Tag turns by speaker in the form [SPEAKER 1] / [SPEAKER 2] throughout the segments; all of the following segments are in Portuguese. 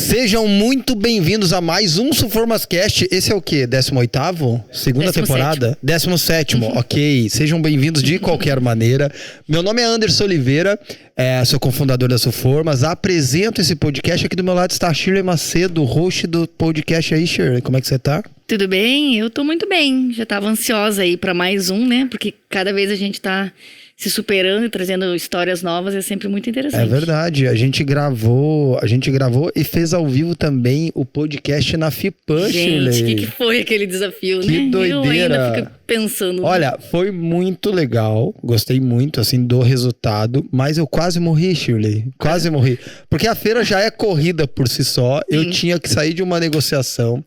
[SPEAKER 1] Sejam muito bem-vindos a mais um Suformascast. Esse é o quê? 18º? Segunda temporada? 17º, ok. Sejam bem-vindos de qualquer maneira. Meu nome é Anderson Oliveira, sou cofundador da Suformas. Apresento esse podcast. Aqui do meu lado está a Shirley Macedo, host do podcast aí, Shirley. Como é que você tá?
[SPEAKER 2] Tudo bem? Eu tô muito bem. Já tava ansiosa aí pra mais um, né? Porque cada vez a gente tá se superando e trazendo histórias novas, é sempre muito interessante.
[SPEAKER 1] É verdade, a gente gravou e fez ao vivo também o podcast na FIPAM, Shirley.
[SPEAKER 2] Gente, o que foi aquele desafio, né?
[SPEAKER 1] Que doideira.
[SPEAKER 2] Eu ainda fico pensando.
[SPEAKER 1] Olha, foi muito legal, gostei muito, assim, do resultado, mas eu quase morri, Shirley, quase morri. Porque a feira já é corrida por si só, eu tinha que sair de uma negociação,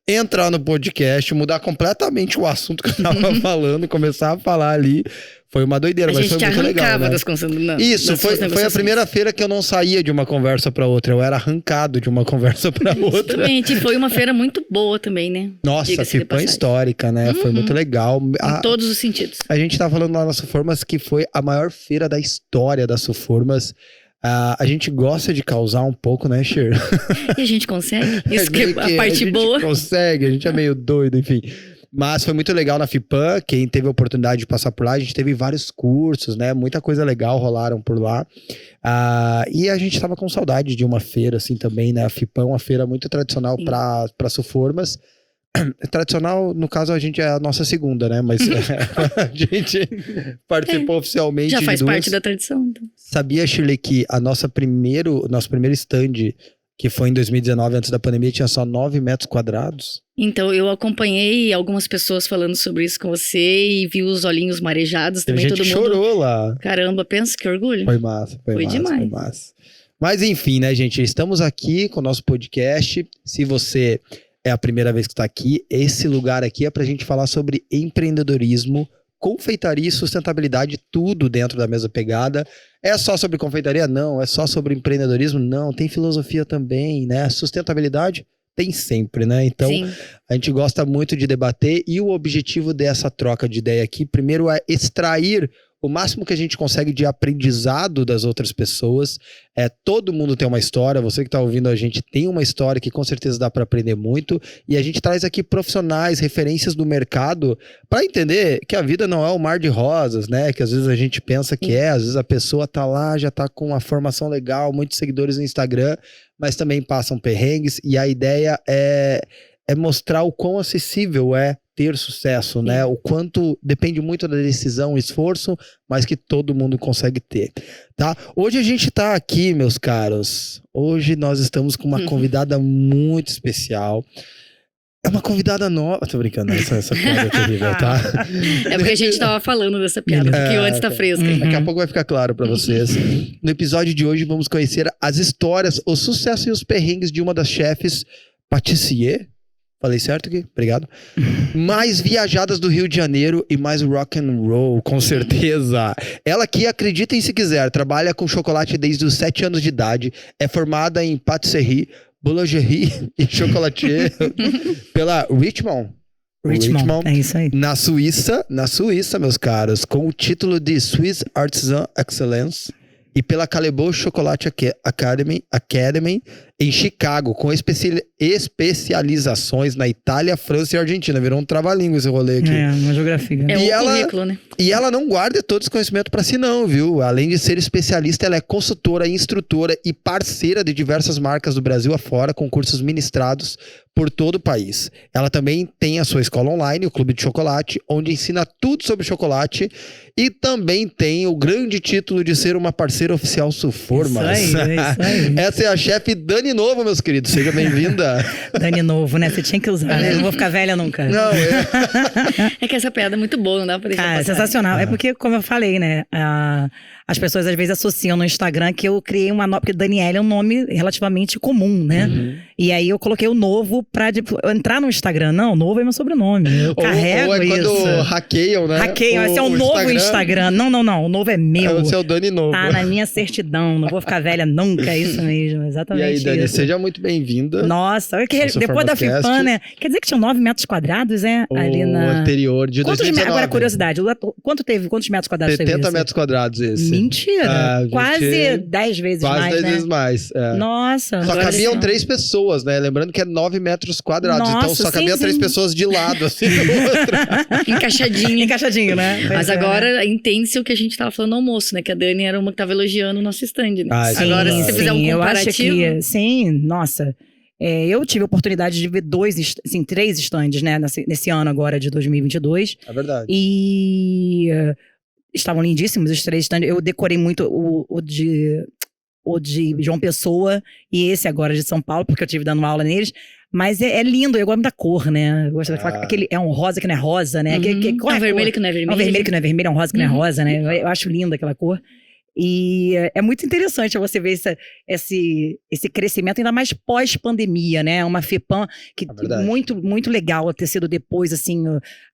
[SPEAKER 1] entrar no podcast, mudar completamente o assunto que eu tava falando, começar a falar ali. Foi uma doideira, mas foi muito legal, né? Isso, foi a primeira feira que eu não saía de uma conversa para outra, eu era arrancado de uma conversa para outra.
[SPEAKER 2] Exatamente, foi uma feira muito boa também, né?
[SPEAKER 1] Nossa, FIPAM histórica, né? Foi muito legal.
[SPEAKER 2] Em todos os sentidos.
[SPEAKER 1] A gente tá falando lá na Suformas que foi a maior feira da história da Suformas. A gente gosta de causar um pouco, né, Cher?
[SPEAKER 2] E a gente consegue? Isso que é a parte boa.
[SPEAKER 1] A gente consegue, a gente é meio doido, enfim. Mas foi muito legal na FIPAM, quem teve a oportunidade de passar por lá, a gente teve vários cursos, né? Muita coisa legal rolaram por lá. E a gente tava com saudade de uma feira, assim, também, né? A FIPAM é uma feira muito tradicional para Suformas. Tradicional, no caso, a gente é a nossa segunda, né? Mas a gente participou oficialmente.
[SPEAKER 2] Já faz
[SPEAKER 1] de duas.
[SPEAKER 2] parte da tradição, então.
[SPEAKER 1] Sabia, Shirley, que nosso primeiro stand, que foi em 2019, antes da pandemia, tinha só 9 metros quadrados?
[SPEAKER 2] Então, eu acompanhei algumas pessoas falando sobre isso com você e vi os olhinhos marejados também.
[SPEAKER 1] A gente
[SPEAKER 2] todo mundo
[SPEAKER 1] chorou lá.
[SPEAKER 2] Caramba, pensa que orgulho.
[SPEAKER 1] Foi massa, foi massa,
[SPEAKER 2] demais.
[SPEAKER 1] Foi massa. Mas enfim, né, gente? Estamos aqui com o nosso podcast. Se você é a primeira vez que está aqui, esse lugar aqui é pra gente falar sobre empreendedorismo, confeitaria e sustentabilidade, tudo dentro da mesma pegada. É só sobre confeitaria? Não. É só sobre empreendedorismo? Não. Tem filosofia também, né? Sustentabilidade? Tem sempre, né? Então, sim, a gente gosta muito de debater e o objetivo dessa troca de ideia aqui, primeiro, é extrair o máximo que a gente consegue de aprendizado das outras pessoas. Todo mundo tem uma história, você que está ouvindo a gente tem uma história que com certeza dá para aprender muito, e a gente traz aqui profissionais, referências do mercado para entender que a vida não é um mar de rosas, né? Que às vezes a gente pensa que às vezes a pessoa tá lá, já tá com uma formação legal, muitos seguidores no Instagram, mas também passam perrengues, e a ideia é mostrar o quão acessível é ter sucesso, né? O quanto depende muito da decisão, esforço, mas que todo mundo consegue ter, tá? Hoje a gente tá aqui, meus caros. Hoje nós estamos com uma convidada muito especial. É uma convidada nova. Tô brincando, essa piada é terrível, tá?
[SPEAKER 2] É porque a gente tava falando dessa piada, porque antes tá fresca.
[SPEAKER 1] Daqui a pouco vai ficar claro pra vocês. No episódio de hoje vamos conhecer as histórias, o sucesso e os perrengues de uma das chefes pâtissier. Falei certo aqui? Obrigado. Mais viajadas do Rio de Janeiro e mais rock and roll, com certeza. Ela que acredita em se quiser, trabalha com chocolate desde os 7 anos de idade, é formada em patisserie, boulangerie e chocolatier pela Richemont,
[SPEAKER 3] é isso aí.
[SPEAKER 1] na Suíça, meus caros, com o título de Swiss Artisan Excellence, e pela Callebaut Chocolate Academy em Chicago, com especializações na Itália, França e Argentina. Virou um trava-língua esse rolê aqui.
[SPEAKER 3] É, uma geografia.
[SPEAKER 2] Currículo, né?
[SPEAKER 1] E ela não guarda todo esse conhecimento pra si não, viu? Além de ser especialista, ela é consultora, instrutora e parceira de diversas marcas do Brasil afora, com cursos ministrados por todo o país. Ela também tem a sua escola online, o Clube de Chocolate, onde ensina tudo sobre chocolate, e também tem o grande título de ser uma parceira oficial Suformas.
[SPEAKER 3] Isso aí.
[SPEAKER 1] Essa é a chefe Dani Novo, meus queridos. Seja bem-vinda.
[SPEAKER 3] Dani Novo, né? Você tinha que usar, né? Eu não vou ficar velha nunca.
[SPEAKER 1] Não,
[SPEAKER 2] É que essa piada é muito boa, não dá pra deixar passar.
[SPEAKER 3] Sensacional. É porque, como eu falei, né? As pessoas às vezes associam no Instagram que eu criei uma nova, porque Daniela é um nome relativamente comum, né? E aí eu coloquei o Novo pra entrar no Instagram. Não, Novo é meu sobrenome. Eu carrego
[SPEAKER 1] ou
[SPEAKER 3] isso.
[SPEAKER 1] Quando hackeiam, né?
[SPEAKER 3] Hackeiam, esse é o novo Instagram. Não. O novo é meu.
[SPEAKER 1] Esse é o Dani Novo.
[SPEAKER 3] Tá na minha certidão. Não vou ficar velha nunca. É isso mesmo, exatamente.
[SPEAKER 1] E aí, Dani,
[SPEAKER 3] isso.
[SPEAKER 1] Seja muito bem-vinda.
[SPEAKER 3] Nossa, depois da FIPAM, né? Quer dizer que tinha 9 metros quadrados, ali na...
[SPEAKER 1] O anterior de 2019.
[SPEAKER 3] Agora, curiosidade. Quantos metros quadrados teve?
[SPEAKER 1] 70 metros quadrados esse.
[SPEAKER 3] Mentira! Quase 10 vezes
[SPEAKER 1] quase
[SPEAKER 3] mais,
[SPEAKER 1] 10
[SPEAKER 3] né?
[SPEAKER 1] vezes mais.
[SPEAKER 3] Nossa.
[SPEAKER 1] Só
[SPEAKER 3] agora
[SPEAKER 1] cabiam
[SPEAKER 3] sim.
[SPEAKER 1] 3 pessoas, né? Lembrando que é 9 metros quadrados. Então
[SPEAKER 3] Nossa,
[SPEAKER 1] só cabia
[SPEAKER 3] sim,
[SPEAKER 1] 3
[SPEAKER 3] sim.
[SPEAKER 1] pessoas de lado, assim, do outro.
[SPEAKER 2] Encaixadinho.
[SPEAKER 3] Encaixadinho, né?
[SPEAKER 2] Mas
[SPEAKER 3] Pois é, né?
[SPEAKER 2] agora entende-se o que a gente tava falando no almoço, né? Que a Dani era uma que tava elogiando o nosso stand, né?
[SPEAKER 1] Ah, sim,
[SPEAKER 2] Agora, se você fizer um
[SPEAKER 3] eu acho
[SPEAKER 2] comparativo...
[SPEAKER 3] que, sim, nossa. Eu tive a oportunidade de ver 3 stands, né, nesse ano agora de 2022.
[SPEAKER 1] É verdade.
[SPEAKER 3] E estavam lindíssimos os 3 stands. Eu decorei muito o de João Pessoa e esse agora de São Paulo, porque eu tive dando aula neles. Mas é lindo, eu gosto muito da cor, né? Eu gosto da falar aquele é um rosa que não é rosa, né? Qual
[SPEAKER 2] é
[SPEAKER 3] a
[SPEAKER 2] um vermelho
[SPEAKER 3] cor?
[SPEAKER 2] que não é
[SPEAKER 3] É
[SPEAKER 2] vermelho.
[SPEAKER 3] um vermelho que não é vermelho, é um rosa que não é rosa, né? Eu acho linda aquela cor. E é muito interessante você ver esse crescimento, ainda mais pós-pandemia, né? Uma FEPAM que muito, muito legal ter sido depois, assim,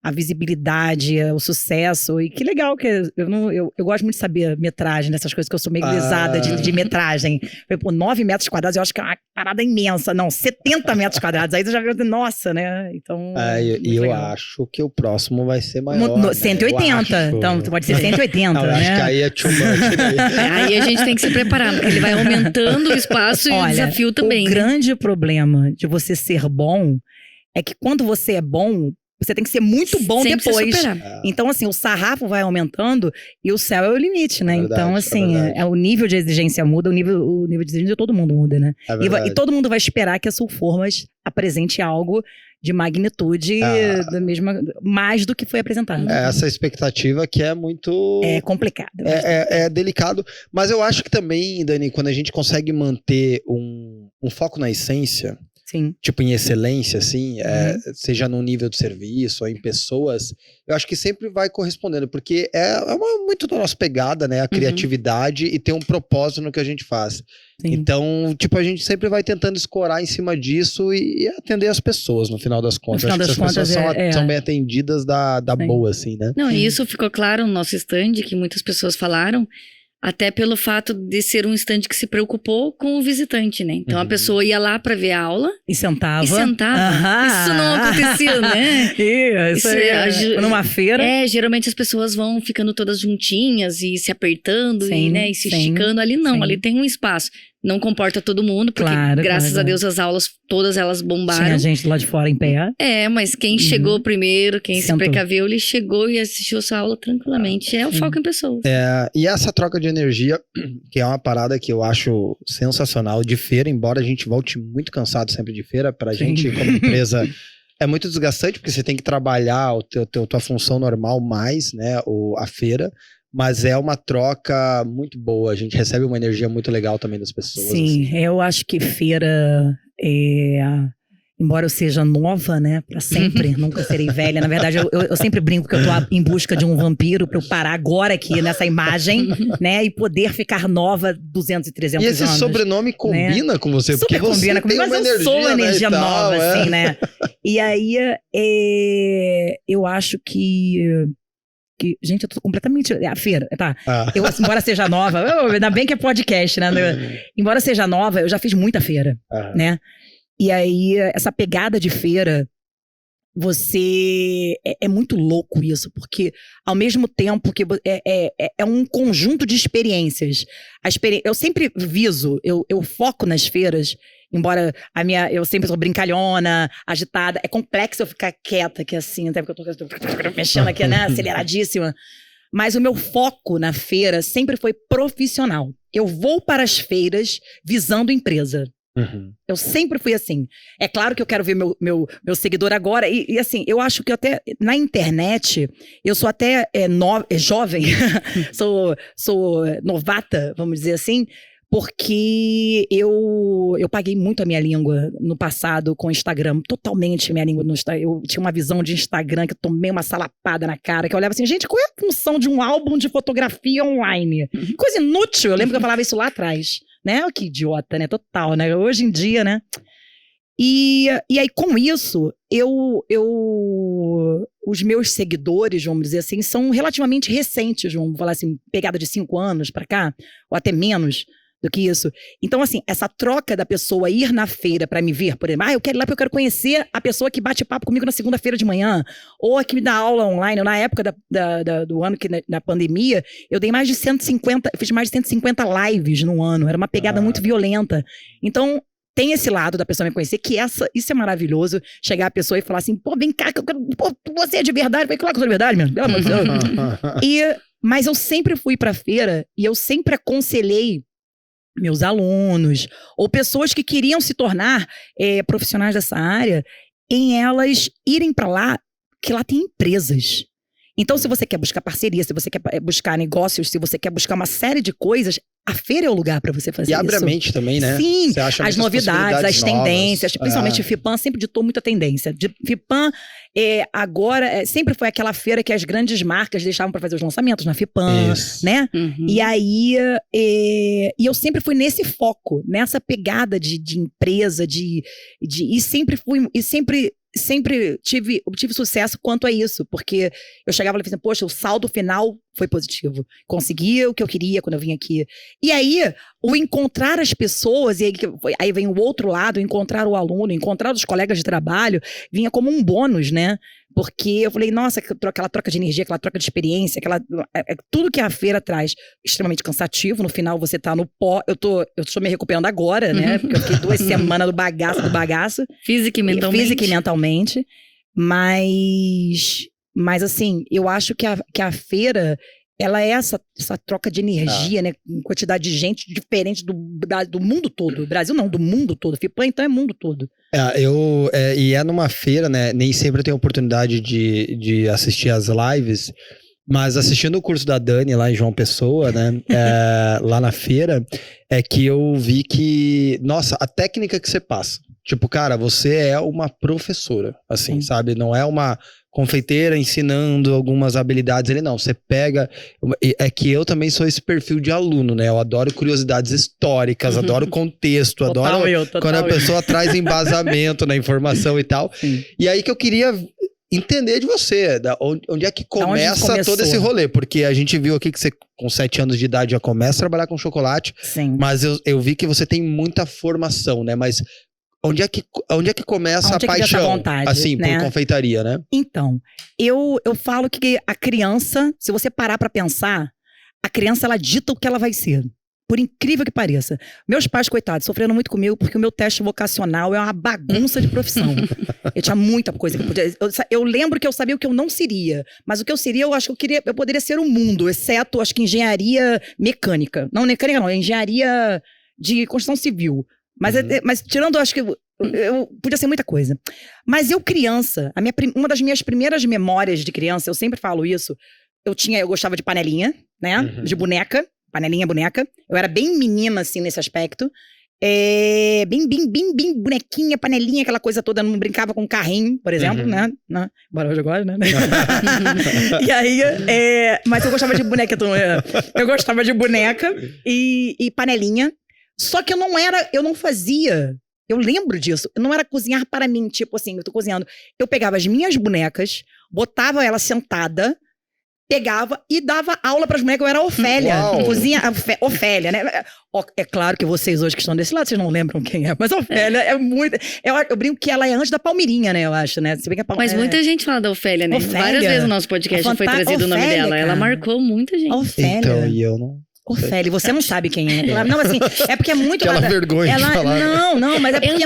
[SPEAKER 3] a visibilidade, o sucesso. E que legal que eu gosto muito de saber metragem, dessas coisas, que eu sou meio lesada de metragem. Por 9 metros quadrados, eu acho que é uma parada imensa. Não, 70 metros quadrados. Aí você já viu, nossa, né? Então.
[SPEAKER 1] E eu acho que o próximo vai ser maior.
[SPEAKER 3] No, 180. Então, pode ser 180,
[SPEAKER 1] não,
[SPEAKER 3] né?
[SPEAKER 1] Acho que aí é too much.
[SPEAKER 2] Aí a gente tem que se preparar, porque ele vai aumentando o espaço e o desafio também.
[SPEAKER 3] O grande problema de você ser bom é que quando você é bom, você tem que ser muito bom
[SPEAKER 2] sempre
[SPEAKER 3] depois.
[SPEAKER 2] superar.
[SPEAKER 3] Então, assim, o sarrafo vai aumentando e o céu é o limite, né?
[SPEAKER 1] Verdade,
[SPEAKER 3] então, assim, o nível de exigência muda, o nível de exigência de todo mundo muda, né? E todo mundo vai esperar que a Sulformas apresente algo de magnitude da mesma, mais do que foi apresentado.
[SPEAKER 1] Essa expectativa que é muito...
[SPEAKER 3] É complicado.
[SPEAKER 1] É delicado. Mas eu acho que também, Dani, quando a gente consegue manter um foco na essência,
[SPEAKER 3] sim,
[SPEAKER 1] tipo em excelência, assim, seja no nível de serviço ou em pessoas, eu acho que sempre vai correspondendo, porque muito da nossa pegada, né? A criatividade e ter um propósito no que a gente faz. Sim. Então, tipo, a gente sempre vai tentando escorar em cima disso e atender as pessoas, no final das contas. Acho que as pessoas são bem atendidas da boa, assim, né?
[SPEAKER 2] Não, e isso ficou claro no nosso stand, que muitas pessoas falaram, até pelo fato de ser um stand que se preocupou com o visitante, né? Então a pessoa ia lá pra ver a aula.
[SPEAKER 3] E sentava.
[SPEAKER 2] Isso não acontecia, né?
[SPEAKER 3] Isso numa feira.
[SPEAKER 2] Geralmente as pessoas vão ficando todas juntinhas e se apertando e se esticando. Ali não, ali tem um espaço. Não comporta todo mundo, porque graças a Deus as aulas, todas elas bombaram.
[SPEAKER 3] Tinha gente lá de fora em pé.
[SPEAKER 2] Mas quem chegou primeiro, quem se precaveu, ele chegou e assistiu essa aula tranquilamente. É o foco em pessoas.
[SPEAKER 1] E essa troca de energia, que é uma parada que eu acho sensacional de feira, embora a gente volte muito cansado sempre de feira, pra gente como empresa é muito desgastante, porque você tem que trabalhar tua função normal mais, né, a feira. Mas é uma troca muito boa, a gente recebe uma energia muito legal também das pessoas.
[SPEAKER 3] Sim, assim. Eu acho que feira, embora eu seja nova, né, pra sempre, nunca serei velha. Na verdade, eu sempre brinco que eu tô em busca de um vampiro pra eu parar agora aqui nessa imagem, né, e poder ficar nova 200 e 300 anos.
[SPEAKER 1] E esse sobrenome combina com você? Porque
[SPEAKER 3] super
[SPEAKER 1] você
[SPEAKER 3] combina comigo, mas
[SPEAKER 1] energia,
[SPEAKER 3] eu sou uma energia
[SPEAKER 1] né,
[SPEAKER 3] nova, assim, né. E aí, eu acho que, gente, eu tô completamente... A feira, tá. Eu, embora seja nova... ainda bem que é podcast, né? Embora seja nova, eu já fiz muita feira, né? E aí, essa pegada de feira, você... É muito louco isso, porque ao mesmo tempo que é um conjunto de experiências. Eu sempre viso, eu foco nas feiras, embora eu sempre sou brincalhona, agitada. É complexo eu ficar quieta, que assim, até porque eu tô mexendo aqui, né, aceleradíssima. Mas o meu foco na feira sempre foi profissional. Eu vou para as feiras visando empresa. Eu sempre fui assim. É claro que eu quero ver meu seguidor agora. E assim, eu acho que até na internet, eu sou até jovem, sou novata, vamos dizer assim, porque eu paguei muito a minha língua no passado com o Instagram, totalmente a minha língua no Instagram. Eu tinha uma visão de Instagram que eu tomei uma salapada na cara, que eu olhava assim, gente, qual é a função de um álbum de fotografia online? Coisa inútil, eu lembro que eu falava isso lá atrás, né? Que idiota, né? Total, né? Hoje em dia, né? E aí, com isso, os meus seguidores, vamos dizer assim, são relativamente recentes, vamos falar assim, pegada de 5 anos pra cá, ou até menos, do que isso. Então, assim, essa troca da pessoa ir na feira pra me ver, por exemplo, eu quero ir lá porque eu quero conhecer a pessoa que bate papo comigo na segunda-feira de manhã, ou a que me dá aula online. Na época do ano da pandemia, eu dei mais de 150, fiz mais de 150 lives no ano. Era uma pegada muito violenta. Então, tem esse lado da pessoa me conhecer, que isso é maravilhoso, chegar a pessoa e falar assim, pô, vem cá, você é de verdade. Eu falei, claro que eu sou de verdade, mesmo, pelo amor de Deus. Mas eu sempre fui pra feira e eu sempre aconselhei meus alunos, ou pessoas que queriam se tornar profissionais dessa área, em elas irem pra lá, que lá tem empresas. Então, se você quer buscar parceria, se você quer buscar negócios, se você quer buscar uma série de coisas, a feira é o lugar para você fazer isso.
[SPEAKER 1] E abre a mente também, né?
[SPEAKER 3] Sim, as novidades, as tendências. Principalmente o FIPAM sempre ditou muita tendência. FIPAM, agora, sempre foi aquela feira que as grandes marcas deixavam para fazer os lançamentos na FIPAM, né? Uhum. E aí, e eu sempre fui nesse foco, nessa pegada de empresa, e sempre fui, sempre obtive sucesso quanto a isso, porque eu chegava e falei assim, poxa, o saldo final foi positivo. Consegui o que eu queria quando eu vim aqui. E aí, o encontrar as pessoas, e aí vem o outro lado, encontrar o aluno, encontrar os colegas de trabalho, vinha como um bônus, né? Porque eu falei, nossa, aquela troca de energia, aquela troca de experiência, tudo que a feira traz, extremamente cansativo. No final, você tá no pó. Eu tô me recuperando agora, né? Porque eu fiquei 2 semanas do bagaço.
[SPEAKER 2] Física e mentalmente.
[SPEAKER 3] Mas assim, eu acho que a feira, ela é essa troca de energia, né? Com quantidade de gente diferente do mundo todo. Brasil não, do mundo todo. FIPAM, então, é mundo todo.
[SPEAKER 1] E é numa feira, né? Nem sempre eu tenho oportunidade de assistir as lives, mas assistindo o curso da Dani lá em João Pessoa, né? Lá na feira, é que eu vi que, nossa, a técnica que você passa. Tipo, cara, você é uma professora, assim, sabe? Não é uma confeiteira ensinando algumas habilidades. Ele não, você pega... É que eu também sou esse perfil de aluno, né? Eu adoro curiosidades históricas, adoro contexto, adoro quando a pessoa traz embasamento na informação e tal. Sim. E aí que eu queria entender de você, onde é que começa todo esse rolê? Porque a gente viu aqui que você, com 7 anos de idade, já começa a trabalhar com chocolate. Sim. Mas eu vi que você tem muita formação, né? Mas... Onde é que começa a paixão, vontade, assim, né? Por confeitaria, né?
[SPEAKER 3] Então, eu falo que a criança, se você parar pra pensar, a criança, ela dita o que ela vai ser. Por incrível que pareça. Meus pais, coitados, sofreram muito comigo porque o meu teste vocacional é uma bagunça de profissão. Eu tinha muita coisa que eu podia... Eu lembro que eu sabia o que eu não seria. Mas o que eu seria, eu acho que eu poderia ser o mundo, exceto, acho que engenharia mecânica. Não, mecânica não, engenharia de construção civil. Mas tirando, acho que eu podia ser muita coisa. Mas eu criança, uma das minhas primeiras memórias de criança, eu sempre falo isso, eu gostava de panelinha, né? De boneca, boneca. Eu era bem menina, assim, nesse aspecto. Bem bonequinha, panelinha, aquela coisa toda. Eu não brincava com carrinho, por exemplo, né? Embora hoje agora, né? E aí, mas eu gostava de boneca. Eu gostava de boneca e panelinha. Só que eu não fazia, eu lembro disso, não era cozinhar para mim, tipo assim, eu tô cozinhando. Eu pegava as minhas bonecas, botava ela sentada, pegava e dava aula para as bonecas. Eu era a Ofélia, cozinha, Ofélia, né? É claro que vocês hoje que estão desse lado, vocês não lembram quem é, mas a Ofélia é muito... Eu brinco que ela é antes da Palmirinha, né, eu acho, né? Se bem que
[SPEAKER 2] mas muita gente fala da Ofélia, né? Várias vezes no nosso podcast foi trazido o nome dela. Cara. Ela marcou muita gente.
[SPEAKER 3] Ofélia.
[SPEAKER 1] Então, e eu não...
[SPEAKER 3] Ofélia, você não sabe quem é. Não, assim, é porque é muito...
[SPEAKER 1] Aquela vergonha de falar.
[SPEAKER 3] Não, mas é porque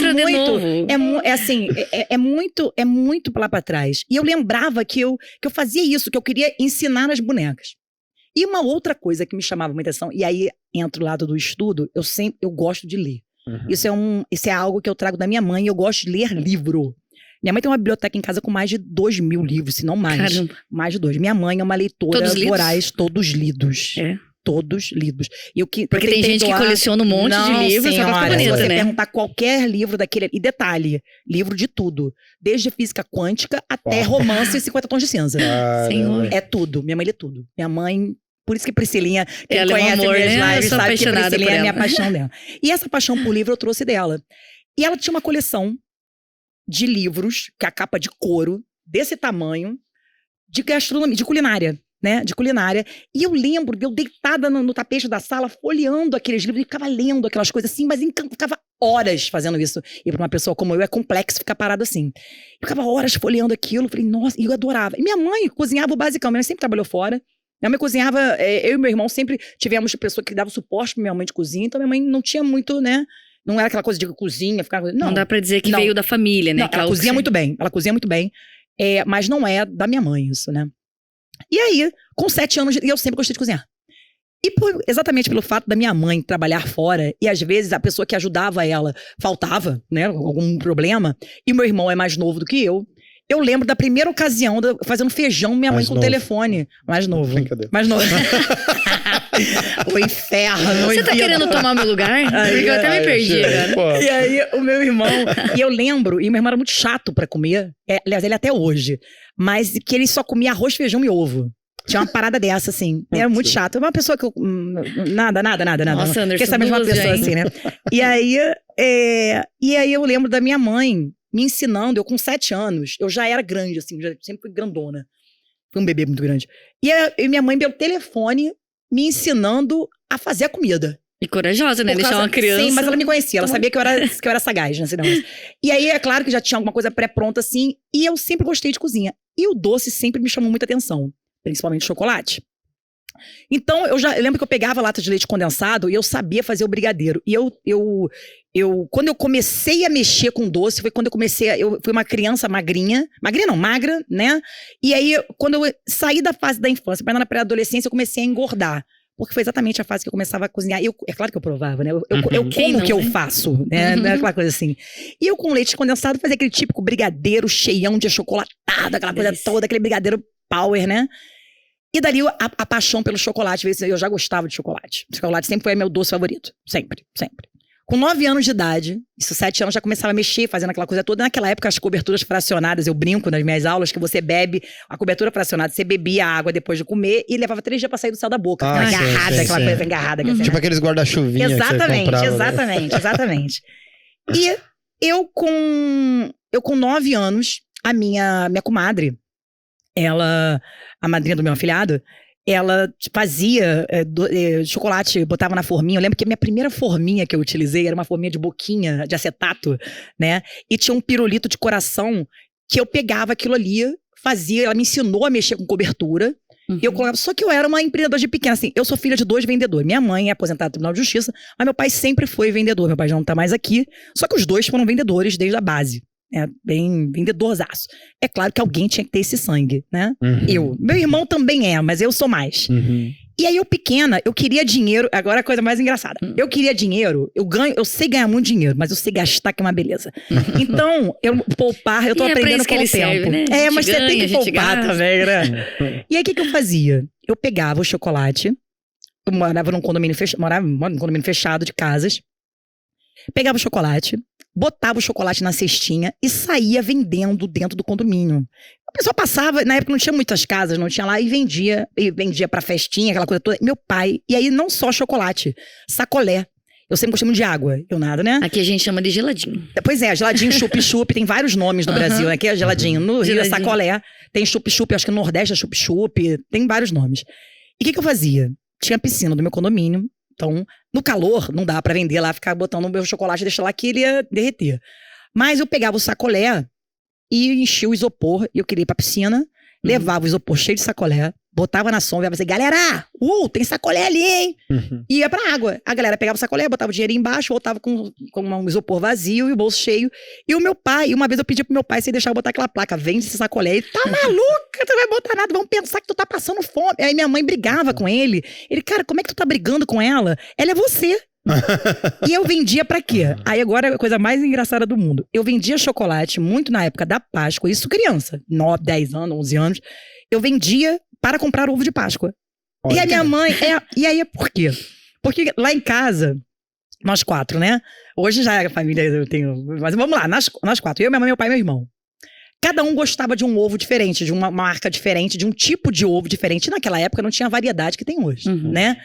[SPEAKER 3] é muito lá pra trás. E eu lembrava que eu fazia isso, que eu queria ensinar as bonecas. E uma outra coisa que me chamava muita atenção, e aí entra o lado do estudo, eu gosto de ler. Isso é algo que eu trago da minha mãe, eu gosto de ler livro. Minha mãe tem uma biblioteca em casa com mais de 2.000 livros, se não mais. Caramba. Mais de 2. Minha mãe é uma leitora voraz, todos lidos. Todos lidos.
[SPEAKER 2] Porque tem gente que coleciona um monte de livros, só pra ficar bonita,
[SPEAKER 3] né?
[SPEAKER 2] Você
[SPEAKER 3] perguntar qualquer livro daquele... E detalhe, livro de tudo. Desde física quântica até romance e 50 tons de cinza.
[SPEAKER 2] Senhor.
[SPEAKER 3] É tudo. Minha mãe lê tudo. Minha mãe... Por isso que Priscilinha, quem
[SPEAKER 2] ela
[SPEAKER 3] conhece
[SPEAKER 2] amor,
[SPEAKER 3] minhas
[SPEAKER 2] né?
[SPEAKER 3] lives, sabe que Priscilinha é a minha
[SPEAKER 2] ela.
[SPEAKER 3] paixão dela. E essa paixão por livro eu trouxe dela. E ela tinha uma coleção de livros, que é a capa de couro, desse tamanho, de gastronomia, de culinária. né, de culinária. E eu lembro de eu deitada no tapete da sala, folheando aqueles livros, e ficava lendo aquelas coisas assim, mas ficava horas fazendo isso. E para uma pessoa como eu, é complexo ficar parado assim. Eu ficava horas folheando aquilo, falei, nossa, e eu adorava. E minha mãe cozinhava o basicão, minha mãe sempre trabalhou fora. Minha mãe cozinhava, eu e meu irmão sempre tivemos pessoa que dava suporte pra minha mãe de cozinha, então minha mãe não tinha muito, né, não era aquela coisa de cozinha, ficava...
[SPEAKER 2] Não dá pra dizer que veio da família, né?
[SPEAKER 3] Não, ela cozinha muito bem, mas não é da minha mãe isso, né. E aí, com 7 anos, eu sempre gostei de cozinhar. E exatamente pelo fato da minha mãe trabalhar fora, e às vezes a pessoa que ajudava ela faltava, né, algum problema, e meu irmão é mais novo do que eu lembro da primeira ocasião, fazendo feijão, minha mãe com o telefone. Mais novo. Mais novo. O inferno.
[SPEAKER 2] Você tá querendo tomar meu lugar? Porque eu até me perdi, cara.
[SPEAKER 3] E aí, o meu irmão... E eu lembro, e meu irmão era muito chato pra comer. Aliás, ele até hoje. Mas que ele só comia arroz, feijão e ovo. Tinha uma parada dessa, assim. Era muito chato. Uma pessoa que eu... Nada.
[SPEAKER 2] Nossa, Anderson,
[SPEAKER 3] porque essa mesma pessoa, assim, né? E aí eu lembro da minha mãe me ensinando, eu com 7 anos, eu já era grande, assim, já sempre fui grandona. Fui um bebê muito grande. E minha mãe, pelo telefone, me ensinando a fazer a comida.
[SPEAKER 2] E corajosa, né? Deixar uma criança...
[SPEAKER 3] Sim, mas ela me conhecia, ela sabia que eu era sagaz, né? E aí, é claro que já tinha alguma coisa pré-pronta, assim, e eu sempre gostei de cozinha. E o doce sempre me chamou muita atenção, principalmente chocolate. Então, eu lembro que eu pegava lata de leite condensado e eu sabia fazer o brigadeiro. E quando eu comecei a mexer com doce, foi quando eu fui uma criança magra, né? E aí, quando eu saí da fase da infância, para na pré-adolescência, eu comecei a engordar. Porque foi exatamente a fase que eu começava a cozinhar. É claro que eu provava, né? Eu como que eu faço, né? Não é aquela coisa assim. E eu com leite condensado fazia aquele típico brigadeiro cheião de achocolatado, aquela coisa toda, aquele brigadeiro power, né? E dali a paixão pelo chocolate, eu já gostava de chocolate. Chocolate sempre foi meu doce favorito. Sempre. Com 9 anos de idade, isso 7 anos, já começava a mexer, fazendo aquela coisa toda. Naquela época, as coberturas fracionadas, eu brinco nas minhas aulas, que você bebe a cobertura fracionada, você bebia a água depois de comer e levava 3 dias pra sair do céu da boca. Agarrada, aquela coisa engarrada.
[SPEAKER 1] Tipo aqueles guarda-chuvinhos que você comprava.
[SPEAKER 3] Exatamente. E eu com 9 anos, a minha comadre, ela, a madrinha do meu afilhado, ela fazia chocolate, botava na forminha. Eu lembro que a minha primeira forminha que eu utilizei era uma forminha de boquinha, de acetato, né? E tinha um pirulito de coração que eu pegava aquilo ali, fazia. Ela me ensinou a mexer com cobertura. E eu colocava. Só que eu era uma empreendedora de pequena, assim. Eu sou filha de 2 vendedores. Minha mãe é aposentada do Tribunal de Justiça, mas meu pai sempre foi vendedor. Meu pai já não tá mais aqui. Só que os 2 foram vendedores desde a base. Bem vendedorzaço. É claro que alguém tinha que ter esse sangue, né? Meu irmão também mas eu sou mais. E aí eu pequena, eu queria dinheiro. Agora a coisa mais engraçada. Eu queria dinheiro, eu sei ganhar muito dinheiro, mas eu sei gastar, que é uma beleza. Então, poupar, eu tô aprendendo com o tempo.
[SPEAKER 2] Serve, né?
[SPEAKER 3] Mas você tem que poupar também, né? E aí o que eu fazia? Eu pegava o chocolate, eu morava num condomínio fechado de casas, pegava o chocolate, botava o chocolate na cestinha e saía vendendo dentro do condomínio. A pessoa passava, na época não tinha muitas casas, não tinha lá, e vendia pra festinha, aquela coisa toda. Meu pai, e aí não só chocolate, sacolé. Eu sempre gostei muito de água, eu nada, né?
[SPEAKER 2] Aqui a gente chama de geladinho.
[SPEAKER 3] Pois é, geladinho, chup-chup, tem vários nomes no Brasil, né? Aqui é geladinho, no Rio é sacolé, tem chup-chup, acho que no Nordeste é chup-chup, tem vários nomes. E o que eu fazia? Tinha a piscina do meu condomínio. Então, no calor, não dá pra vender lá, ficar botando o meu chocolate e deixar lá que ele ia derreter. Mas eu pegava o sacolé e enchia o isopor, e eu queria ir pra piscina, levava o isopor cheio de sacolé, botava na sombra e ia dizer, galera, tem sacolé ali, hein? E ia pra água. A galera pegava o sacolé, botava o dinheiro embaixo, voltava com um isopor vazio e o bolso cheio. E o meu pai, uma vez eu pedi pro meu pai se ele deixar eu botar aquela placa, vende esse sacolé. Ele, tá maluca, tu não vai botar nada, vão pensar que tu tá passando fome. Aí minha mãe brigava com ele. Ele, cara, como é que tu tá brigando com ela? Ela é você. E eu vendia pra quê? Aí agora é a coisa mais engraçada do mundo. Eu vendia chocolate muito na época da Páscoa, isso criança, 9, 10 anos, 11 anos. Eu vendia para comprar ovo de Páscoa. Olha. E a minha mãe... E aí, por quê? Porque lá em casa, nós 4, né? Hoje já é a família, eu tenho... Mas vamos lá, nós 4. Eu, minha mãe, meu pai e meu irmão. Cada um gostava de um ovo diferente, de uma marca diferente, de um tipo de ovo diferente. E naquela época não tinha a variedade que tem hoje, né?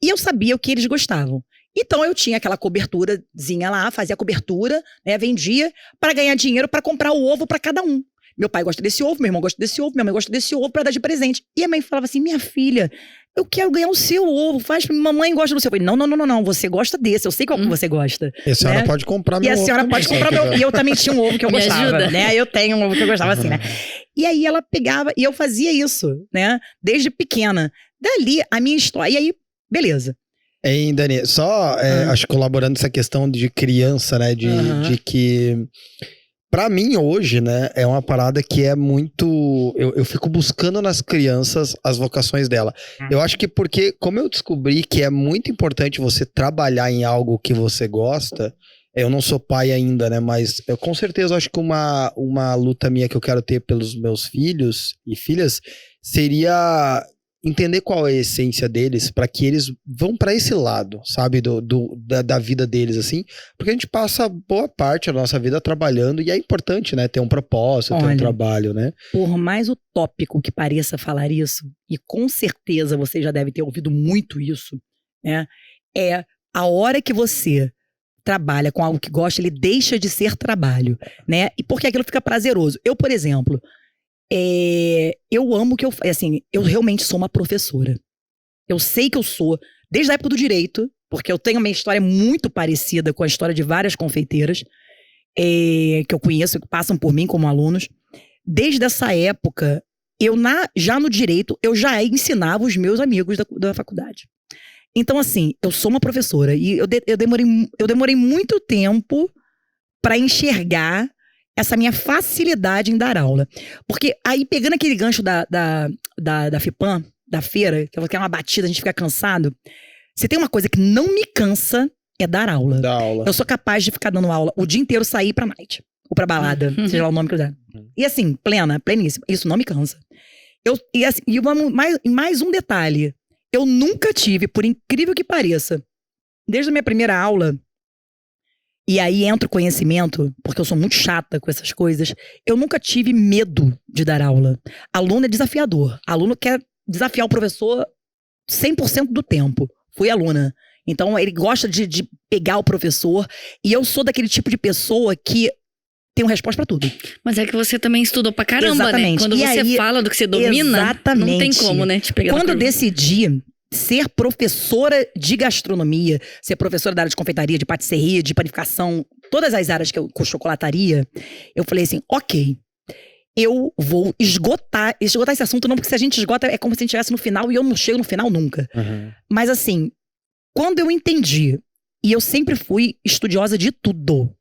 [SPEAKER 3] E eu sabia o que eles gostavam. Então eu tinha aquela coberturazinha lá, fazia a cobertura, né? Vendia para ganhar dinheiro para comprar o ovo para cada um. Meu pai gosta desse ovo, meu irmão gosta desse ovo, minha mãe gosta desse ovo pra dar de presente. E a mãe falava assim, minha filha, eu quero ganhar o seu ovo, faz pra mim, mamãe gosta do seu. Eu falei, não, você gosta desse, eu sei qual que você gosta.
[SPEAKER 1] E a senhora pode comprar meu ovo.
[SPEAKER 3] E a senhora pode comprar meu ovo. E eu também tinha um ovo que eu gostava,
[SPEAKER 2] ajuda.
[SPEAKER 3] né? Eu tenho um ovo que eu gostava assim, né? E aí ela pegava, e eu fazia isso, né? Desde pequena. Dali, a minha história. E aí, beleza.
[SPEAKER 1] Hein, Dani, só acho que colaborando essa questão de criança, né? De que, pra mim hoje, né, é uma parada que é muito... Eu fico buscando nas crianças as vocações dela. Eu acho que porque, como eu descobri que é muito importante você trabalhar em algo que você gosta, eu não sou pai ainda, né, mas eu com certeza acho que uma luta minha que eu quero ter pelos meus filhos e filhas seria... entender qual é a essência deles para que eles vão para esse lado, sabe, da vida deles, assim, porque a gente passa boa parte da nossa vida trabalhando e é importante, né, ter um propósito, ter um trabalho, né?
[SPEAKER 3] Por mais utópico que pareça falar isso, e com certeza você já deve ter ouvido muito isso, né, é a hora que você trabalha com algo que gosta, ele deixa de ser trabalho, né, e porque aquilo fica prazeroso. Eu, por exemplo... eu amo que assim, eu realmente sou uma professora. Eu sei que eu sou, desde a época do direito, porque eu tenho uma história muito parecida com a história de várias confeiteiras que eu conheço, que passam por mim como alunos. Desde essa época, já no direito, eu já ensinava os meus amigos da faculdade. Então, assim, eu sou uma professora e eu demorei muito tempo para enxergar essa minha facilidade em dar aula. Porque aí, pegando aquele gancho da FIPAM, da feira, que é uma batida, a gente fica cansado. Se tem uma coisa que não me cansa, é dar aula. Eu sou capaz de ficar dando aula o dia inteiro, sair pra night. Ou pra balada, seja lá o nome que eu der. E assim, pleníssima. Isso não me cansa. Mais um detalhe. Eu nunca tive, por incrível que pareça, desde a minha primeira aula... E aí entra o conhecimento, porque eu sou muito chata com essas coisas. Eu nunca tive medo de dar aula. Aluno é desafiador. Aluno quer desafiar o professor 100% do tempo. Fui aluna. Então, ele gosta de pegar o professor. E eu sou daquele tipo de pessoa que tem uma resposta pra tudo.
[SPEAKER 2] Mas é que você também estudou pra caramba,
[SPEAKER 3] exatamente.
[SPEAKER 2] Né? Quando
[SPEAKER 3] e
[SPEAKER 2] você
[SPEAKER 3] aí,
[SPEAKER 2] fala do que você domina,
[SPEAKER 3] exatamente.
[SPEAKER 2] Não tem como, né? Te pegar.
[SPEAKER 3] Quando eu decidi... ser professora de gastronomia, ser professora da área de confeitaria, de patisserie, de panificação, todas as áreas que eu com chocolataria, eu falei assim, ok, eu vou esgotar esse assunto, não, porque se a gente esgota é como se a gente estivesse no final e eu não chego no final nunca. Mas assim, quando eu entendi, e eu sempre fui estudiosa de tudo,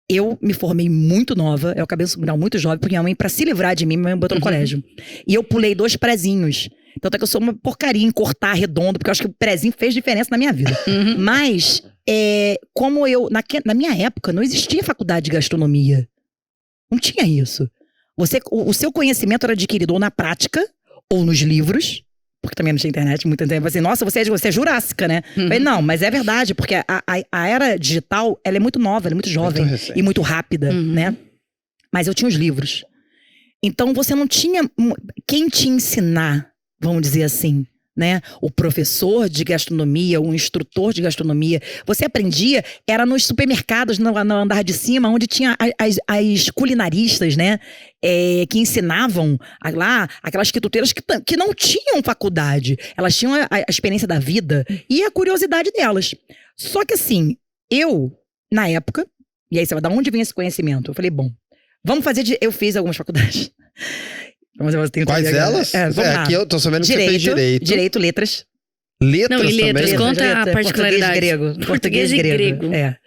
[SPEAKER 3] eu me formei muito nova, eu acabei de muito jovem, porque minha mãe, pra se livrar de mim, minha mãe me botou no colégio. E eu pulei 2 prezinhos. Tanto é que eu sou uma porcaria em cortar redondo, porque eu acho que o prezinho fez diferença na minha vida. Mas, como na minha época, não existia faculdade de gastronomia. Não tinha isso. O seu conhecimento era adquirido ou na prática, ou nos livros, porque também não tinha internet muito tempo. Assim, nossa, você é jurássica, né? Eu falei, não, mas é verdade, porque a era digital, ela é muito nova, ela é muito jovem e muito rápida, né? Mas eu tinha os livros. Então, você não tinha quem te ensinar, vamos dizer assim, né? O professor de gastronomia, o instrutor de gastronomia. Você aprendia, era nos supermercados, no andar de cima, onde tinha as culinaristas, né? Que ensinavam lá, aquelas quituteiras que não tinham faculdade. Elas tinham a experiência da vida e a curiosidade delas. Só que assim, na época, e aí você vai, da onde vem esse conhecimento? Eu falei, bom, vamos fazer eu fiz algumas faculdades.
[SPEAKER 1] Quais elas? Aqui eu tô sabendo que você fez direito.
[SPEAKER 3] Direito, letras.
[SPEAKER 1] Letras
[SPEAKER 2] não, e letras,
[SPEAKER 1] também?
[SPEAKER 2] Conta a particularidade.
[SPEAKER 3] Português e grego.
[SPEAKER 2] Tá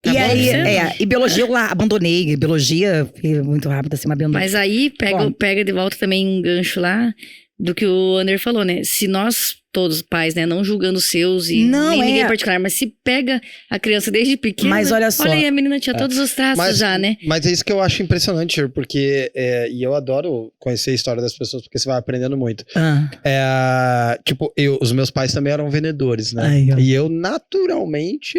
[SPEAKER 3] e
[SPEAKER 2] bom,
[SPEAKER 3] aí, e biologia eu lá abandonei. Biologia, muito rápido assim, mas abandonei.
[SPEAKER 2] Mas aí, pega de volta também um gancho lá do que o Ander falou, né? Se nós, todos pais, né, não julgando os seus e nem ninguém em particular, mas se pega a criança desde pequena,
[SPEAKER 3] mas olha só,
[SPEAKER 2] aí, a menina tinha todos os traços já, né?
[SPEAKER 1] Mas é isso que eu acho impressionante, porque, e eu adoro conhecer a história das pessoas, porque você vai aprendendo muito. Tipo, os meus pais também eram vendedores, né? E eu, naturalmente,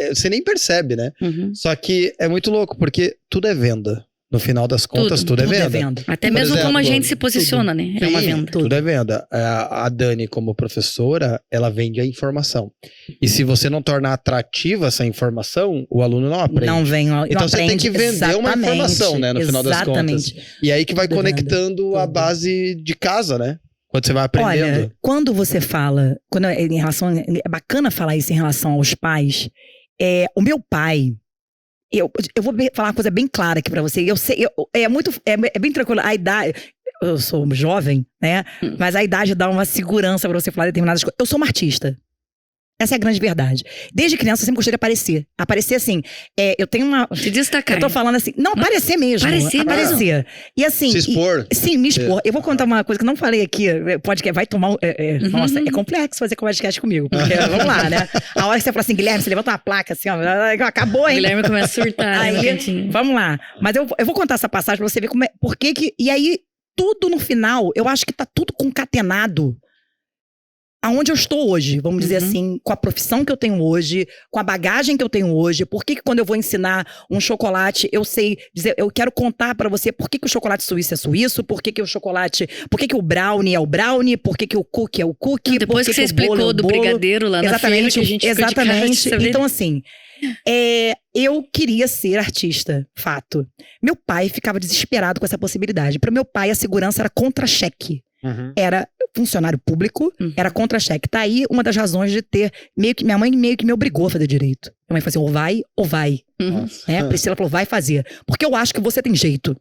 [SPEAKER 1] você nem percebe, né? Só que é muito louco, porque tudo é venda. No final das contas, tudo é venda.
[SPEAKER 2] Até mesmo exemplo, como a gente se posiciona, né? É uma venda.
[SPEAKER 1] Tudo é venda. A Dani, como professora, ela vende a informação. E se você não tornar atrativa essa informação, o aluno não aprende.
[SPEAKER 3] Não vem, não
[SPEAKER 1] então você tem que vender uma informação, né? No final das contas. E aí que vai conectando a base de casa, né? Quando você vai aprendendo.
[SPEAKER 3] Olha, quando você fala, é bacana falar isso em relação aos pais. O meu pai, eu vou falar uma coisa bem clara aqui pra você. Eu sei, é bem tranquilo. A idade, eu sou jovem, né? Mas a idade dá uma segurança pra você falar determinadas coisas. Eu sou uma artista. Essa é a grande verdade. Desde criança eu sempre gostei de aparecer. Aparecer assim, eu tenho uma...
[SPEAKER 2] Se destacar.
[SPEAKER 3] Eu tô falando assim, não, aparecer mesmo. Aparecer. E assim...
[SPEAKER 1] Se expor.
[SPEAKER 3] Sim, me expor. Eu vou contar uma coisa que eu não falei aqui, podcast, vai tomar... Nossa, é complexo fazer podcast comigo, porque vamos lá, né? A hora que você fala assim, Guilherme, você levanta uma placa assim, ó, acabou, hein?
[SPEAKER 2] O Guilherme começa a surtar.
[SPEAKER 3] Aí, vamos lá. Mas eu vou contar essa passagem pra você ver como é... Por que que... E aí, tudo no final, eu acho que tá tudo concatenado aonde eu estou hoje, vamos dizer assim, com a profissão que eu tenho hoje, com a bagagem que eu tenho hoje. Por que quando eu vou ensinar um chocolate, eu sei dizer, eu quero contar pra você por que o chocolate suíço é suíço, por que o brownie é o brownie, por que o cookie é o cookie.
[SPEAKER 2] Depois que você explicou do brigadeiro lá na feira, que a gente
[SPEAKER 3] exatamente. Então assim, eu queria ser artista, fato. Meu pai ficava desesperado com essa possibilidade. Para meu pai, a segurança era contra-cheque. Era funcionário público, era contra-cheque. Tá aí uma das razões de ter... minha mãe meio que me obrigou a fazer direito. Minha mãe falou assim, ou vai, ou vai. Priscila falou, vai fazer. Porque eu acho que você tem jeito.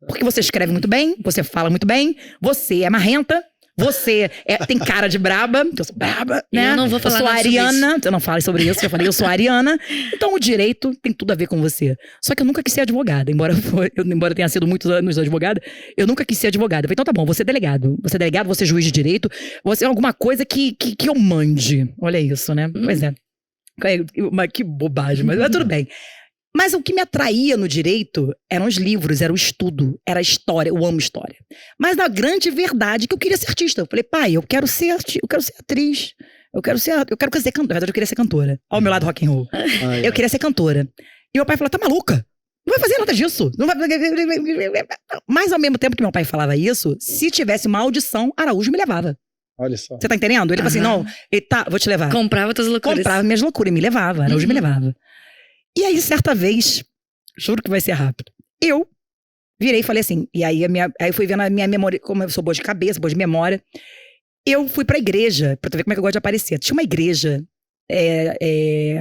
[SPEAKER 3] Porque você escreve muito bem, você fala muito bem, você é marrenta, você tem cara de braba, eu sou braba, né?
[SPEAKER 2] Eu não vou falar
[SPEAKER 3] eu sou ariana, eu não falo sobre isso, eu falei, eu sou ariana, então o direito tem tudo a ver com você. Só que eu nunca quis ser advogada, embora eu tenha sido muitos anos advogada, eu nunca quis ser advogada. Eu falei, então tá bom, você é delegado, você é juiz de direito, você é alguma coisa que eu mande. Olha isso, né? Pois é. Mas que bobagem, mas tudo bem. Mas o que me atraía no direito eram os livros, era o estudo, era a história, eu amo história. Mas na grande verdade é que eu queria ser artista. Eu falei, pai, eu quero ser atriz, eu quero ser cantora. Na verdade, eu queria ser cantora. Ao meu lado rock and roll. Eu queria ser cantora. E meu pai falou, tá maluca? Não vai fazer nada disso. Não vai... Mas ao mesmo tempo que meu pai falava isso, se tivesse uma audição, Araújo me levava.
[SPEAKER 1] Olha só.
[SPEAKER 3] Você tá entendendo? Ele falou assim, não, vou te levar.
[SPEAKER 2] Comprava tuas loucuras.
[SPEAKER 3] Comprava minhas loucuras e me levava, Araújo me levava. E aí, certa vez, juro que vai ser rápido, eu virei e falei assim, e aí eu fui vendo a minha memória, como eu sou boa de cabeça, boa de memória, eu fui pra igreja, pra tu ver como é que eu gosto de aparecer. Tinha uma igreja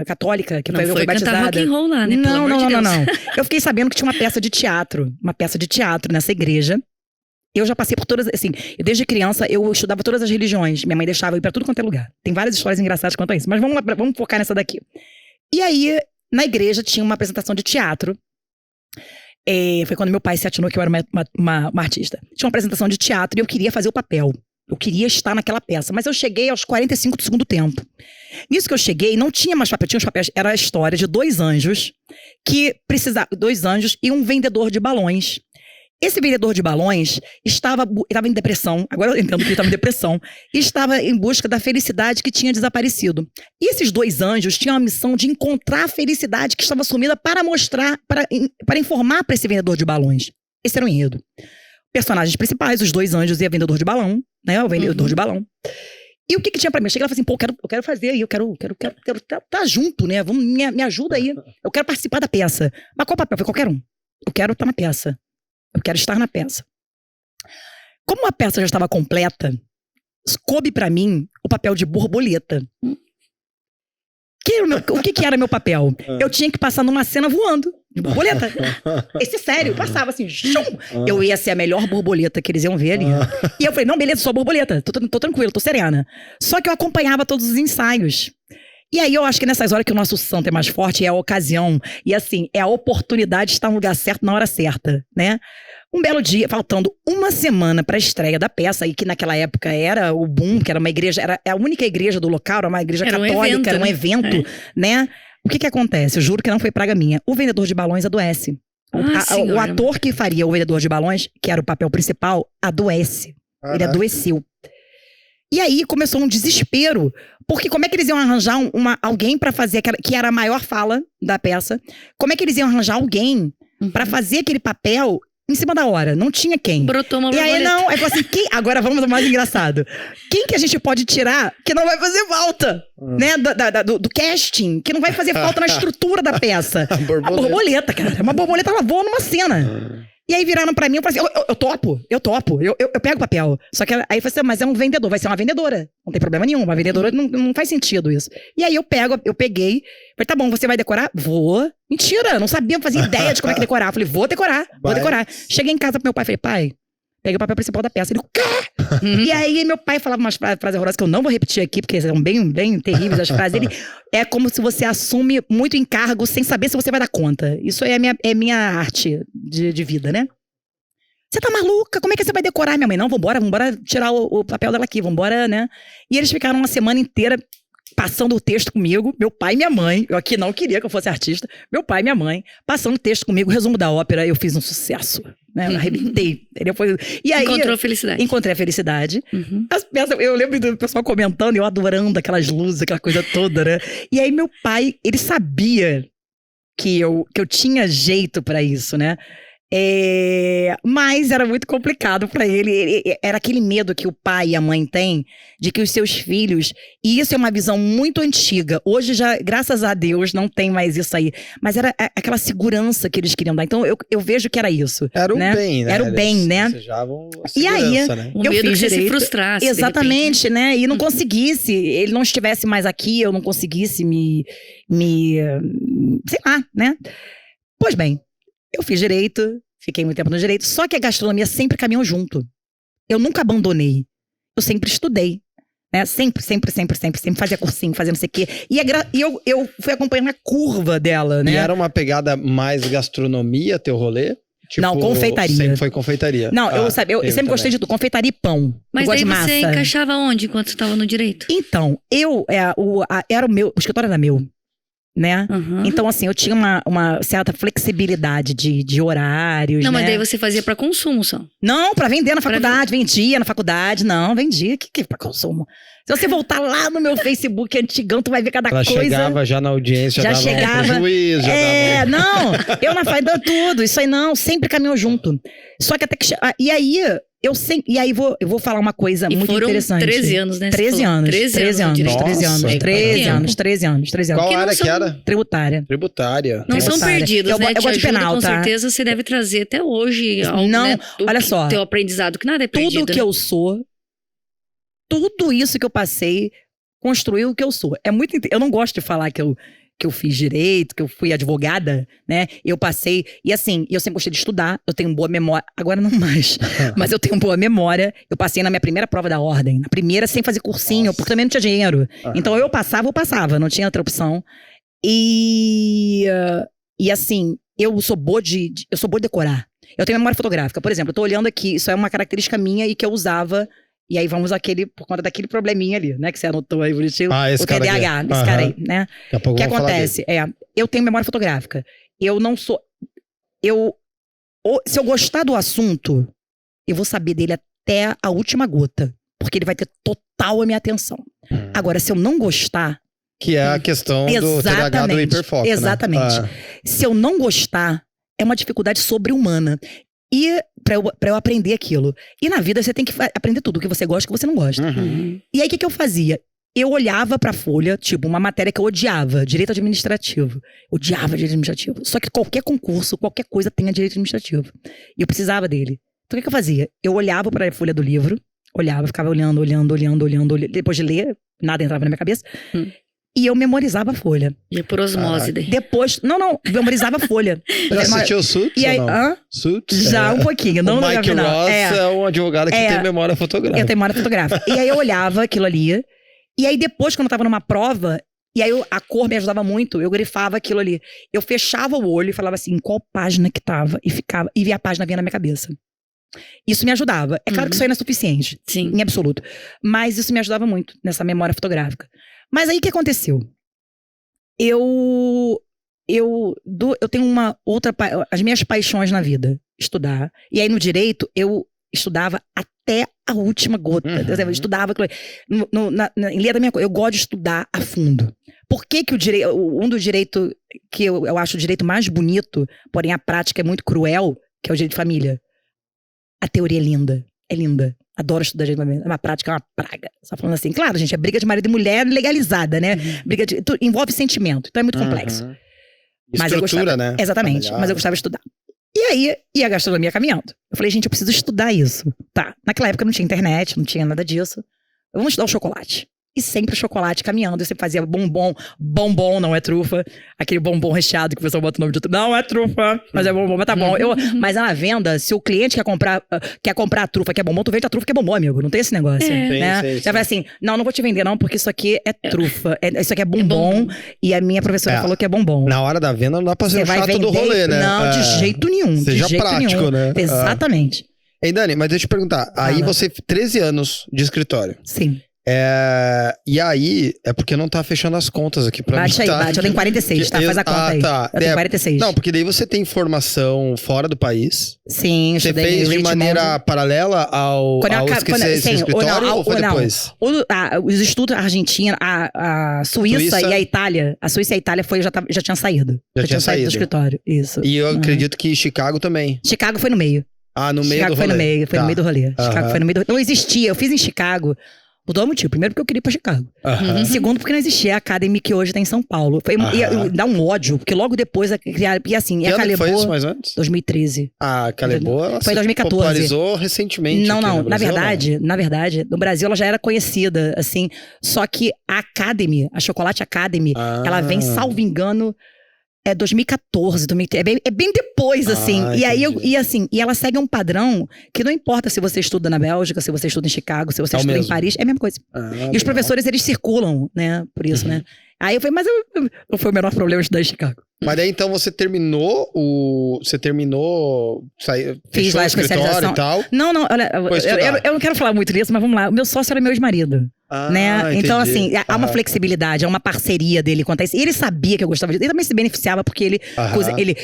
[SPEAKER 3] católica, que foi batizada.
[SPEAKER 2] Rock and roll lá, né?
[SPEAKER 3] Não. Eu fiquei sabendo que tinha uma peça de teatro nessa igreja. Eu já passei por todas, assim, desde criança eu estudava todas as religiões, minha mãe deixava eu ir pra tudo quanto é lugar. Tem várias histórias engraçadas quanto a isso, mas vamos focar nessa daqui. E aí, na igreja tinha uma apresentação de teatro. Foi quando meu pai se atinou que eu era uma artista. Tinha uma apresentação de teatro e eu queria fazer o papel. Eu queria estar naquela peça. Mas eu cheguei aos 45 do segundo tempo. Nisso que eu cheguei, não tinha mais papel. Tinha os papéis. Era a história de dois anjos e um vendedor de balões. Esse vendedor de balões estava em depressão, agora eu entendo que ele estava em depressão, e estava em busca da felicidade que tinha desaparecido. E esses dois anjos tinham a missão de encontrar a felicidade que estava sumida para mostrar, para informar para esse vendedor de balões. Esse era o enredo. Personagens principais, os dois anjos e a vendedor de balão, né? O vendedor de balão. E o que tinha pra mim? Eu cheguei lá e falei assim, pô, eu quero fazer aí, eu quero tá junto, né? Me ajuda aí. Eu quero participar da peça. Mas qual papel? Foi qualquer um. Eu quero estar na peça. Eu quero estar na peça. Como a peça já estava completa, coube pra mim o papel de borboleta. O que era meu papel? Eu tinha que passar numa cena voando de borboleta. Esse sério, passava assim, chum! Eu ia ser a melhor borboleta que eles iam ver ali. E eu falei, não, beleza, sou borboleta, tô tranquila, tô serena. Só que eu acompanhava todos os ensaios. E aí eu acho que nessas horas que o nosso santo é mais forte, é a ocasião. E assim, é a oportunidade de estar no lugar certo na hora certa, né? Um belo dia, faltando uma semana para a estreia da peça, e que naquela época era o boom, que era uma igreja, era a única igreja do local, era uma igreja católica, era um evento, né? O que acontece? Eu juro que não foi praga minha. O vendedor de balões adoece. O ator que faria o vendedor de balões, que era o papel principal, adoece. Ele adoeceu. E aí começou um desespero, porque como é que eles iam arranjar alguém para fazer aquela, que era a maior fala da peça? Como é que eles iam arranjar alguém pra fazer aquele papel em cima da hora. Não tinha quem.
[SPEAKER 2] Brotou uma
[SPEAKER 3] borboleta. E aí não, aí falou assim, agora vamos ao mais engraçado. Quem que a gente pode tirar que não vai fazer falta? Né? Do casting, que não vai fazer falta na estrutura da peça. A borboleta, cara. Uma borboleta, ela voa numa cena. E aí viraram pra mim, eu falei assim, eu topo, eu pego o papel. Só que aí eu falei assim, mas é um vendedor, vai ser uma vendedora. Não tem problema nenhum, uma vendedora não faz sentido isso. E aí eu peguei, falei, tá bom, você vai decorar? Vou. Mentira, não sabia, não fazia ideia de como é que decorar. Eu falei, vou decorar. Cheguei em casa pro meu pai, falei, pai, peguei o papel principal da peça. Ele, o quê? E aí meu pai falava umas frases horrorosas que eu não vou repetir aqui, porque são bem, bem terríveis as frases. Ele, é como se você assume muito encargo sem saber se você vai dar conta. Isso é minha arte de vida, né? Você tá maluca? Como é que você vai decorar? Minha mãe, não, vambora tirar o papel dela aqui, vambora, né? E eles ficaram uma semana inteira passando o texto comigo, meu pai e minha mãe. Eu aqui não queria que eu fosse artista. Meu pai e minha mãe passando o texto comigo, resumo da ópera. Eu fiz um sucesso, né? Eu arrebentei. E aí,
[SPEAKER 2] encontrou a felicidade.
[SPEAKER 3] Encontrei a felicidade. Eu lembro do pessoal comentando, eu adorando aquelas luzes, aquela coisa toda, né? E aí meu pai, ele sabia que eu tinha jeito pra isso, né? Mas era muito complicado pra ele. Era aquele medo que o pai e a mãe têm de que os seus filhos, e isso é uma visão muito antiga, hoje já, graças a Deus, não tem mais isso aí, mas era aquela segurança que eles queriam dar. Então eu vejo que era isso.
[SPEAKER 1] Era o
[SPEAKER 3] né?
[SPEAKER 1] bem, né?
[SPEAKER 3] Era o bem, né?
[SPEAKER 1] Desejavam a segurança,
[SPEAKER 3] e aí,
[SPEAKER 1] né?
[SPEAKER 2] O medo que você se frustrasse.
[SPEAKER 3] Exatamente, né? E não conseguisse, ele não estivesse mais aqui, eu não conseguisse sei lá, né? Pois bem, eu fiz direito, fiquei muito tempo no direito, só que a gastronomia sempre caminhou junto. Eu nunca abandonei. Eu sempre estudei. Né? Sempre fazia cursinho, fazia não sei o quê. E eu fui acompanhando a curva dela, né?
[SPEAKER 1] E era uma pegada mais gastronomia, teu rolê? Tipo,
[SPEAKER 3] não, confeitaria.
[SPEAKER 1] Sempre foi confeitaria.
[SPEAKER 3] Não, eu sempre gostei de tudo. Confeitaria e pão.
[SPEAKER 2] Mas
[SPEAKER 3] daí
[SPEAKER 2] você encaixava onde enquanto você estava no direito?
[SPEAKER 3] Então, o escritório era meu. Né? Então, assim, eu tinha uma certa flexibilidade de horários.
[SPEAKER 2] Não,
[SPEAKER 3] né?
[SPEAKER 2] mas daí você fazia pra consumo só.
[SPEAKER 3] Não, pra vender na faculdade, vendia na faculdade. Não, vendia. Que é pra consumo? Se você voltar lá no meu Facebook antigão, tu vai ver cada coisa.
[SPEAKER 1] Ela chegava já na audiência, já dava prejuízo,
[SPEAKER 3] não, eu na faida tudo. Isso aí não, sempre caminhou junto. Só que até que... E aí... eu vou falar uma coisa muito interessante.
[SPEAKER 2] 13 anos, né?
[SPEAKER 3] 13 anos. 13 anos.
[SPEAKER 1] Qual área que era?
[SPEAKER 3] Tributária.
[SPEAKER 2] Não são perdidos, né?
[SPEAKER 3] Eu gosto de penal,
[SPEAKER 2] com
[SPEAKER 3] tá?
[SPEAKER 2] certeza você deve trazer até hoje.
[SPEAKER 3] Não,
[SPEAKER 2] né?
[SPEAKER 3] olha só.
[SPEAKER 2] Teu aprendizado, que nada é perdido.
[SPEAKER 3] Tudo que eu sou, tudo isso que eu passei, construiu o que eu sou. Eu não gosto de falar que eu fiz direito, que eu fui advogada, né? Eu passei... E assim, eu sempre gostei de estudar, eu tenho boa memória. Agora não mais. Mas eu tenho boa memória. Eu passei na minha primeira prova da ordem. Na primeira, sem fazer cursinho, porque também não tinha dinheiro. Então, eu passava, não tinha outra opção. E assim, eu sou boa de decorar. Eu tenho memória fotográfica. Por exemplo, eu tô olhando aqui, isso é uma característica minha e que eu usava... E aí vamos por conta daquele probleminha ali, né? Que você anotou aí, bonitinho.
[SPEAKER 1] Esse
[SPEAKER 3] o TDAH, esse cara aí, né? O que acontece? Eu tenho memória fotográfica. Eu não sou... se eu gostar do assunto, eu vou saber dele até a última gota. Porque ele vai ter total a minha atenção. Agora, se eu não gostar...
[SPEAKER 1] Que é a questão do TDAH do hiperfoco,
[SPEAKER 3] exatamente.
[SPEAKER 1] Né?
[SPEAKER 3] Se eu não gostar, é uma dificuldade sobre-humana. E pra eu aprender aquilo. E na vida você tem que aprender tudo, o que você gosta e o que você não gosta. E aí o que eu fazia? Eu olhava pra folha, tipo, uma matéria que eu odiava, direito administrativo. Odiava direito administrativo. Só que qualquer concurso, qualquer coisa tenha direito administrativo. E eu precisava dele. Então o que eu fazia? Eu olhava pra folha do livro, ficava olhando. Depois de ler, nada entrava na minha cabeça. E eu memorizava a folha.
[SPEAKER 2] E por osmose daí.
[SPEAKER 3] Depois... Não, memorizava a folha.
[SPEAKER 1] Já assistiu Suits
[SPEAKER 3] e aí,
[SPEAKER 1] ou não?
[SPEAKER 3] Suits? Já, um pouquinho. Não,
[SPEAKER 1] o Mike Ross é um advogado que tem memória fotográfica.
[SPEAKER 3] Eu tenho memória fotográfica. E aí eu olhava aquilo ali. E aí depois, quando eu tava numa prova... E aí a cor me ajudava muito. Eu grifava aquilo ali. Eu fechava o olho e falava assim, em qual página que tava. E via a página vinha na minha cabeça. Isso me ajudava. É claro que isso aí não é suficiente.
[SPEAKER 2] Sim.
[SPEAKER 3] Em absoluto. Mas isso me ajudava muito nessa memória fotográfica. Mas aí o que aconteceu? Eu tenho uma outra... As minhas paixões na vida. Estudar. E aí no direito, eu estudava até a última gota. Eu estudava em linha da minha coisa. Eu gosto de estudar a fundo. Por que o direito, um dos direitos que eu acho o direito mais bonito, porém a prática é muito cruel, que é o direito de família? A teoria é linda. É linda. Adoro estudar direito de família. A prática é uma praga. Só falando assim, claro, gente, é briga de marido e mulher legalizada, né? Briga de, envolve sentimento, então é muito complexo. Mas
[SPEAKER 1] estrutura,
[SPEAKER 3] eu gostava,
[SPEAKER 1] né?
[SPEAKER 3] Exatamente, mas eu gostava de estudar. E aí, ia a gastronomia caminhando. Eu falei, gente, eu preciso estudar isso. Tá, naquela época não tinha internet, não tinha nada disso. Vamos estudar o chocolate. E sempre o chocolate caminhando. Eu sempre fazia bombom não é trufa. Aquele bombom recheado que o pessoal bota o nome de trufa. Não é trufa, mas é bombom, mas tá bom. Mas na venda, se o cliente quer comprar a trufa que é bombom, tu vende a trufa que é bombom, amigo. Não tem esse negócio, né? Já vai assim, não vou te vender não, porque isso aqui é trufa. Isso aqui é bombom. E a minha professora falou que é bombom.
[SPEAKER 1] Na hora da venda não dá pra ser o chato do rolê, né?
[SPEAKER 3] Não, de jeito nenhum.
[SPEAKER 1] Seja prático, né?
[SPEAKER 3] Exatamente.
[SPEAKER 1] Ei, Dani, mas deixa eu te perguntar. Aí você, 13 anos de escritório.
[SPEAKER 3] Sim.
[SPEAKER 1] E aí, é porque não tá fechando as contas aqui pra mim.
[SPEAKER 3] Bate, eu tenho 46, tá? Faz a conta aí.
[SPEAKER 1] Tá.
[SPEAKER 3] Eu tenho 46.
[SPEAKER 1] Não, porque daí você tem formação fora do país.
[SPEAKER 3] Sim,
[SPEAKER 1] você fez de maneira paralela ao escritório ou foi depois?
[SPEAKER 3] Os estudos, a Argentina, a Suíça e a Itália. A Suíça e a Itália já tinha saído. Já tinha saído do escritório, isso.
[SPEAKER 1] E eu acredito que Chicago também.
[SPEAKER 3] Chicago foi no meio.
[SPEAKER 1] No meio
[SPEAKER 3] Chicago
[SPEAKER 1] do rolê.
[SPEAKER 3] Foi no meio do rolê. Chicago foi no meio do rolê. Não existia, eu fiz em Chicago. Por dois motivos. Primeiro, porque eu queria ir pra Chicago. Segundo, porque não existia a Academy que hoje tá em São Paulo. Ia dar um ódio, porque logo depois criaram. E assim,
[SPEAKER 1] a Calebo. Foi isso mais ou menos?
[SPEAKER 3] 2013.
[SPEAKER 1] A Calebo, ela
[SPEAKER 3] foi em 2014.
[SPEAKER 1] Popularizou recentemente.
[SPEAKER 3] Não. Na verdade, no Brasil ela já era conhecida, assim. Só que a Academy, a Chocolate Academy, ela vem, salvo engano. 2014, 2013, é bem depois, assim. E ela segue um padrão que não importa se você estuda na Bélgica, se você estuda em Chicago, se você estuda em Paris, é a mesma coisa. E os professores, eles circulam, né, por isso, né. Aí eu falei, mas não foi o menor problema estudar em Chicago.
[SPEAKER 1] Mas daí então você terminou,
[SPEAKER 3] fiz lá a especialização
[SPEAKER 1] e tal?
[SPEAKER 3] Não, olha, eu não quero falar muito disso, mas vamos lá. O meu sócio era meu ex-marido. Né? Então, assim, há uma flexibilidade, há uma parceria dele quanto a isso. E ele sabia que eu gostava disso. Ele também se beneficiava porque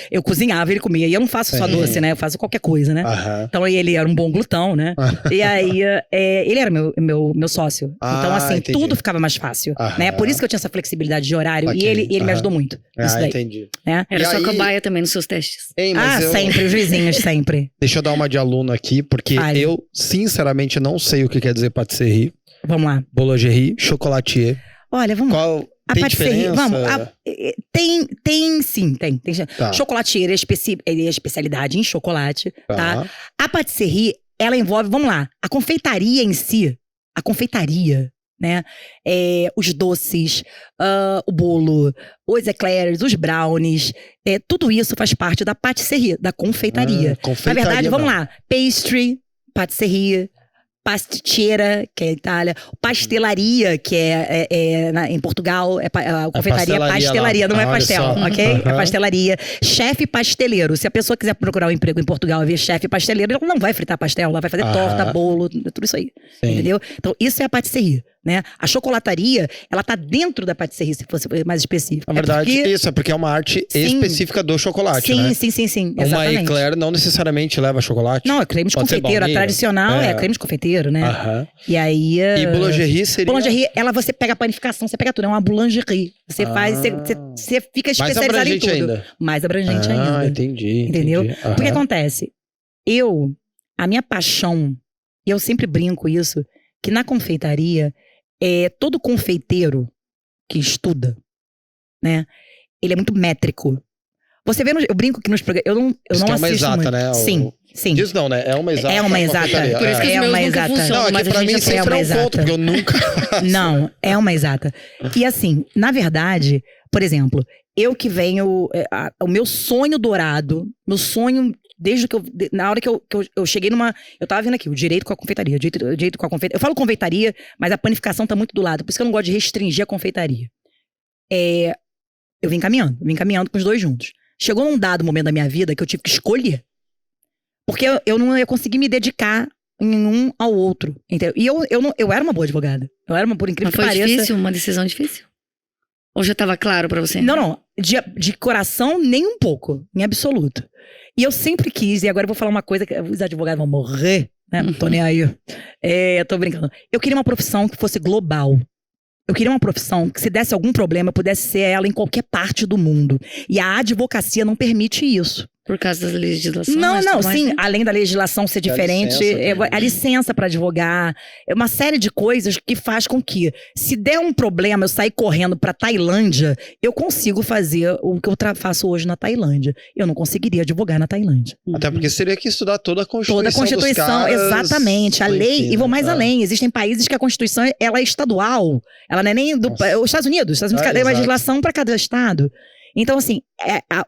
[SPEAKER 3] eu cozinhava, ele comia. E eu não faço só doce, né? Eu faço qualquer coisa, né? Então, ele era um bom glutão, né? E aí, ele era meu sócio. Então, assim, tudo ficava mais fácil. Né? Por isso que eu tinha essa flexibilidade de horário. E ele me ajudou muito. Isso daí.
[SPEAKER 1] Entendi.
[SPEAKER 3] Né?
[SPEAKER 2] Era sua cobaia também nos seus testes.
[SPEAKER 3] Sempre, os vizinhos, sempre.
[SPEAKER 1] Deixa eu dar uma de aluno aqui, porque eu, sinceramente, não sei o que quer dizer patisserie.
[SPEAKER 3] Vamos lá.
[SPEAKER 1] Boulangerie, chocolatier.
[SPEAKER 3] Olha, vamos
[SPEAKER 1] lá.
[SPEAKER 3] Tem diferença? Vamos. Tem sim.
[SPEAKER 1] Tá.
[SPEAKER 3] Chocolatier é especialidade em chocolate, tá? A patisserie, ela envolve, vamos lá, a confeitaria em si. A confeitaria, né? Os doces, o bolo, os eclairs, os brownies. Tudo isso faz parte da patisserie, da confeitaria. Na verdade, vamos lá. Pastry, patisserie. Pasticeira, que é a Itália. Pastelaria, que em Portugal. A confeitaria é pastelaria, não é pastel, ok? É pastelaria. Chefe pasteleiro. Se a pessoa quiser procurar um emprego em Portugal e ver chefe pasteleiro, ela não vai fritar pastel, ela vai fazer torta, bolo, tudo isso aí. Sim. Entendeu? Então, isso é a patisserie, né? A chocolataria, ela tá dentro da patisserie, se fosse mais específico.
[SPEAKER 1] Na verdade, isso é porque é uma arte específica do chocolate, né?
[SPEAKER 3] Sim. Exatamente.
[SPEAKER 1] Uma eclair não necessariamente leva chocolate.
[SPEAKER 3] Não, é creme de confeiteiro. A tradicional é creme de confeiteiro, né? E aí...
[SPEAKER 1] E boulangerie seria...
[SPEAKER 3] Boulangerie, você pega a panificação, você pega tudo. É uma boulangerie. Você faz... Você fica especializado em tudo.
[SPEAKER 1] Ainda.
[SPEAKER 3] Mais abrangente ainda.
[SPEAKER 1] Entendi.
[SPEAKER 3] Entendeu? O que acontece? A minha paixão, e eu sempre brinco isso, que na confeitaria, todo confeiteiro que estuda, né? Ele é muito métrico. Você vê, eu brinco que nos programas, eu não assisto
[SPEAKER 1] uma exata,
[SPEAKER 3] muito.
[SPEAKER 1] Né?
[SPEAKER 3] Sim.
[SPEAKER 1] Diz não, né? É uma exata.
[SPEAKER 3] É uma exata.
[SPEAKER 2] Por isso que os meus nunca funcionam,
[SPEAKER 1] não,
[SPEAKER 2] mas
[SPEAKER 1] pra mim sempre é um ponto, porque eu nunca...
[SPEAKER 3] Não, é uma exata. E assim, na verdade, por exemplo, eu que venho... o meu sonho dourado, meu sonho... Desde que na hora que eu cheguei numa... Eu tava vendo aqui, o direito com a confeitaria. Direito com a confeitaria. Eu falo confeitaria, mas a panificação tá muito do lado. Por isso que eu não gosto de restringir a confeitaria. Eu vim caminhando com os dois juntos. Chegou num dado momento da minha vida que eu tive que escolher. Porque eu não ia conseguir me dedicar em um ao outro. Entendeu? E eu era uma boa advogada. Eu era por incrível que pareça.
[SPEAKER 2] Mas foi difícil? Uma decisão difícil? Ou já tava claro pra você?
[SPEAKER 3] Não. De coração, nem um pouco. Em absoluto. E eu sempre quis, e agora eu vou falar uma coisa que os advogados vão morrer né? Tô nem aí. Tô brincando. Eu queria uma profissão que fosse global. Eu queria uma profissão que, se desse algum problema, eu pudesse ser ela em qualquer parte do mundo. E a advocacia não permite isso.
[SPEAKER 2] Por causa da legislação?
[SPEAKER 3] Não, sim. Além da legislação ser diferente, a licença para advogar, é uma série de coisas que faz com que, se der um problema, eu sair correndo para Tailândia, eu consigo fazer o que eu faço hoje na Tailândia. Eu não conseguiria advogar na Tailândia.
[SPEAKER 1] Até porque seria que estudar toda a Constituição.
[SPEAKER 3] Toda a Constituição, exatamente. A lei,
[SPEAKER 1] enfim,
[SPEAKER 3] e vou mais além. Existem países que a Constituição ela é estadual. Ela não é nem do. Os Estados Unidos tem legislação para cada estado. Então, assim,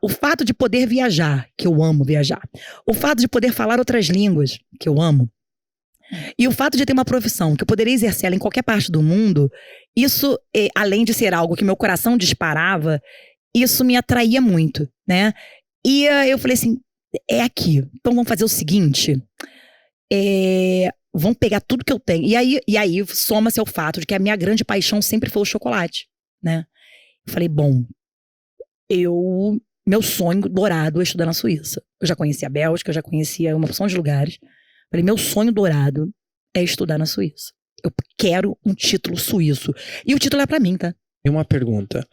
[SPEAKER 3] o fato de poder viajar, que eu amo viajar, o fato de poder falar outras línguas, que eu amo, e o fato de ter uma profissão que eu poderia exercer ela em qualquer parte do mundo, isso, além de ser algo que meu coração disparava, isso me atraía muito, né? E eu falei assim, é aqui, então vamos fazer o seguinte, vamos pegar tudo que eu tenho. E aí soma-se ao fato de que a minha grande paixão sempre foi o chocolate, né? Eu falei, bom, meu sonho dourado é estudar na Suíça. Eu já conhecia a Bélgica, eu já conhecia uma opção de lugares. Falei, meu sonho dourado é estudar na Suíça. Eu quero um título suíço. E o título é pra mim, tá?
[SPEAKER 1] E uma pergunta.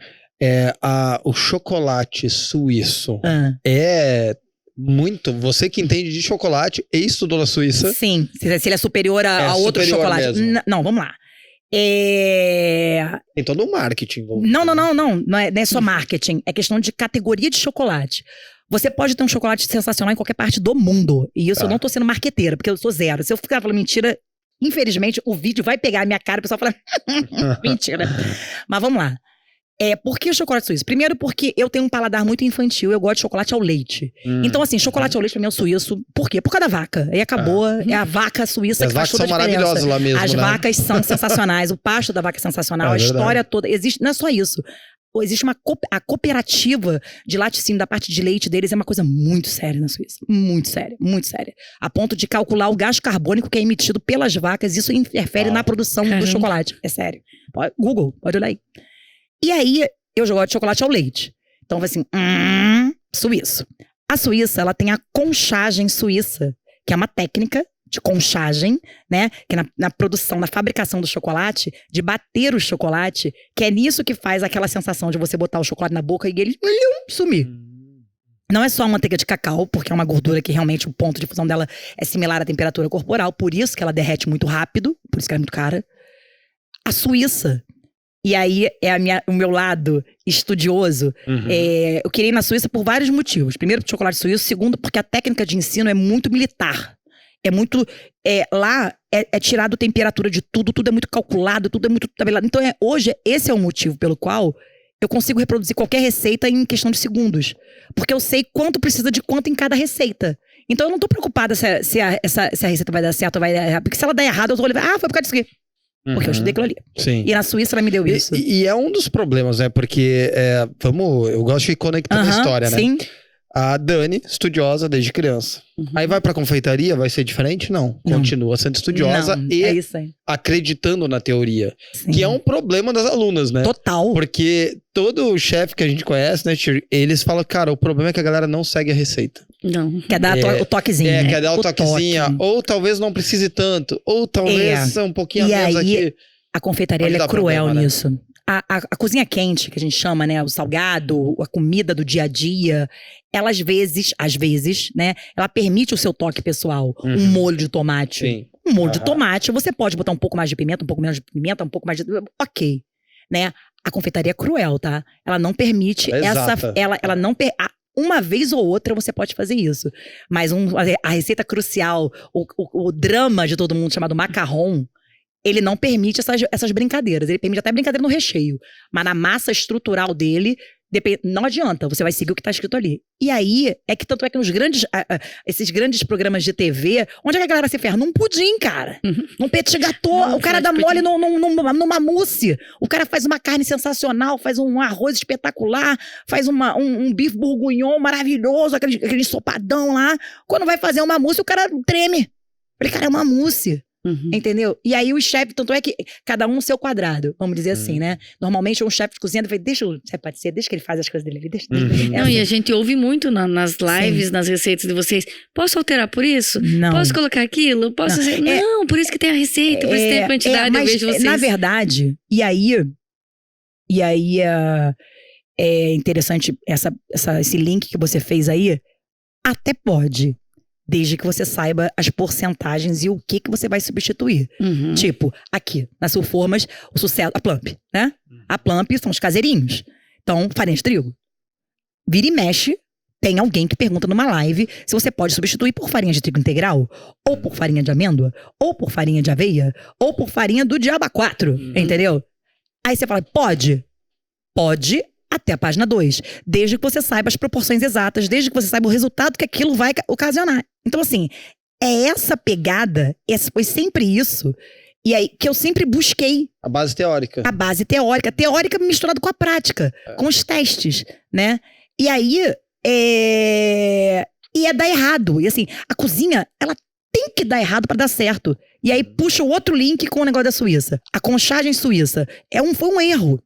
[SPEAKER 1] O chocolate suíço é muito... Você que entende de chocolate e estudou na Suíça...
[SPEAKER 3] Sim. Se ele é superior a outro chocolate. Não, vamos lá.
[SPEAKER 1] Tem todo um marketing envolvido.
[SPEAKER 3] Não é só marketing. É questão de categoria de chocolate. Você pode ter um chocolate sensacional em qualquer parte do mundo. E isso eu não tô sendo marqueteira, porque eu sou zero. Se eu ficar falando mentira, infelizmente o vídeo vai pegar a minha cara e o pessoal fala mentira. Mas vamos lá. Por que o chocolate suíço? Primeiro porque eu tenho um paladar muito infantil, eu gosto de chocolate ao leite. Então assim, chocolate ao leite pra mim é o suíço. Por quê? Por causa da vaca. Aí acabou, é a vaca suíça que faz toda a diferença.
[SPEAKER 1] As vacas são maravilhosas lá mesmo,
[SPEAKER 3] As vacas são sensacionais, o pasto da vaca é sensacional, a história toda. Não é só isso. Existe a cooperativa de laticínio da parte de leite deles é uma coisa muito séria na Suíça. Muito séria, muito séria. A ponto de calcular o gás carbônico que é emitido pelas vacas, isso interfere na produção do chocolate. É sério. Google, pode olhar aí. E aí, eu gosto de chocolate ao leite. Então, eu falei assim, suíço. A Suíça, ela tem a conchagem suíça, que é uma técnica de conchagem, né? Que na produção, na fabricação do chocolate, de bater o chocolate, que é nisso que faz aquela sensação de você botar o chocolate na boca e ele sumir. Não é só a manteiga de cacau, porque é uma gordura que realmente o ponto de fusão dela é similar à temperatura corporal, por isso que ela derrete muito rápido, por isso que ela é muito cara. A Suíça... E aí o meu lado estudioso. Eu queria ir na Suíça por vários motivos. Primeiro, por chocolate suíço. Segundo, porque a técnica de ensino é muito militar. É muito... lá é tirado temperatura de tudo é muito calculado, tudo é muito tabelado. Então, hoje, esse é o motivo pelo qual eu consigo reproduzir qualquer receita em questão de segundos. Porque eu sei quanto precisa de quanto em cada receita. Então, eu não tô preocupada se a receita vai dar certo ou vai dar errado. Porque se ela der errado, eu tô olhando, foi por causa disso aqui. Porque eu estudei aquilo ali.
[SPEAKER 1] Sim.
[SPEAKER 3] E na Suíça ela me deu isso.
[SPEAKER 1] E é um dos problemas, né? Porque, eu gosto de ir conectando a história, né?
[SPEAKER 3] Sim.
[SPEAKER 1] A Dani, estudiosa desde criança. Aí vai pra confeitaria, vai ser diferente? Não. Continua sendo estudiosa e
[SPEAKER 3] é isso aí.
[SPEAKER 1] acreditando na teoria. Sim. Que é um problema das alunas, né?
[SPEAKER 3] Total.
[SPEAKER 1] Porque todo chefe que a gente conhece, né, eles falam, cara, o problema é que a galera não segue a receita.
[SPEAKER 2] Não.
[SPEAKER 3] Quer dar o toquezinho, né?
[SPEAKER 1] Quer dar o toquezinho. Toque. Ou talvez não precise tanto. Ou talvez um pouquinho a menos aqui.
[SPEAKER 3] A confeitaria ela é cruel problema, nisso. Né? A cozinha quente, que a gente chama, né? O salgado, a comida do dia a dia, ela às vezes, né? Ela permite o seu toque pessoal. Um molho de tomate. Sim. Um molho de tomate, você pode botar um pouco mais de pimenta, um pouco menos de pimenta, um pouco mais de... Ok. Né? A confeitaria é cruel, tá? Ela não permite ela não... Uma vez ou outra você pode fazer isso. Mas a receita crucial, o drama de todo mundo chamado macarrão, ele não permite essas brincadeiras. Ele permite até brincadeira no recheio. Mas na massa estrutural dele, não adianta. Você vai seguir o que está escrito ali. E aí, tanto é que esses grandes programas de TV, onde é que a galera se ferra? Num pudim, cara. Num petit gâteau. O cara dá mole numa mousse. O cara faz uma carne sensacional, faz um arroz espetacular, faz um bife bourguignon maravilhoso, aquele ensopadão lá. Quando vai fazer uma mousse, o cara treme. Falei, cara, é uma mousse. Entendeu? E aí o chefe, tanto é que cada um no seu quadrado, vamos dizer assim, né? Normalmente um chefe de cozinha vai, deixa o chefe patisserie, deixa que ele faz as coisas dele ali, deixa.
[SPEAKER 2] Não, e a gente ouve muito nas lives, nas receitas de vocês. Posso alterar por isso?
[SPEAKER 3] Não.
[SPEAKER 2] Posso colocar aquilo? Posso fazer? Não, por isso que tem a receita, por isso que tem a quantidade,
[SPEAKER 3] mas,
[SPEAKER 2] eu vejo vocês.
[SPEAKER 3] Na verdade, e aí é interessante esse link que você fez aí, até pode. Desde que você saiba as porcentagens e o que você vai substituir. Tipo, aqui, na Sulformas, o sucesso, a Plump, né? A Plump são os caseirinhos. Então, farinha de trigo. Vira e mexe, tem alguém que pergunta numa live se você pode substituir por farinha de trigo integral, ou por farinha de amêndoa, ou por farinha de aveia, ou por farinha do diaba 4, entendeu? Aí você fala, pode? Pode. Até a página 2. Desde que você saiba as proporções exatas, desde que você saiba o resultado que aquilo vai ocasionar. Então, assim, é essa pegada, foi sempre isso, e aí que eu sempre busquei.
[SPEAKER 1] A base teórica.
[SPEAKER 3] A base teórica. Teórica misturada com a prática, com os testes, né? E aí, ia dar errado. E assim, a cozinha, ela tem que dar errado pra dar certo. E aí puxa o outro link com o negócio da Suíça. A conchagem suíça. Foi um erro.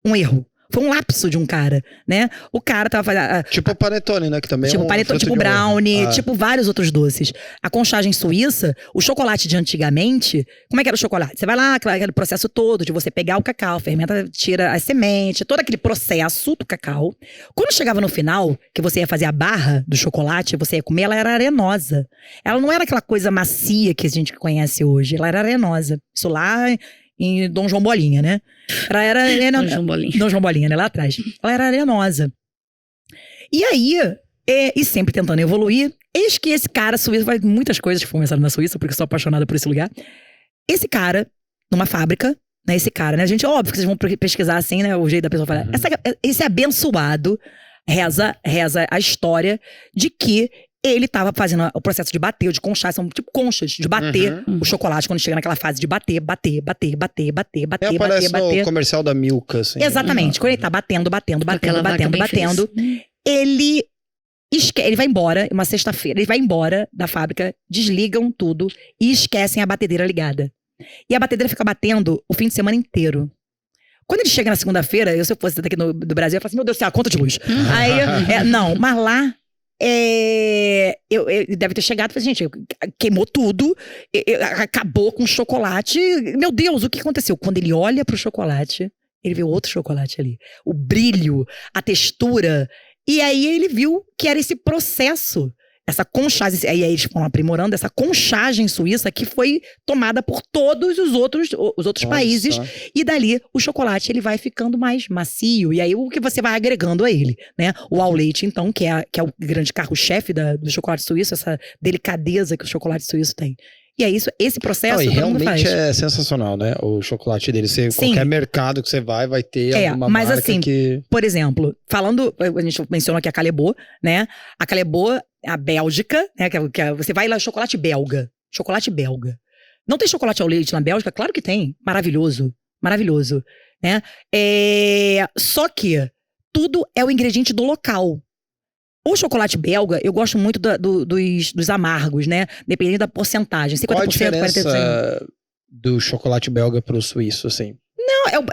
[SPEAKER 3] Um erro. Foi um lapso de um cara, né? O cara tava fazendo...
[SPEAKER 1] Tipo panetone, né? Que também
[SPEAKER 3] tipo panetone, tipo brownie, tipo vários outros doces. A conchagem suíça, o chocolate de antigamente... Como é que era o chocolate? Você vai lá, aquele processo todo de você pegar o cacau, fermenta, tira as sementes, todo aquele processo do cacau. Quando chegava no final, que você ia fazer a barra do chocolate, você ia comer, ela era arenosa. Ela não era aquela coisa macia que a gente conhece hoje. Ela era arenosa. Isso lá... em Dom João Bolinha, né? Ela era
[SPEAKER 2] Dom João Bolinha.
[SPEAKER 3] Dom João Bolinha, né? Lá atrás. Ela era arenosa. E aí, e sempre tentando evoluir, eis que esse cara suíço, vai muitas coisas que começaram na Suíça, porque eu sou apaixonada por esse lugar. Esse cara, numa fábrica, né? Esse cara, né? A gente, óbvio que vocês vão pesquisar assim, né? O jeito da pessoa falar. Esse abençoado reza a história de que ele tava fazendo o processo de bater, de conchar, são tipo conchas, de bater o chocolate quando chega naquela fase de bater.
[SPEAKER 1] Aparece no comercial da Milka, assim.
[SPEAKER 3] Exatamente, quando ele tá batendo, ele vai embora, uma sexta-feira, ele vai embora da fábrica, desligam tudo e esquecem a batedeira ligada. E a batedeira fica batendo o fim de semana inteiro. Quando ele chega na segunda-feira, se eu fosse daqui do Brasil, eu falo assim, meu Deus do céu, a conta de luz. Aí, não, mas lá... ele deve ter chegado e falou, gente, queimou tudo, acabou com o chocolate. Meu Deus, o que aconteceu? Quando ele olha pro chocolate, ele vê outro chocolate ali. O brilho, a textura. E aí ele viu que era esse processo, essa conchagem. Aí eles foram aprimorando essa conchagem suíça que foi tomada por todos os outros países. E dali o chocolate ele vai ficando mais macio. E aí o que você vai agregando a ele, né? O ao leite, então, que é o grande carro-chefe do chocolate suíço, essa delicadeza que o chocolate suíço tem. E é isso, esse processo.
[SPEAKER 1] E realmente é sensacional, né? O chocolate dele. Qualquer mercado que você vai ter alguma marca assim, que...
[SPEAKER 3] Por exemplo, falando, a gente mencionou aqui a Callebaut, né? A Callebaut, a Bélgica, né? Você vai lá, chocolate belga. Chocolate belga. Não tem chocolate ao leite na Bélgica? Claro que tem. Maravilhoso. Maravilhoso. Né? Só que tudo é o ingrediente do local. O chocolate belga, eu gosto muito dos amargos, né? Dependendo da porcentagem. 50%,
[SPEAKER 1] qual a diferença do chocolate belga pro suíço, assim?
[SPEAKER 3] Não,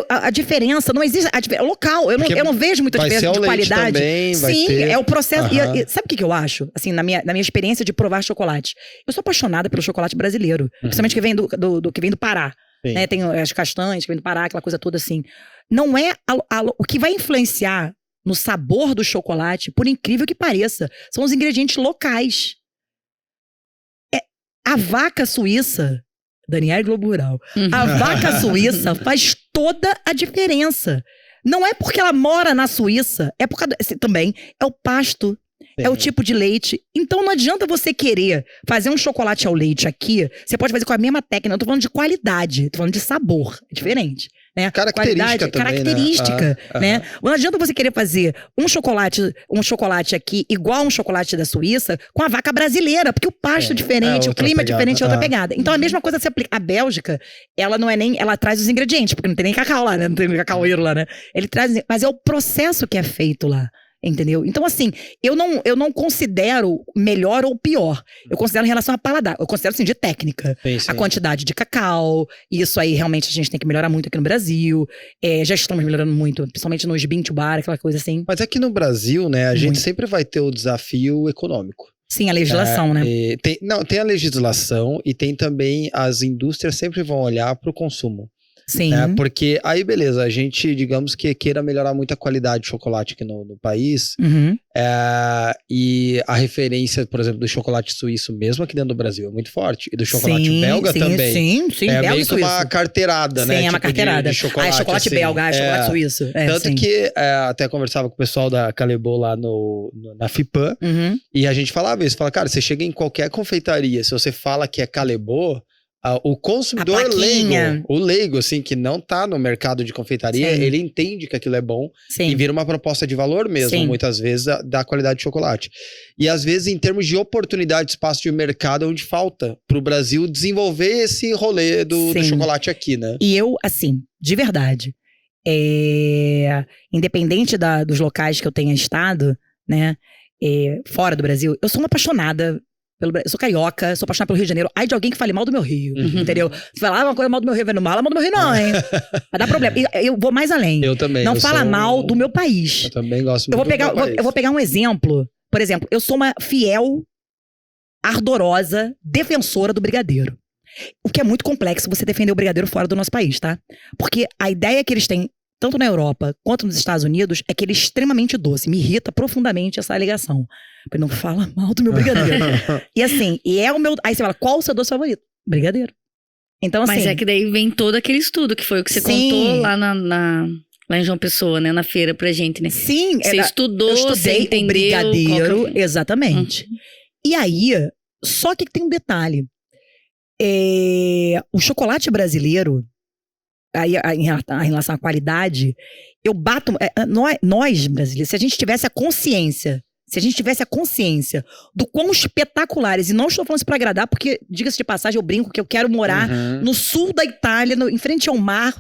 [SPEAKER 3] a diferença, não existe, é local. Eu não vejo muita diferença de qualidade.
[SPEAKER 1] Também,
[SPEAKER 3] sim, é o processo. E sabe o que eu acho? Assim, na minha experiência de provar chocolate. Eu sou apaixonada pelo chocolate brasileiro. Principalmente que vem que vem do Pará. Né? Tem as castanhas que vem do Pará, aquela coisa toda assim. Não é o que vai influenciar no sabor do chocolate, por incrível que pareça, são os ingredientes locais. A vaca suíça, Daniel Globo Rural, a vaca suíça faz toda a diferença. Não é porque ela mora na Suíça, é por causa também é o pasto, é o tipo de leite. Então não adianta você querer fazer um chocolate ao leite aqui, você pode fazer com a mesma técnica, eu tô falando de qualidade, tô falando de sabor, é diferente. Né?
[SPEAKER 1] Característica também,
[SPEAKER 3] característica, né? Não adianta você querer fazer um chocolate aqui igual um chocolate da Suíça com a vaca brasileira, porque o pasto é diferente, o clima é diferente, é outra pegada. Então a mesma coisa se aplica. A Bélgica, ela não é nem, ela traz os ingredientes, porque não tem nem cacau lá, né? Não tem cacaueiro lá, né? Ele traz, mas é o processo que é feito lá. Entendeu? Então, assim, eu não considero melhor ou pior. Eu considero em relação a paladar. Eu considero, assim, de técnica.
[SPEAKER 1] Sim.
[SPEAKER 3] A quantidade de cacau. Isso aí, realmente, a gente tem que melhorar muito aqui no Brasil. Já estamos melhorando muito, principalmente nos bean to bar, aquela coisa assim.
[SPEAKER 1] Mas aqui no Brasil, né, a gente sempre vai ter o desafio econômico.
[SPEAKER 3] Sim, a legislação, né?
[SPEAKER 1] Tem a legislação e tem também as indústrias sempre vão olhar para o consumo.
[SPEAKER 3] Sim.
[SPEAKER 1] Porque aí, beleza, a gente, digamos que queira melhorar muito a qualidade de chocolate aqui no país. E a referência, por exemplo, do chocolate suíço, mesmo aqui dentro do Brasil, é muito forte. E do chocolate belga também.
[SPEAKER 3] Sim,
[SPEAKER 1] é
[SPEAKER 3] belga
[SPEAKER 1] meio que uma carteirada, né?
[SPEAKER 3] Sim, é uma carteirada.
[SPEAKER 1] De chocolate,
[SPEAKER 3] é chocolate
[SPEAKER 1] assim.
[SPEAKER 3] belga, chocolate suíço.
[SPEAKER 1] Tanto que até conversava com o pessoal da Calebo lá na FIPAM. E a gente falava isso. Fala, cara, você chega em qualquer confeitaria, se você fala que é Calebo, o consumidor leigo, assim, que não tá no mercado de confeitaria, ele entende que aquilo é bom e vira uma proposta de valor mesmo, muitas vezes, da qualidade de chocolate. E às vezes, em termos de oportunidade, espaço de mercado, onde falta pro Brasil desenvolver esse rolê do chocolate aqui, né?
[SPEAKER 3] E eu, assim, de verdade, independente dos locais que eu tenha estado, né, fora do Brasil, eu sou uma apaixonada. Eu sou carioca, sou apaixonada pelo Rio de Janeiro. Ai de alguém que fale mal do meu Rio, entendeu? Você fala, uma coisa mal do meu Rio, não fala mal do meu Rio não, hein? Vai dar problema. Eu vou mais além.
[SPEAKER 1] Eu também.
[SPEAKER 3] Não fala mal do meu país.
[SPEAKER 1] Eu também gosto muito
[SPEAKER 3] do meu país. Eu vou pegar um exemplo. Por exemplo, eu sou uma fiel, ardorosa defensora do brigadeiro. O que é muito complexo você defender o brigadeiro fora do nosso país, tá? Porque a ideia que eles têm, tanto na Europa quanto nos Estados Unidos, é que ele é extremamente doce. Me irrita profundamente essa alegação. Porque não fala mal do meu brigadeiro. E assim, o meu... Aí você fala, qual o seu doce favorito? Brigadeiro. Então assim...
[SPEAKER 2] Mas é que daí vem todo aquele estudo, que foi o que você contou lá lá em João Pessoa, né? Na feira pra gente, né?
[SPEAKER 3] Sim.
[SPEAKER 2] Você estudou,
[SPEAKER 3] eu estudei
[SPEAKER 2] você entendeu...
[SPEAKER 3] brigadeiro, exatamente. E aí, só que tem um detalhe. O chocolate brasileiro, aí, em relação à qualidade, eu bato... nós, brasileiros, se a gente tivesse a consciência do quão espetaculares, e não estou falando isso pra agradar, porque, diga-se de passagem, eu brinco que eu quero morar no sul da Itália, em frente ao mar,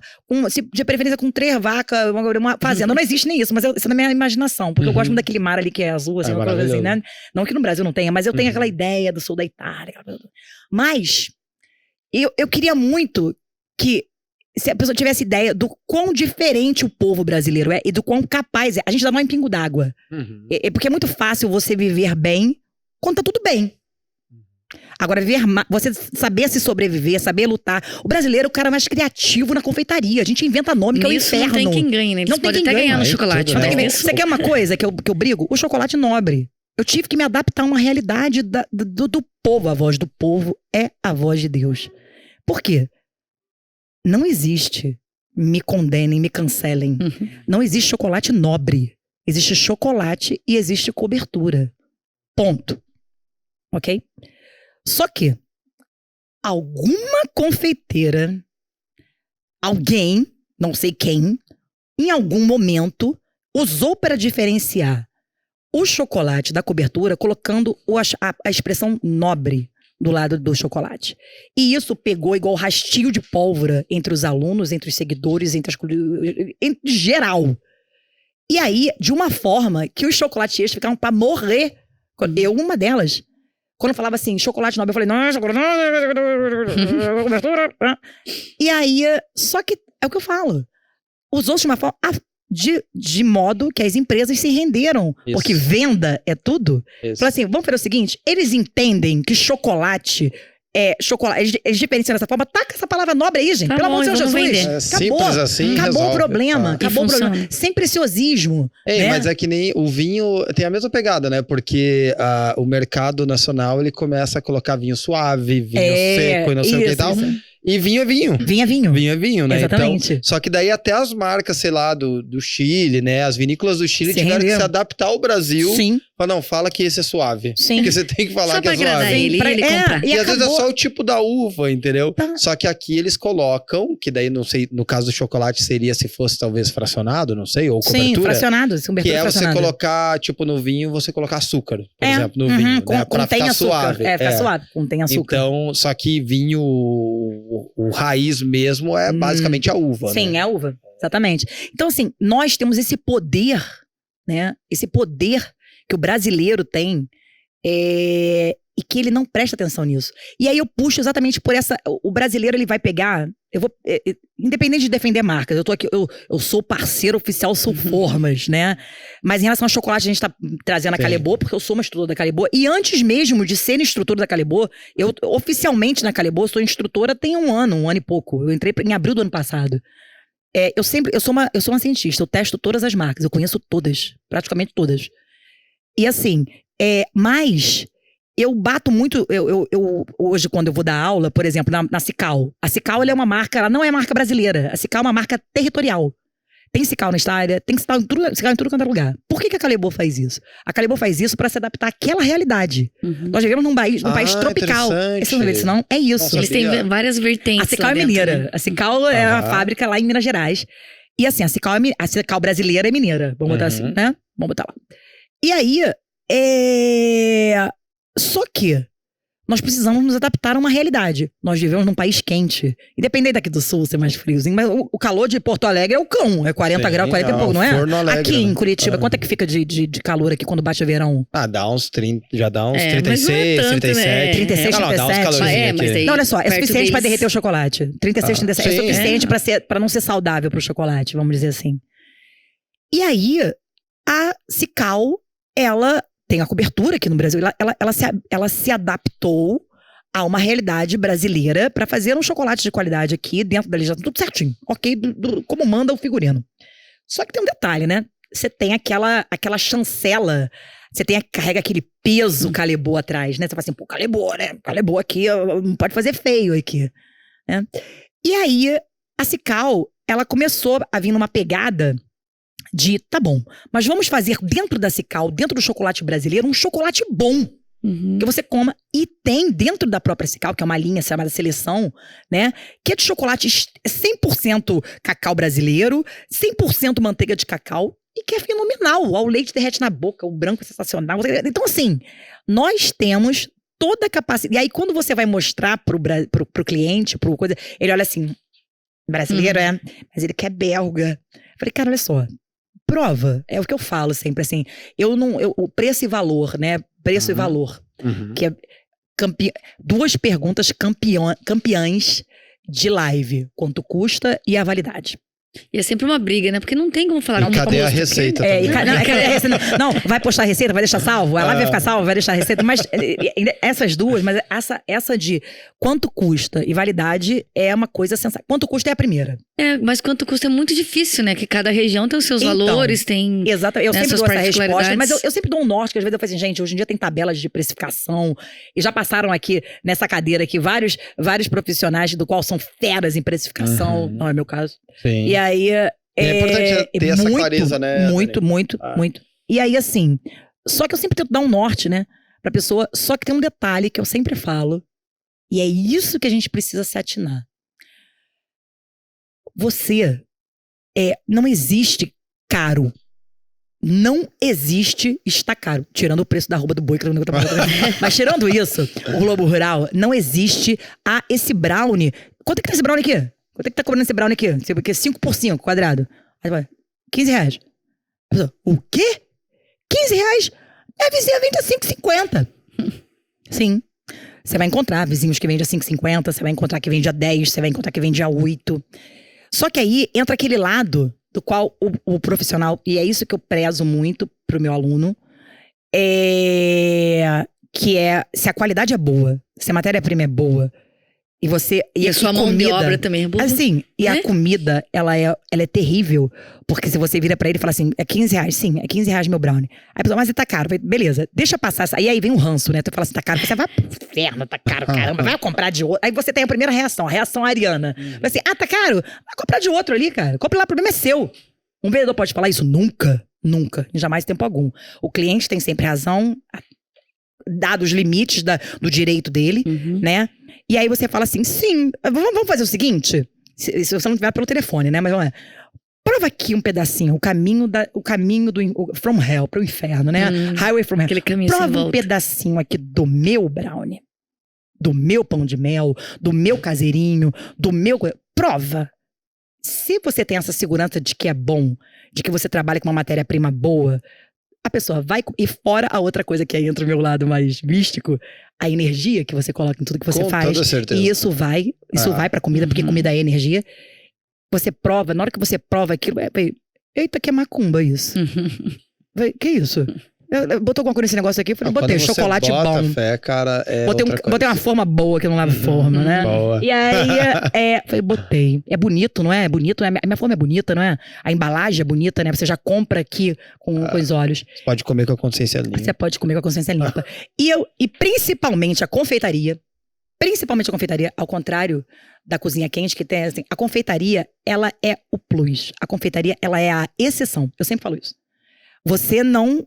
[SPEAKER 3] de preferência com 3 vacas, uma fazenda. Não existe nem isso, mas isso é na minha imaginação, porque eu gosto muito daquele mar ali que é azul, assim, uma coisa assim, né? Não que no Brasil não tenha, mas eu tenho aquela ideia do sul da Itália. Mas eu queria muito que se a pessoa tivesse ideia do quão diferente o povo brasileiro é e do quão capaz é. A gente dá em pingo d'água. Porque é muito fácil você viver bem quando tá tudo bem. Agora, você saber se sobreviver, saber lutar. O brasileiro é o cara mais criativo na confeitaria. A gente inventa nome que é o inferno.
[SPEAKER 2] Não tem quem ganhe, né? Eles podem até ganhar no chocolate.
[SPEAKER 3] Não tem quem ganhe. Você quer uma coisa que eu brigo? O chocolate nobre. Eu tive que me adaptar a uma realidade do povo. A voz do povo é a voz de Deus. Por quê? Não existe, me condenem, me cancelem. Não existe chocolate nobre. Existe chocolate e existe cobertura. Ponto. Ok? Só que alguma confeiteira, alguém, não sei quem, em algum momento, usou para diferenciar o chocolate da cobertura, colocando a expressão nobre do lado do chocolate. E isso pegou igual rastio de pólvora entre os alunos, entre os seguidores, em geral. E aí, de uma forma que os chocolatiers ficavam pra morrer. Eu, uma delas, quando eu falava assim, chocolate nobre, eu falei, não, chocolate cobertura. E aí, só que é o que eu falo. Usou-se de uma forma... De modo que as empresas se renderam. Isso. Porque venda é tudo. Fala assim, vamos fazer o seguinte, eles entendem que chocolate é chocolate. Eles diferenciam dessa forma. Taca essa palavra nobre aí, gente. Pelo amor de Deus, Jesus.
[SPEAKER 1] Acabou. Simples assim,
[SPEAKER 3] acabou
[SPEAKER 1] resolve.
[SPEAKER 3] O problema. Acabou o problema. Sem preciosismo. Né?
[SPEAKER 1] Mas é que nem o vinho tem a mesma pegada, né? Porque o mercado nacional, ele começa a colocar vinho suave, vinho seco e não sei o que e tal. E vinho é vinho.
[SPEAKER 3] Vinho é vinho.
[SPEAKER 1] Vinho é vinho, né?
[SPEAKER 3] Exatamente.
[SPEAKER 1] Então, só que daí até as marcas, sei lá, do Chile, né? As vinícolas do Chile tiveram que se adaptar ao Brasil. Sim. Pra não, fala que esse é suave. Sim. Porque você tem que falar que é suave.
[SPEAKER 2] Ele compra.
[SPEAKER 1] E às vezes é só o tipo da uva, entendeu? Tá. Só que aqui eles colocam, que daí, não sei, no caso do chocolate seria se fosse talvez fracionado, não sei, ou cobertura.
[SPEAKER 3] Sim, fracionado.
[SPEAKER 1] Que é você colocar, tipo, no vinho, você colocar açúcar, por exemplo, no vinho. Né? Pra ficar suave.
[SPEAKER 3] Ficar suave, contém açúcar.
[SPEAKER 1] Então, só que vinho, o raiz mesmo é basicamente a uva,
[SPEAKER 3] Sim,
[SPEAKER 1] né?
[SPEAKER 3] é a uva, exatamente. Então, assim, nós temos esse poder né? Esse poder que o brasileiro tem e que ele não presta atenção nisso. E aí eu puxo exatamente por essa... O brasileiro, ele vai pegar... independente de defender marcas, eu tô aqui, eu sou parceiro oficial, sou Formas, né? Mas em relação ao chocolate, a gente tá trazendo a Calebo, porque eu sou uma instrutora da Calebo. E antes mesmo de ser instrutora da Calebo, eu oficialmente na Calebo sou instrutora tem um ano e pouco. Eu entrei em abril do ano passado. Eu sou uma cientista, eu testo todas as marcas, eu conheço todas, praticamente todas. E assim, mas eu bato muito, hoje quando eu vou dar aula, por exemplo, na Cical. A Cical, ela é uma marca, ela não é marca brasileira. A Cical é uma marca territorial. Tem Cical na área, tem Cical em tudo quanto é lugar. Por que a Calebo faz isso? A Calebo faz isso para se adaptar àquela realidade. Nós vivemos num país tropical. Senão é isso.
[SPEAKER 2] Nossa, eles têm várias vertentes.
[SPEAKER 3] A Cical é mineira. Né? A Cical é uma fábrica lá em Minas Gerais. E assim, a Cical brasileira é mineira. Vamos botar assim, né? Vamos botar lá. E aí, só que nós precisamos nos adaptar a uma realidade. Nós vivemos num país quente. Independente daqui do sul ser mais friozinho, mas o calor de Porto Alegre é o cão. É 40 graus, 40 e pouco, não é?
[SPEAKER 1] Alegre,
[SPEAKER 3] aqui em Curitiba, quanto é que fica de calor aqui quando bate o verão?
[SPEAKER 1] Dá uns 30, já dá uns 36,
[SPEAKER 2] não é tanto,
[SPEAKER 1] 37.
[SPEAKER 2] Né?
[SPEAKER 3] 36, 37.
[SPEAKER 2] Não,
[SPEAKER 3] olha só, é suficiente pra derreter o chocolate. 36, 37. É suficiente pra não ser saudável pro chocolate, vamos dizer assim. E aí, a Cical, ela tem a cobertura aqui no Brasil, ela se adaptou a uma realidade brasileira para fazer um chocolate de qualidade aqui dentro da legislação, tudo certinho, ok? Como manda o figurino. Só que tem um detalhe, né? Você tem aquela chancela, carrega aquele peso Calebo atrás, né? Você fala assim, pô, Calebo, né? Calebo aqui, não pode fazer feio aqui, né? E aí, a Cical, ela começou a vir numa pegada de, tá bom, mas vamos fazer dentro da Cical, dentro do chocolate brasileiro, um chocolate bom. Que você coma. E tem dentro da própria Cical, que é uma linha chamada Seleção, né? Que é de chocolate 100% cacau brasileiro, 100% manteiga de cacau, e que é fenomenal. O leite derrete na boca, o branco é sensacional. Então, assim, nós temos toda a capacidade. E aí, quando você vai mostrar pro cliente, ele olha assim, brasileiro mas ele quer belga. Eu falei, cara, olha só. Prova, é o que eu falo sempre, assim, o preço e valor, né, preço e valor, que é duas perguntas campeãs de live, quanto custa e a validade.
[SPEAKER 2] E é sempre uma briga, né? Porque não tem como falar.
[SPEAKER 1] Cadê a receita?
[SPEAKER 3] Não, vai postar a receita, vai deixar salvo? Ela vai ficar salva, vai deixar a receita. Mas essas duas, mas essa de quanto custa e validade é uma coisa sensacional. Quanto custa é a primeira.
[SPEAKER 2] Mas quanto custa é muito difícil, né? Que cada região tem os seus valores, tem.
[SPEAKER 3] Exatamente. Eu sempre dou essa resposta, mas eu sempre dou um norte, que às vezes eu falo assim, gente, hoje em dia tem tabelas de precificação. E já passaram aqui, nessa cadeira aqui, vários profissionais do qual são feras em precificação. Não é meu caso.
[SPEAKER 1] Sim.
[SPEAKER 3] E aí,
[SPEAKER 1] é importante ter essa clareza, né?
[SPEAKER 3] Muito. E aí, assim, só que eu sempre tento dar um norte, né, pra pessoa. Só que tem um detalhe que eu sempre falo, e é isso que a gente precisa se atinar. Não existe caro. Não existe está caro. Tirando o preço da arroba do boi, que eu não tô falando. Mas tirando isso, o Globo Rural, não existe esse brownie. Quanto é que tá esse brownie aqui? Quanto é que tá cobrando esse brownie aqui? Porque 5 por 5 quadrado. Aí vai, R$15. O quê? R$15? A vizinha vende a 5,50. Sim. Você vai encontrar vizinhos que vendem a 5,50, você vai encontrar que vende a 10, você vai encontrar que vende a 8. Só que aí entra aquele lado do qual o profissional, e é isso que eu prezo muito pro meu aluno, que é se a qualidade é boa, se a matéria-prima é boa, e
[SPEAKER 2] a sua mão de obra também é boa.
[SPEAKER 3] Assim, e a comida, ela é terrível, porque se você vira pra ele e fala assim, é R$15, sim, é R$15 meu brownie. Aí a pessoa, mas tá caro. Beleza, deixa passar. Aí vem um ranço, né? Tu fala assim, tá caro. Você vai pro inferno, tá caro, caramba, vai comprar de outro. Aí você tem a primeira reação, a reação ariana. Fala assim, tá caro? Vai comprar de outro ali, cara. Compre lá, o problema é seu. Um vendedor pode falar isso? Nunca, em jamais tempo algum. O cliente tem sempre razão, dados os limites do direito dele, né? E aí você fala assim, sim, vamos fazer o seguinte, se você não tiver pelo telefone, né? Mas vamos lá. Prova aqui um pedacinho, o caminho do from hell, pro inferno, né? Highway from hell.
[SPEAKER 2] Aquele caminho
[SPEAKER 3] Prova um pedacinho aqui do meu brownie, do meu pão de mel, do meu caseirinho, do meu... Prova. Se você tem essa segurança de que é bom, de que você trabalha com uma matéria-prima boa, a pessoa vai... E fora a outra coisa que aí entra o meu lado mais místico, a energia que você coloca em tudo que você faz.
[SPEAKER 1] Com toda certeza.
[SPEAKER 3] E isso vai pra comida, porque comida é energia. Você prova, na hora que você prova aquilo, eita, que é macumba isso. Que isso? Botou alguma coisa nesse negócio aqui? Eu falei, botei chocolate bom.
[SPEAKER 1] Fé, cara,
[SPEAKER 3] botei uma forma boa que não lava forma, né?
[SPEAKER 1] Boa.
[SPEAKER 3] E aí, falei, botei. É bonito, não é? É bonito, né? A minha forma é bonita, não é? A embalagem é bonita, né? Você já compra aqui com os olhos.
[SPEAKER 1] Você pode comer com a consciência limpa.
[SPEAKER 3] Você pode comer com a consciência limpa. E principalmente a confeitaria, ao contrário da cozinha quente, que tem assim, a confeitaria, ela é o plus. A confeitaria, ela é a exceção. Eu sempre falo isso. Você não...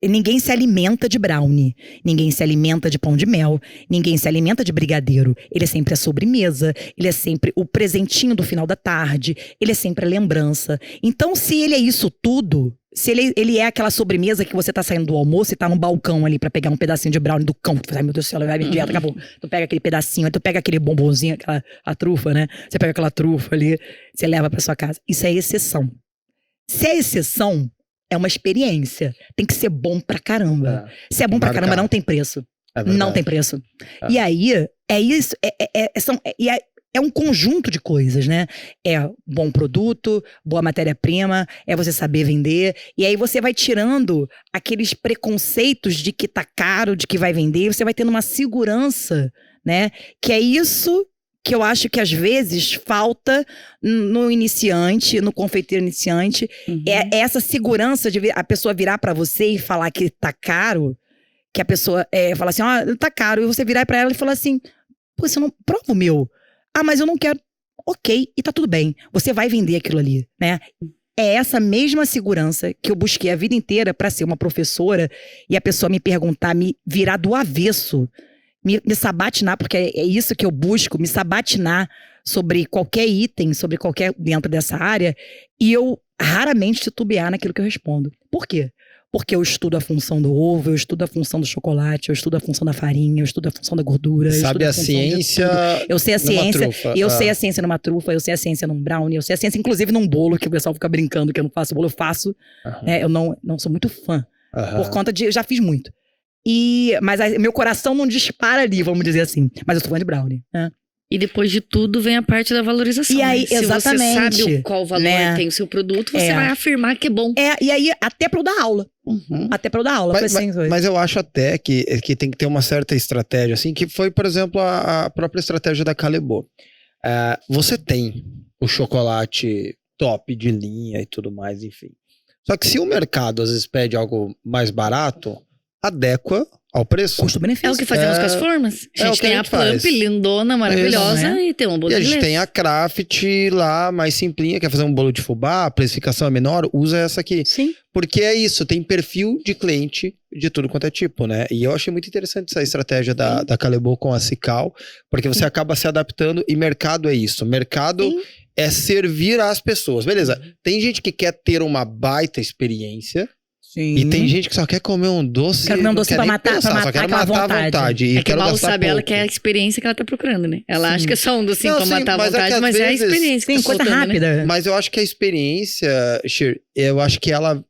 [SPEAKER 3] Ninguém se alimenta de brownie. Ninguém se alimenta de pão de mel. Ninguém se alimenta de brigadeiro. Ele é sempre a sobremesa. Ele é sempre o presentinho do final da tarde. Ele é sempre a lembrança. Então, se ele é isso tudo... Se ele é aquela sobremesa que você tá saindo do almoço e tá no balcão ali pra pegar um pedacinho de brownie do cão. Tu fala, ai meu Deus do céu, vai minha dieta, acabou. Tu pega aquele pedacinho, tu pega aquele bombonzinho, a trufa, né? Você pega aquela trufa ali, você leva pra sua casa. Isso é exceção. Se é exceção... É uma experiência. Tem que ser bom pra caramba. Se é bom pra caramba, não tem preço. Não tem preço. E aí, é isso. É um conjunto de coisas, né? É bom produto, boa matéria-prima, é você saber vender. E aí você vai tirando aqueles preconceitos de que tá caro, de que vai vender. Você vai tendo uma segurança, né? Que é isso... que eu acho que às vezes falta no iniciante, no confeiteiro iniciante, é essa segurança de a pessoa virar pra você e falar que tá caro, que a pessoa fala assim, tá caro, e você virar pra ela e falar assim, pô, você não prova o meu. Ah, mas eu não quero. Ok, e tá tudo bem, você vai vender aquilo ali, né? É essa mesma segurança que eu busquei a vida inteira pra ser uma professora e a pessoa me perguntar, me virar do avesso, me sabatinar, porque é isso que eu busco, me sabatinar sobre qualquer item, sobre qualquer dentro dessa área, e eu raramente titubear naquilo que eu respondo. Por quê? Porque eu estudo a função do ovo, eu estudo a função do chocolate, eu estudo a função da farinha, eu estudo a função da gordura.
[SPEAKER 1] Sabe a ciência.
[SPEAKER 3] Eu sei a ciência, eu sei a ciência numa trufa, eu sei a ciência num brownie, eu sei a ciência inclusive num bolo, que o pessoal fica brincando que eu não faço bolo, eu faço. Eu não sou muito fã, por conta de, eu já fiz muito. Mas meu coração não dispara ali, vamos dizer assim. Mas eu sou fã de brownie, né?
[SPEAKER 2] E depois de tudo vem a parte da valorização.
[SPEAKER 3] E aí,
[SPEAKER 2] exatamente. Se você sabe qual valor tem o seu produto, você vai afirmar que é bom.
[SPEAKER 3] E aí, até pra eu dar aula. Até pra eu dar aula.
[SPEAKER 1] Mas eu acho até que tem que ter uma certa estratégia, assim, que foi, por exemplo, a própria estratégia da Callebaut. Você tem o chocolate top de linha e tudo mais, enfim. Só que se o mercado, às vezes, pede algo mais barato, adequa ao preço.
[SPEAKER 3] Custo-benefício.
[SPEAKER 2] É o que fazemos com as formas. A gente tem a Plump, lindona, maravilhosa, e tem um bolo de leite. E a gente tem
[SPEAKER 1] a Craft lá, mais simplinha, quer fazer um bolo de fubá, a precificação é menor, usa essa aqui.
[SPEAKER 3] Sim.
[SPEAKER 1] Porque é isso, tem perfil de cliente de tudo quanto é tipo, né? E eu achei muito interessante essa estratégia da Callebaut com a Cical, porque você acaba se adaptando, e mercado é isso. Mercado é servir às pessoas. Beleza, tem gente que quer ter uma baita experiência, Sim. E tem gente que só quer comer um doce.
[SPEAKER 3] Quer comer um doce pra matar,
[SPEAKER 1] só quer matar a vontade.
[SPEAKER 2] E que mal sabe ela que é a experiência que ela tá procurando, né? Ela acha que é só um docinho pra matar a vontade, mas é a experiência.
[SPEAKER 3] Sim, coisa rápida.
[SPEAKER 1] Né? Mas eu acho que a experiência, Shir, eu acho que ela,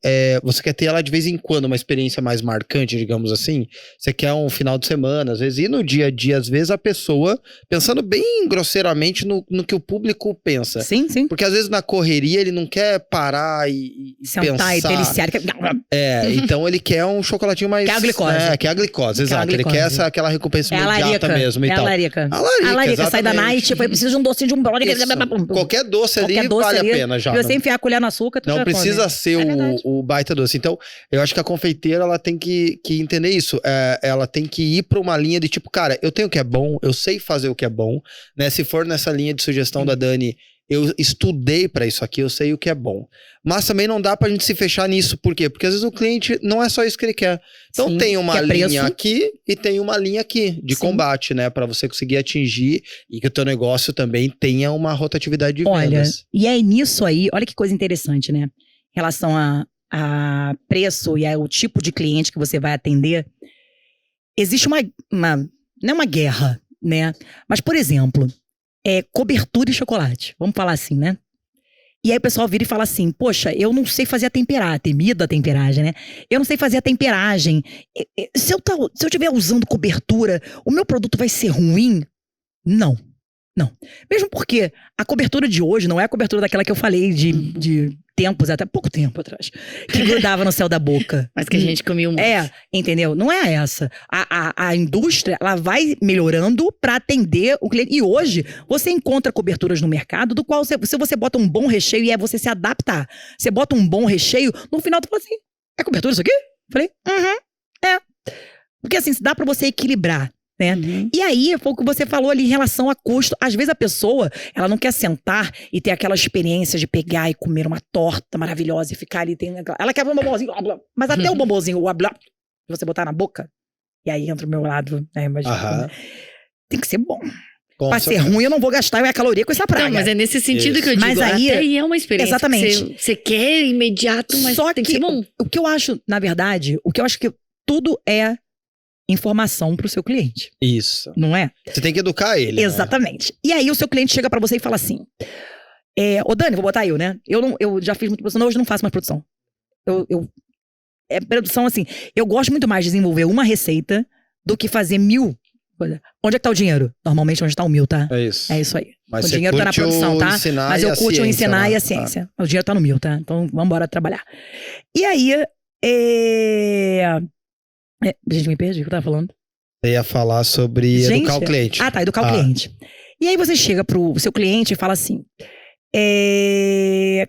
[SPEAKER 1] você quer ter ela de vez em quando, uma experiência mais marcante, digamos assim. Você quer um final de semana, às vezes, e no dia a dia, às vezes, a pessoa, pensando bem grosseiramente no que o público pensa.
[SPEAKER 3] Sim, sim.
[SPEAKER 1] Porque às vezes na correria ele não quer parar e
[SPEAKER 3] sentar
[SPEAKER 1] pensar.
[SPEAKER 3] E deliciar.
[SPEAKER 1] Então ele quer um chocolatinho mais...
[SPEAKER 3] Quer a glicose.
[SPEAKER 1] Quer a glicose, exato. Ele quer aquela recompensa imediata mesmo e tal.
[SPEAKER 3] A larica. Sai da night, foi preciso de um docinho de um brownie.
[SPEAKER 1] Qualquer doce ali vale a pena já.
[SPEAKER 3] Se você enfiar a colher no açúcar, tu
[SPEAKER 1] não
[SPEAKER 3] já
[SPEAKER 1] precisa
[SPEAKER 3] come.
[SPEAKER 1] Ser o baita doce. Então, eu acho que a confeiteira, ela tem que entender isso. Ela tem que ir pra uma linha de tipo, cara, eu tenho o que é bom, eu sei fazer o que é bom, né? Se for nessa linha de sugestão da Dani, eu estudei pra isso aqui, eu sei o que é bom. Mas também não dá pra gente se fechar nisso. Por quê? Porque às vezes o cliente não é só isso que ele quer. Então Sim, tem uma linha aqui e tem uma linha aqui de combate, né? Pra você conseguir atingir e que o teu negócio também tenha uma rotatividade de vendas.
[SPEAKER 3] Olha, e é nisso aí, olha que coisa interessante, né? Em relação a preço e ao tipo de cliente que você vai atender, existe não é uma guerra, né? Mas, por exemplo, cobertura e chocolate. Vamos falar assim, né? E aí o pessoal vira e fala assim, poxa, eu não sei fazer a temperagem, temido a temperagem, né? Eu não sei fazer a temperagem. Se eu estiver usando cobertura, o meu produto vai ser ruim? Não. Mesmo porque a cobertura de hoje não é a cobertura daquela que eu falei de tempos, até pouco tempo atrás, que grudava no céu da boca.
[SPEAKER 2] Mas que a gente comia um...
[SPEAKER 3] Entendeu? Não é essa. A indústria, ela vai melhorando para atender o cliente. E hoje, você encontra coberturas no mercado do qual, se você bota um bom recheio e você se adaptar, você bota um bom recheio, no final tu fala assim, é cobertura isso aqui? Falei, é. Porque assim, dá pra você equilibrar. Né? E aí, foi o que você falou ali em relação a custo. Às vezes a pessoa, ela não quer sentar e ter aquela experiência de pegar e comer uma torta maravilhosa e ficar ali. Ela quer um bombonzinho, blá, blá, mas até o bombonzinho, blá, blá, você botar na boca, e aí entra o meu lado, né? Tem que ser bom. Pra ser ruim, eu não vou gastar a caloria com essa praga.
[SPEAKER 2] Não, mas é nesse sentido que eu digo. Mas aí é uma experiência.
[SPEAKER 3] Exatamente.
[SPEAKER 2] Você quer imediato, mas
[SPEAKER 3] só
[SPEAKER 2] tem que ser bom.
[SPEAKER 3] O que eu acho, na verdade, que tudo é informação pro seu cliente.
[SPEAKER 1] Isso.
[SPEAKER 3] Não é?
[SPEAKER 1] Você tem que educar ele.
[SPEAKER 3] Exatamente. Né? E aí o seu cliente chega pra você e fala assim, ô Dani, vou botar eu, né? Eu já fiz muita produção, hoje não faço mais produção. Produção assim, eu gosto muito mais de desenvolver uma receita do que fazer 1000. Onde é que tá o dinheiro? Normalmente onde tá o 1000, tá?
[SPEAKER 1] É isso.
[SPEAKER 3] É isso aí.
[SPEAKER 1] Mas
[SPEAKER 3] o dinheiro tá na produção, tá? Mas eu curto o ensinar e a ciência. O dinheiro tá no 1000, tá? Então vamos embora trabalhar. E aí, gente, me perdi o que eu tava falando.
[SPEAKER 1] Você ia falar sobre educar o cliente.
[SPEAKER 3] Tá, educar o cliente. E aí você chega pro seu cliente e fala assim,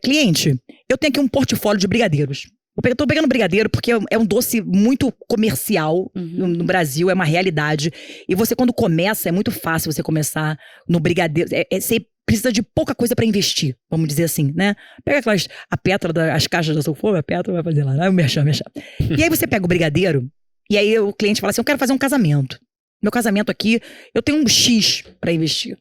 [SPEAKER 3] cliente, eu tenho aqui um portfólio de brigadeiros. Eu tô pegando brigadeiro porque é um doce muito comercial no Brasil, é uma realidade. E você, quando começa, é muito fácil você começar no brigadeiro. Você precisa de pouca coisa pra investir, vamos dizer assim, né? Pega a Petra, as caixas da Sulfone, a Petra vai fazer lá, né? Merchan. E aí você pega o brigadeiro, e aí o cliente fala assim, eu quero fazer um casamento. Meu casamento aqui, eu tenho um X pra investir.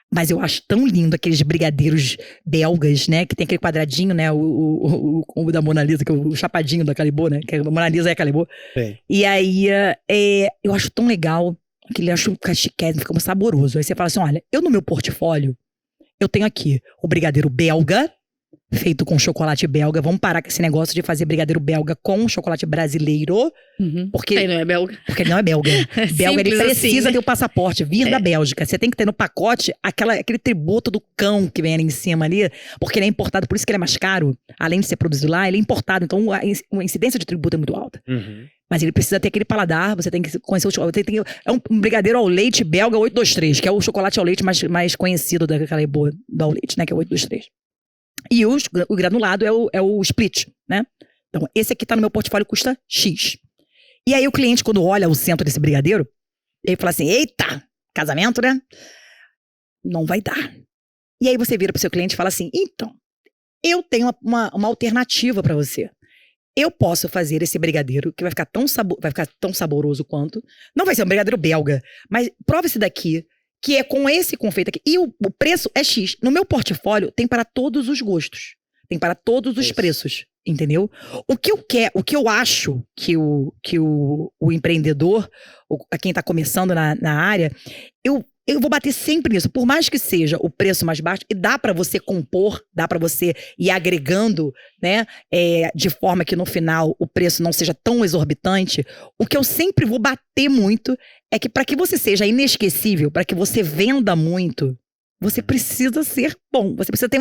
[SPEAKER 3] Mas eu acho tão lindo aqueles brigadeiros belgas, né? Que tem aquele quadradinho, né? O da Mona Lisa, que é o chapadinho da Calibô, né? Que a Mona Lisa é a Calibô.
[SPEAKER 1] Sim.
[SPEAKER 3] E aí, eu acho tão legal, que ele acha chiquésimo, fica muito saboroso. Aí você fala assim, olha, eu no meu portfólio, eu tenho aqui o brigadeiro belga, feito com chocolate belga. Vamos parar com esse negócio de fazer brigadeiro belga com chocolate brasileiro. Porque
[SPEAKER 2] ele não é belga.
[SPEAKER 3] Porque ele não é belga. Belga, ele precisa ter o passaporte, vir da Bélgica. Você tem que ter no pacote aquele tributo do cão que vem ali em cima ali, porque ele é importado, por isso que ele é mais caro. Além de ser produzido lá, ele é importado. Então a incidência de tributo é muito alta. Mas ele precisa ter aquele paladar, você tem que conhecer o chocolate. É um brigadeiro ao leite belga 823, que é o chocolate ao leite mais conhecido daquela boa do ao leite, né? Que é o 823. E o granulado é o split, né? Então, esse aqui tá no meu portfólio, custa X. E aí o cliente, quando olha o centro desse brigadeiro, ele fala assim, eita, casamento, né? Não vai dar. E aí você vira pro seu cliente e fala assim, então, eu tenho uma alternativa pra você. Eu posso fazer esse brigadeiro, que vai ficar tão saboroso quanto. Não vai ser um brigadeiro belga, mas prova esse daqui, que é com esse confeito aqui. E o preço é X. No meu portfólio tem para todos os gostos. Tem para todos os preços. Entendeu? O que eu acho que o empreendedor, a quem está começando na área, eu vou bater sempre nisso. Por mais que seja o preço mais baixo, e dá para você compor, dá para você ir agregando, né? De forma que no final o preço não seja tão exorbitante. O que eu sempre vou bater muito é que para que você seja inesquecível, para que você venda muito, você precisa ser bom. Você precisa ter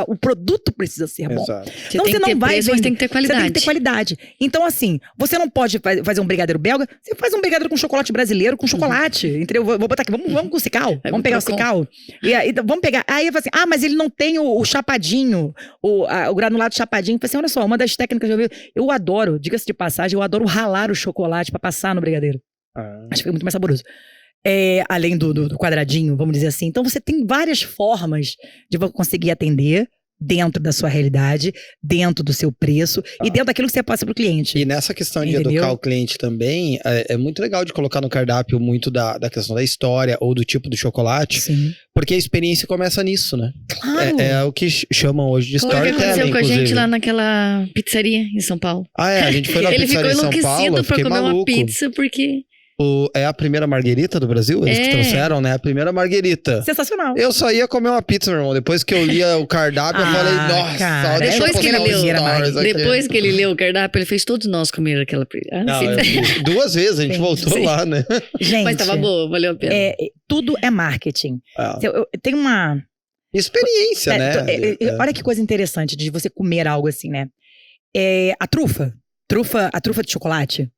[SPEAKER 3] o produto precisa ser bom.
[SPEAKER 1] Exato.
[SPEAKER 3] Então você não vai
[SPEAKER 2] preço, mas tem que ter qualidade.
[SPEAKER 3] Você tem que ter qualidade. Então assim, você não pode fazer um brigadeiro belga, você faz um brigadeiro com chocolate brasileiro, com chocolate. Entendeu? Vou botar aqui, vamos com o Cical. Vamos pegar o Cical. E aí, vamos pegar. Aí eu falo assim, mas ele não tem o chapadinho, o granulado chapadinho. Eu falei assim, olha só, uma das técnicas que eu adoro, diga-se de passagem, eu adoro ralar o chocolate pra passar no brigadeiro. Acho que fica muito mais saboroso. Além do quadradinho, vamos dizer assim. Então você tem várias formas de conseguir atender dentro da sua realidade, dentro do seu preço e dentro daquilo que você passa pro cliente.
[SPEAKER 1] E nessa questão de educar o cliente também, é muito legal de colocar no cardápio muito da questão da história ou do tipo do chocolate.
[SPEAKER 3] Sim.
[SPEAKER 1] Porque a experiência começa nisso, né?
[SPEAKER 3] Claro.
[SPEAKER 1] É o que chamam hoje de storytelling,
[SPEAKER 2] inclusive. O que aconteceu com a gente lá
[SPEAKER 1] inclusive.
[SPEAKER 2] naquela pizzaria em São Paulo.
[SPEAKER 1] A gente foi na
[SPEAKER 2] Ele
[SPEAKER 1] pizzaria
[SPEAKER 2] ficou
[SPEAKER 1] em São Paulo,
[SPEAKER 2] enlouquecido
[SPEAKER 1] eu
[SPEAKER 2] pra
[SPEAKER 1] fiquei
[SPEAKER 2] comer
[SPEAKER 1] maluco.
[SPEAKER 2] uma pizza porque
[SPEAKER 1] É a primeira marguerita do Brasil? Eles que trouxeram, né? A primeira marguerita.
[SPEAKER 3] Sensacional.
[SPEAKER 1] Eu só ia comer uma pizza, meu irmão. Depois que eu lia o cardápio, eu falei, nossa,
[SPEAKER 3] cara,
[SPEAKER 1] deixa eu
[SPEAKER 2] depois que ele leu o cardápio, ele fez todos nós comer aquela pizza.
[SPEAKER 1] Não, 2 vezes a gente voltou lá, né?
[SPEAKER 3] Gente,
[SPEAKER 2] mas tava boa, valeu a pena.
[SPEAKER 3] Tudo é marketing. Tem uma...
[SPEAKER 1] experiência, né?
[SPEAKER 3] Olha que coisa interessante de você comer algo assim, né? A trufa de chocolate,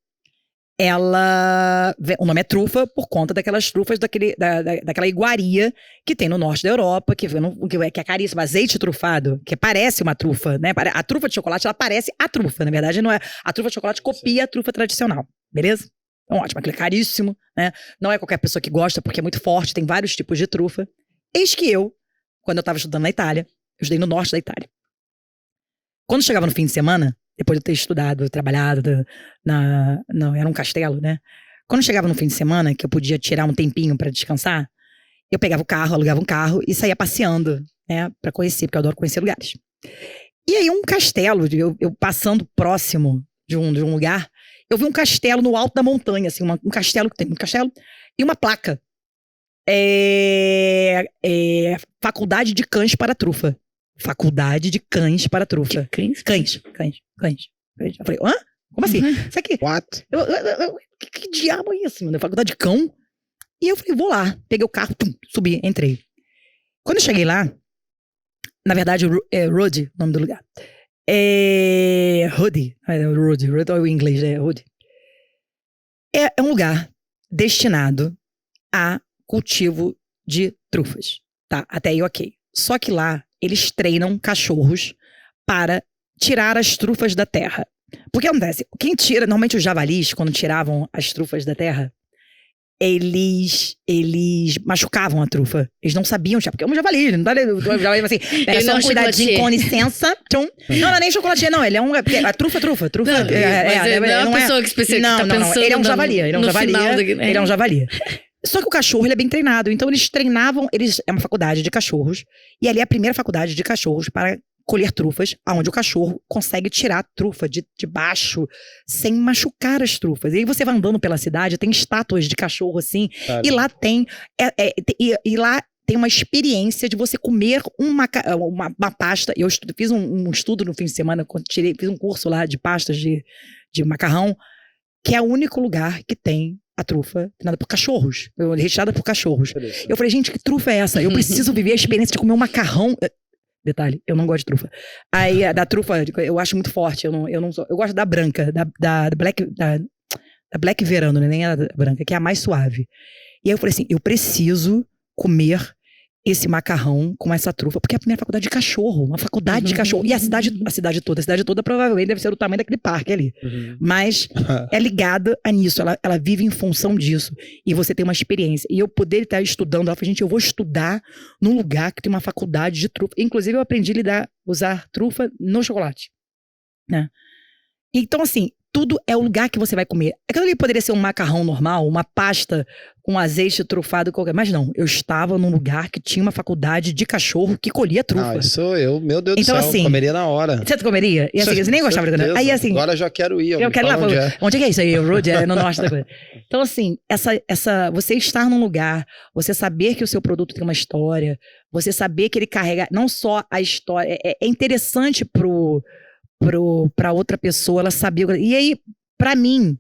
[SPEAKER 3] o nome é trufa por conta daquelas trufas daquela iguaria que tem no norte da Europa, que é caríssimo, azeite trufado, que parece uma trufa, né? A trufa de chocolate, ela parece a trufa, na verdade não é. A trufa de chocolate copia a trufa tradicional, beleza? Então, ótimo, aquilo é caríssimo, né? Não é qualquer pessoa que gosta, porque é muito forte, tem vários tipos de trufa. Eis que quando eu estava estudando na Itália, eu estudei no norte da Itália. Quando chegava no fim de semana, depois de eu ter estudado, trabalhado, era um castelo, né? Quando chegava no fim de semana, que eu podia tirar um tempinho pra descansar, eu pegava o carro, alugava um carro e saía passeando, né? Pra conhecer, porque eu adoro conhecer lugares. E aí um castelo, eu passando próximo de um lugar, eu vi um castelo no alto da montanha, assim, um castelo que tem um castelo e uma placa. Faculdade de cães para trufa. Faculdade de cães para trufa. Cães. Eu falei, hã? Como assim? Isso aqui.
[SPEAKER 1] What?
[SPEAKER 3] Que diabo é isso, mano? Faculdade de cão? E eu falei, vou lá. Peguei o carro, subi, entrei. Quando eu cheguei lá, na verdade, Rudy, o nome do lugar. Rudy é o inglês, Rudy. É um lugar destinado a cultivo de trufas. Tá, até aí ok. Só que lá, eles treinam cachorros para tirar as trufas da terra. Porque acontece, normalmente os javalis, quando tiravam as trufas da terra, eles machucavam a trufa. Eles não sabiam, porque é um javali, não dá o javali assim, era só um cuidadinho, com licença. Não é nem chocolatinho, não, ele é a trufa.
[SPEAKER 2] Não é uma pessoa que tá pensando.
[SPEAKER 3] Ele é um javali, ele é um javali. Só que o cachorro, ele é bem treinado. Então, eles treinavam... É uma faculdade de cachorros. E ali é a primeira faculdade de cachorros para colher trufas, onde o cachorro consegue tirar a trufa de baixo, sem machucar as trufas. E aí você vai andando pela cidade, tem estátuas de cachorro, assim. E lá tem... lá tem uma experiência de você comer uma pasta. Eu fiz um estudo no fim de semana, fiz um curso lá de pastas de macarrão, que é o único lugar que tem a trufa treinada por cachorros, recheada por cachorros. Eu falei, gente, que trufa é essa? Eu preciso viver a experiência de comer um macarrão. Detalhe, eu não gosto de trufa. Aí, da trufa, eu acho muito forte. Eu gosto da branca, da Black Verano, nem a branca, que é a mais suave. E aí eu falei assim, eu preciso comer esse macarrão com essa trufa, porque é a primeira faculdade de cachorro, uma faculdade de cachorro. E a cidade toda provavelmente deve ser do tamanho daquele parque ali. Mas é ligada a nisso, ela vive em função disso. E você tem uma experiência. E eu poder estar estudando, ela falou, gente, eu vou estudar num lugar que tem uma faculdade de trufa. Inclusive, eu aprendi a usar trufa no chocolate. Né? Então, assim, tudo é o lugar que você vai comer. Aquilo ali poderia ser um macarrão normal, uma pasta com azeite trufado, qualquer. Mas não, eu estava num lugar que tinha uma faculdade de cachorro que colhia trufa.
[SPEAKER 1] Isso eu, meu Deus
[SPEAKER 3] então,
[SPEAKER 1] do céu,
[SPEAKER 3] assim,
[SPEAKER 1] comeria na hora.
[SPEAKER 3] Você comeria? E assim, você nem gostava de comer. Aí assim,
[SPEAKER 1] agora já quero ir.
[SPEAKER 3] Eu quero ir lá. Onde é que é isso aí? O Rudy é no norte da coisa. Então assim, você estar num lugar, você saber que o seu produto tem uma história, você saber que ele carrega não só a história, é interessante pra outra pessoa, ela saber. E aí, pra mim,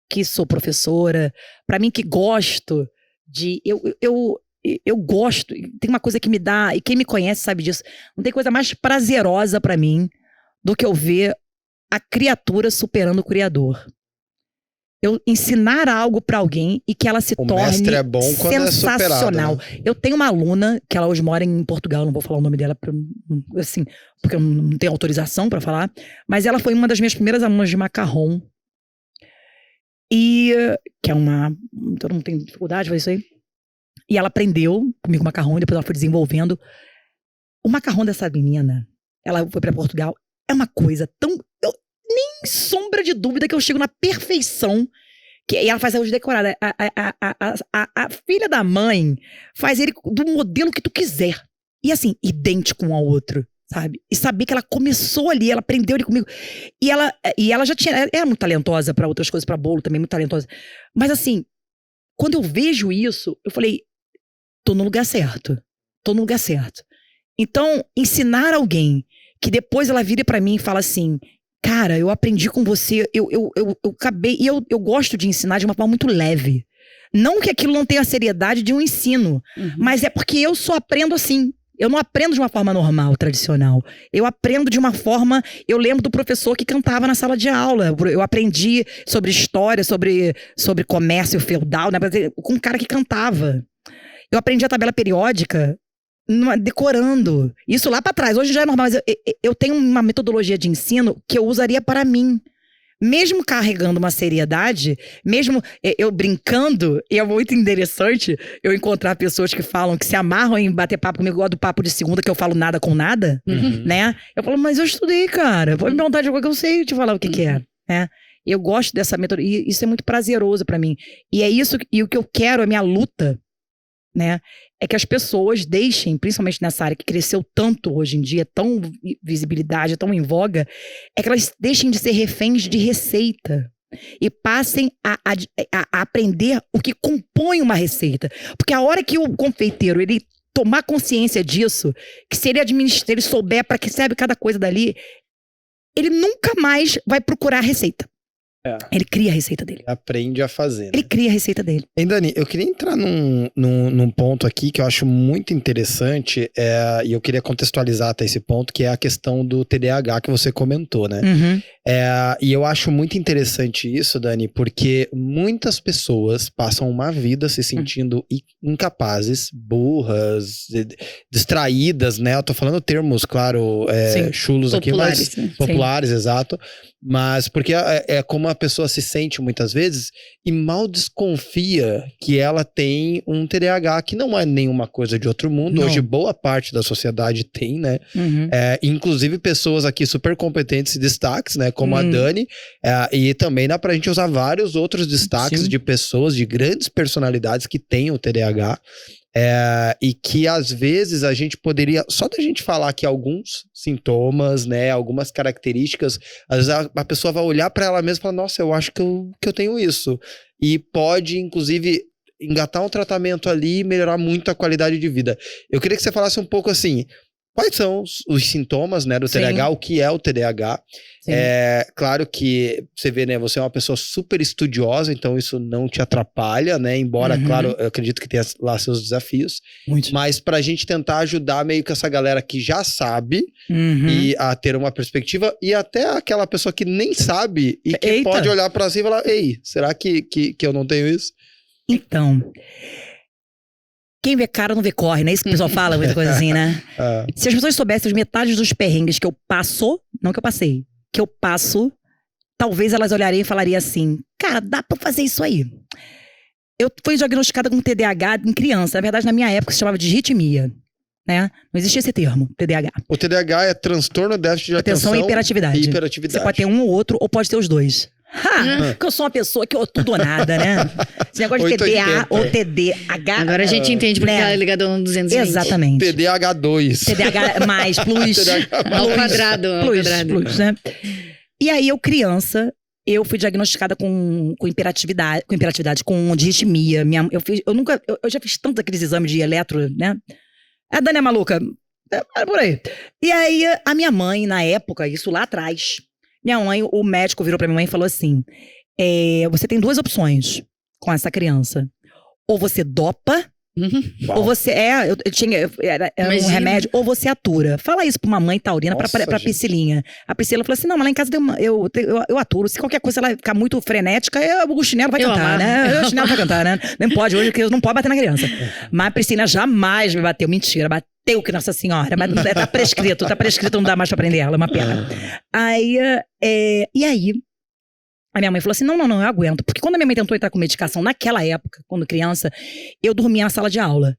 [SPEAKER 3] que sou professora, pra mim que gosto de... Eu gosto, tem uma coisa que me dá, e quem me conhece sabe disso, não tem coisa mais prazerosa pra mim do que eu ver a criatura superando o criador. Eu ensinar algo pra alguém e que ela se torne
[SPEAKER 1] mestre é bom quando
[SPEAKER 3] sensacional.
[SPEAKER 1] É superado, né?
[SPEAKER 3] Eu tenho uma aluna, que ela hoje mora em Portugal, não vou falar o nome dela, assim, porque eu não tenho autorização pra falar, mas ela foi uma das minhas primeiras alunas de macarrão. E que é todo mundo tem dificuldade, foi isso aí. E ela aprendeu comigo macarrão, e depois ela foi desenvolvendo. O macarrão dessa menina, ela foi pra Portugal, é uma coisa tão... nem sombra de dúvida que eu chego na perfeição. E ela faz hoje decorada. A filha da mãe faz ele do modelo que tu quiser. E assim, idêntico um ao outro. sabe? E saber que ela começou ali, ela aprendeu ali comigo. E ela já tinha... Ela era muito talentosa pra outras coisas, pra bolo também, muito talentosa. Mas assim, quando eu vejo isso, eu falei, tô no lugar certo. Tô no lugar certo. Então, ensinar alguém que depois ela vira pra mim e fala assim, cara, eu aprendi com você, eu acabei... E eu gosto de ensinar de uma forma muito leve. Não que aquilo não tenha a seriedade de um ensino, mas é porque eu só aprendo assim. Eu não aprendo de uma forma normal, tradicional. Eu aprendo de uma forma... Eu lembro do professor que cantava na sala de aula. Eu aprendi sobre história, sobre comércio feudal, né, com um cara que cantava. Eu aprendi a tabela periódica decorando. Isso lá pra trás. Hoje já é normal, mas eu tenho uma metodologia de ensino que eu usaria para mim. Mesmo carregando uma seriedade, mesmo eu brincando, e é muito interessante eu encontrar pessoas que falam que se amarram em bater papo comigo, igual do papo de segunda, que eu falo nada com nada, né? Eu falo, mas eu estudei, cara. Pode me perguntar de coisa que eu sei te falar o que é, né? Eu gosto dessa metodologia, e isso é muito prazeroso pra mim. E é isso, e o que eu quero, a minha luta, né? É que as pessoas deixem, principalmente nessa área que cresceu tanto hoje em dia, tão visibilidade, tão em voga, é que elas deixem de ser reféns de receita e passem a aprender o que compõe uma receita. Porque a hora que o confeiteiro, ele tomar consciência disso, que se ele administrar, ele souber para que serve cada coisa dali, ele nunca mais vai procurar a receita. Ele cria a receita dele.
[SPEAKER 1] Aprende a fazer, né?
[SPEAKER 3] Ele cria a receita dele.
[SPEAKER 1] Hein, Dani, eu queria entrar num ponto aqui que eu acho muito interessante, e eu queria contextualizar até esse ponto, que é a questão do TDAH que você comentou, né? E eu acho muito interessante isso, Dani, porque muitas pessoas passam uma vida se sentindo incapazes, burras, distraídas, né? Eu tô falando termos, claro, chulos
[SPEAKER 2] populares,
[SPEAKER 1] aqui, mas
[SPEAKER 2] né?
[SPEAKER 1] populares, exato. Mas porque é como a pessoa se sente muitas vezes e mal desconfia que ela tem um TDAH, que não é nenhuma coisa de outro mundo. Não. Hoje boa parte da sociedade tem, né? Inclusive pessoas aqui super competentes e destaques, né? Como a Dani. E também dá pra gente usar vários outros destaques de pessoas, de grandes personalidades que têm o TDAH. E que às vezes a gente poderia, só da gente falar que alguns sintomas, né, algumas características, às vezes a pessoa vai olhar para ela mesma e falar, nossa, eu acho que eu tenho isso. E pode, inclusive, engatar um tratamento ali e melhorar muito a qualidade de vida. Eu queria que você falasse um pouco assim, quais são os sintomas, né, do TDAH, o que é o TDAH? Claro que você vê, né, você é uma pessoa super estudiosa, então isso não te atrapalha, né, embora, claro, eu acredito que tenha lá seus desafios, mas pra gente tentar ajudar meio que essa galera que já sabe e a ter uma perspectiva, e até aquela pessoa que nem sabe e que pode olhar pra si e falar, ei, será que eu não tenho isso?
[SPEAKER 3] Então... Quem vê cara não vê corre, né? Isso que o pessoal fala, muita coisa assim, né? Se as pessoas soubessem as metades dos perrengues que eu passo, não que eu passei, que eu passo, talvez elas olhariam e falariam assim, cara, dá pra fazer isso aí. Eu fui diagnosticada com TDAH em criança. Na verdade, na minha época, se chamava de disritmia, né? Não existia esse termo, TDAH.
[SPEAKER 1] O TDAH é transtorno déficit de atenção
[SPEAKER 3] e hiperatividade. Você pode ter um ou outro, ou pode ter os dois. Porque eu sou uma pessoa que eu tudo ou nada, né? Esse negócio de TDA ou TDAH.
[SPEAKER 2] Agora a gente entende porque ela é ligada no 220.
[SPEAKER 3] Exatamente.
[SPEAKER 1] TDAH2.
[SPEAKER 3] TDAH mais, plus.
[SPEAKER 2] Ao quadrado.
[SPEAKER 3] Plus, né? E aí, eu criança, eu fui diagnosticada com hiperatividade, com disritmia. Eu já fiz tanto aqueles exames de eletro, né? A Dani é maluca. Por aí. E aí, a minha mãe, na época, isso lá atrás... Minha mãe, o médico virou pra minha mãe e falou assim, você tem duas opções com essa criança. Ou você dopa, ou você... Era um remédio, ou você atura. Fala isso pra uma mãe taurina, pra Priscilinha. A Priscila falou assim, não, mas lá em casa eu aturo. Se qualquer coisa ela ficar muito frenética, o chinelo vai cantar, né? O chinelo vai cantar, né? Não pode hoje, porque não pode bater na criança. Mas a Priscila jamais me bateu. Mentira, bateu que Nossa Senhora. Mas tá prescrito, não dá mais pra prender ela, é uma pena. E aí, a minha mãe falou assim, não, eu aguento. Porque quando a minha mãe tentou entrar com medicação, naquela época, quando criança, eu dormia na sala de aula.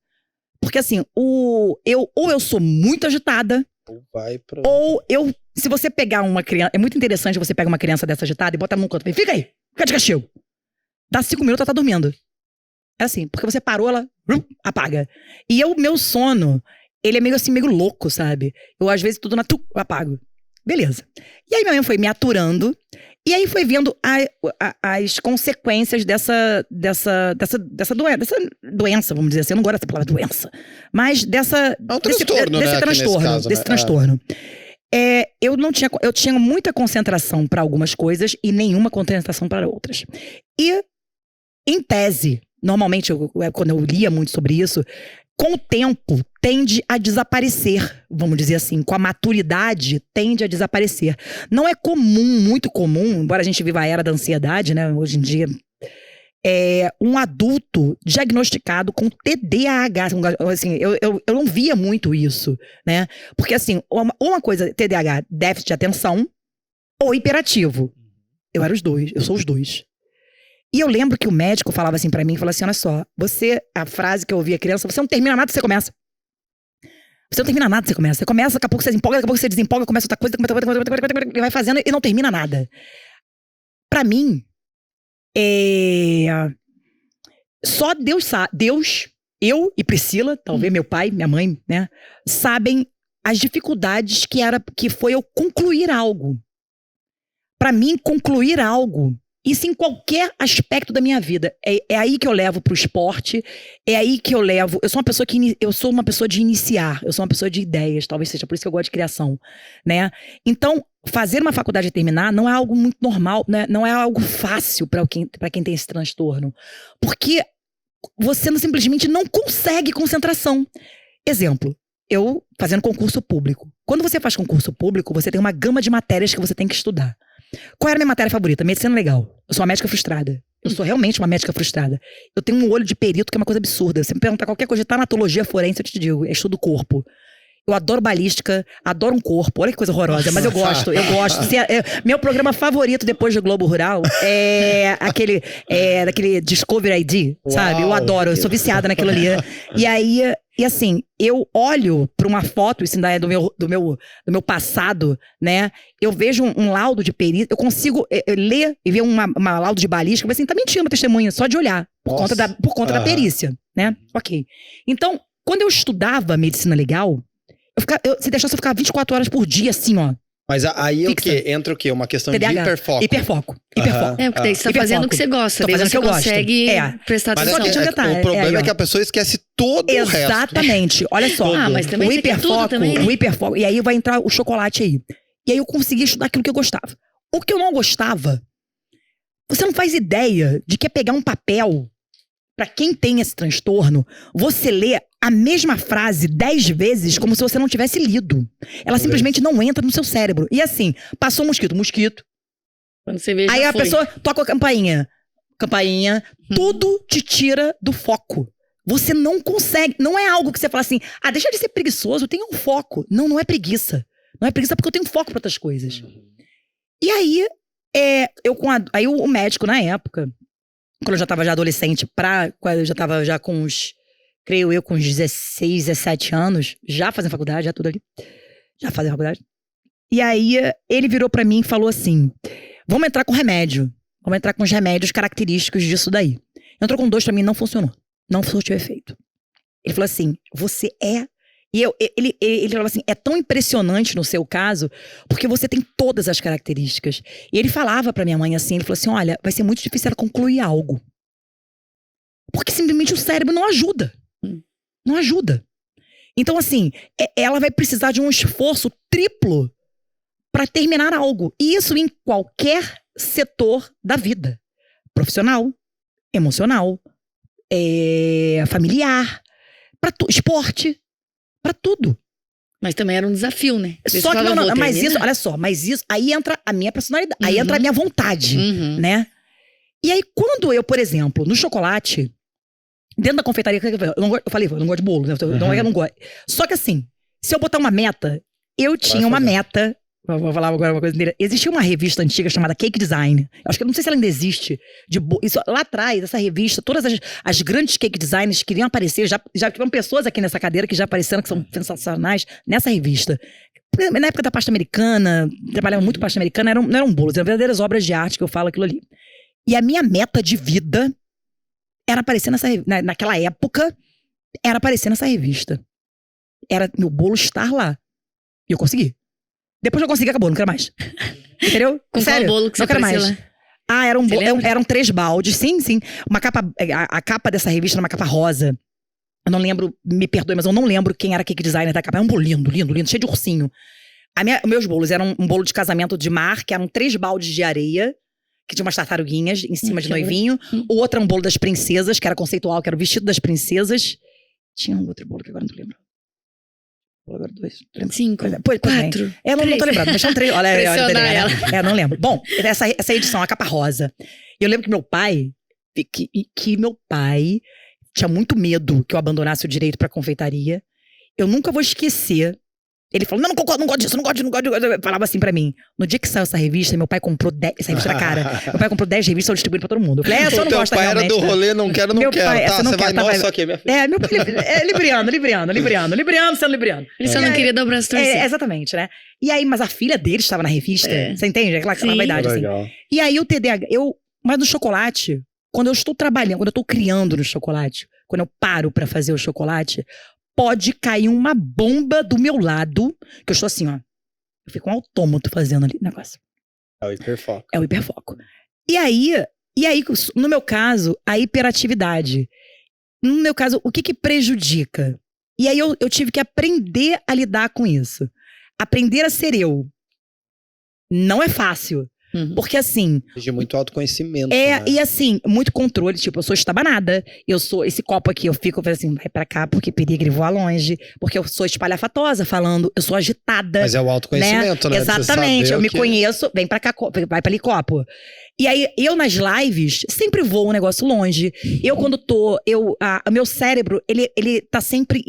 [SPEAKER 3] Porque assim, ou eu sou muito agitada, ou se você pegar uma criança, é muito interessante você pegar uma criança dessa agitada e botar num canto, fica aí, fica de castigo. Dá 5 minutos, ela tá dormindo. É assim, porque você parou, ela apaga. E meu sono, ele é meio assim, meio louco, sabe? Eu, às vezes, tudo eu apago. Beleza. E aí minha mãe foi me aturando, e aí foi vendo as consequências dessa doença, vamos dizer assim. Eu não gosto dessa palavra doença. Mas desse transtorno. Eu tinha muita concentração para algumas coisas e nenhuma concentração para outras. E, em tese, normalmente, quando eu lia muito sobre isso, com o tempo tende a desaparecer, vamos dizer assim. Com a maturidade, tende a desaparecer. Não é comum, muito comum, embora a gente viva a era da ansiedade, né? Hoje em dia, um adulto diagnosticado com TDAH. Assim, eu não via muito isso, né? Porque, assim, uma coisa, TDAH, déficit de atenção, ou hiperativo. Eu era os dois, eu sou os dois. E eu lembro que o médico falava assim pra mim, falava assim, olha só, a frase que eu ouvia criança, você não termina nada, você começa. Você não termina nada, você começa. Você começa, daqui a pouco você empolga, daqui a pouco você desempolga, começa outra coisa, e vai fazendo e não termina nada. Pra mim, só Deus sabe, eu e Priscila, talvez meu pai, minha mãe, né, sabem as dificuldades que foi eu concluir algo. Pra mim, concluir algo, isso em qualquer aspecto da minha vida. É aí que eu levo pro esporte, é aí que eu levo... Eu sou uma pessoa de iniciar, eu sou uma pessoa de ideias, talvez seja por isso que eu gosto de criação, né? Então, fazer uma faculdade e terminar não é algo muito normal, né? Não é algo fácil para quem tem esse transtorno. Porque você simplesmente não consegue concentração. Exemplo, eu fazendo concurso público. Quando você faz concurso público, você tem uma gama de matérias que você tem que estudar. Qual era a minha matéria favorita? Medicina legal. Eu sou uma médica frustrada. Eu sou realmente uma médica frustrada. Eu tenho um olho de perito que é uma coisa absurda. Se me perguntar qualquer coisa de tanatologia forense, eu te digo, é estudo do corpo. Eu adoro balística, adoro um corpo. Olha que coisa horrorosa, mas eu gosto. Meu programa favorito depois do Globo Rural é daquele Discovery ID, sabe? Eu adoro, eu sou viciada naquilo ali. E assim, eu olho para uma foto, isso ainda é do meu passado, né? Eu vejo um laudo de perícia, eu consigo ler e ver uma laudo de balística, mas assim, tá mentindo uma testemunha, só de olhar, por conta da perícia, né? Ok. Então, quando eu estudava medicina legal, se deixasse eu ficar 24 horas por dia, assim, ó.
[SPEAKER 1] Mas aí o quê? Entra o quê? Uma questão
[SPEAKER 3] TDAH.
[SPEAKER 1] de hiperfoco.
[SPEAKER 3] Hiperfoco.
[SPEAKER 2] Porque daí você tá fazendo o que você gosta. Daí você consegue prestar atenção.
[SPEAKER 1] O problema é que a pessoa esquece todo o resto.
[SPEAKER 3] Exatamente. Olha só.
[SPEAKER 2] Mas também
[SPEAKER 3] o hiperfoco. E aí vai entrar o chocolate aí. E aí eu consegui estudar aquilo que eu gostava. O que eu não gostava, você não faz ideia de que é pegar um papel. Pra quem tem esse transtorno, você lê a mesma frase 10 vezes como se você não tivesse lido. Ela simplesmente não entra no seu cérebro. E assim, passou um mosquito.
[SPEAKER 2] Quando você vê,
[SPEAKER 3] aí a pessoa toca a campainha. Tudo te tira do foco. Você não consegue. Não é algo que você fala assim, deixa de ser preguiçoso, tenha um foco. Não é preguiça. Não é preguiça porque eu tenho foco pra outras coisas. E aí, aí o médico na época, quando eu já tava adolescente, quando eu já tava com uns, creio eu, com uns 16, 17 anos, já fazendo faculdade, já tudo ali. Já fazendo faculdade. E aí, ele virou pra mim e falou assim, vamos entrar com remédio. Vamos entrar com os remédios característicos disso daí. Entrou com 2 pra mim, não funcionou. Não surtiu efeito. Ele falou assim, você é... E ele falou assim, é tão impressionante no seu caso, porque você tem todas as características. E ele falava pra minha mãe assim, ele falou assim, olha, vai ser muito difícil ela concluir algo. Porque simplesmente o cérebro não ajuda. Não ajuda. Então assim, ela vai precisar de um esforço triplo pra terminar algo. E isso em qualquer setor da vida. Profissional, emocional, familiar, esporte. Pra tudo.
[SPEAKER 2] Mas também era um desafio, né?
[SPEAKER 3] Só que mas isso, olha só, aí entra a minha personalidade, aí entra a minha vontade, né? E aí quando eu, por exemplo, no chocolate, dentro da confeitaria, eu falei, eu não gosto de bolo, né? Eu não gosto. Só que assim, se eu botar uma meta, eu tinha uma meta. Vou falar agora uma coisa dele. Existia uma revista antiga chamada Cake Design. Acho que não sei se ela ainda existe. Isso, lá atrás, essa revista, todas as grandes cake designers queriam aparecer. Já tiveram pessoas aqui nessa cadeira que já apareceram, que são sensacionais, nessa revista. Na época da pasta americana, trabalhava muito pasta americana, não eram bolos, eram verdadeiras obras de arte que eu falo aquilo ali. E a minha meta de vida era aparecer naquela época, era aparecer nessa revista. era meu bolo estar lá. E eu consegui. Depois eu consegui, acabou, não quero mais. Entendeu?
[SPEAKER 2] Com
[SPEAKER 3] Sério,
[SPEAKER 2] qual bolo que você apareceu lá?
[SPEAKER 3] Eram 3 baldes, sim. Uma capa, a capa dessa revista era uma capa rosa. Eu não lembro, me perdoe, mas eu não lembro quem era a cake designer da capa. Era um bolo lindo, cheio de ursinho. Meus bolos eram um bolo de casamento de mar, que eram 3 baldes de areia, que tinha umas tartaruguinhas em cima de noivinho. O outro era um bolo das princesas, que era conceitual, que era o vestido das princesas. Tinha um outro bolo que agora não tô lembrando. Agora 2, 5, 4. Eu não tô lembrando, mas são 3. Olha ela. Não lembro. Bom, essa edição, a capa rosa. Eu lembro que meu pai, meu pai tinha muito medo que eu abandonasse o direito pra confeitaria. Eu nunca vou esquecer. Ele falou, não gosto disso, não gosto. Falava assim pra mim. No dia que saiu essa revista, meu pai comprou 10. Essa revista era cara. Meu pai comprou 10 revistas, eu distribuí pra todo mundo. Eu falei, eu só não gosto realmente.
[SPEAKER 1] O teu pai era do rolê, não quero. Tá, você vai, nossa, ok, minha filha.
[SPEAKER 3] Meu pai é libriano, sendo libriano.
[SPEAKER 2] Ele só não queria dar o braço torcido.
[SPEAKER 3] Exatamente, né? E aí, mas a filha dele estava na revista. Você entende? Aquela vaidade, assim. E aí, o TDAH, mas no chocolate, quando eu estou trabalhando, quando eu estou criando no chocolate, quando eu paro pra fazer o chocolate, pode cair uma bomba do meu lado, que eu estou assim, ó. Eu fico um autômato fazendo ali o negócio.
[SPEAKER 1] É o hiperfoco.
[SPEAKER 3] É o hiperfoco. E aí, no meu caso, a hiperatividade. No meu caso, o que prejudica? E aí eu tive que aprender a lidar com isso. Aprender a ser eu. Não é fácil. Porque assim...
[SPEAKER 1] De muito autoconhecimento. Né?
[SPEAKER 3] E assim, muito controle. Tipo, eu sou estabanada. Eu sou esse copo aqui, eu fico assim, vai pra cá porque perigo ele voar longe. Porque eu sou espalhafatosa falando, eu sou agitada.
[SPEAKER 1] Mas é o autoconhecimento, né?
[SPEAKER 3] Exatamente, eu me conheço, vem pra cá, vai pra ali copo. E aí, eu nas lives, sempre vou um negócio longe. Eu quando tô, o meu cérebro, ele tá sempre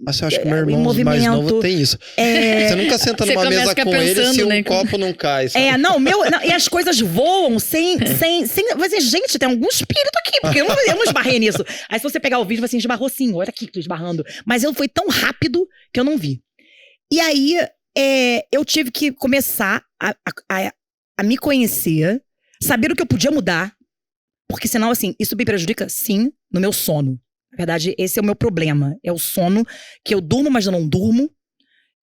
[SPEAKER 1] Mas eu acho que o meu irmão mais novo tem isso. Você nunca senta numa mesa com ele se um copo não cai. Sabe?
[SPEAKER 3] E as coisas voam sem... Mas, gente, tem algum espírito aqui, porque eu não esbarrei nisso. Aí se você pegar o vídeo, você esbarrou sim, olha aqui, tô esbarrando. Mas foi tão rápido que eu não vi. E aí, eu tive que começar a me conhecer, saber o que eu podia mudar, porque senão, assim, isso me prejudica, sim, no meu sono. Na verdade, esse é o meu problema. É o sono, que eu durmo, mas eu não durmo.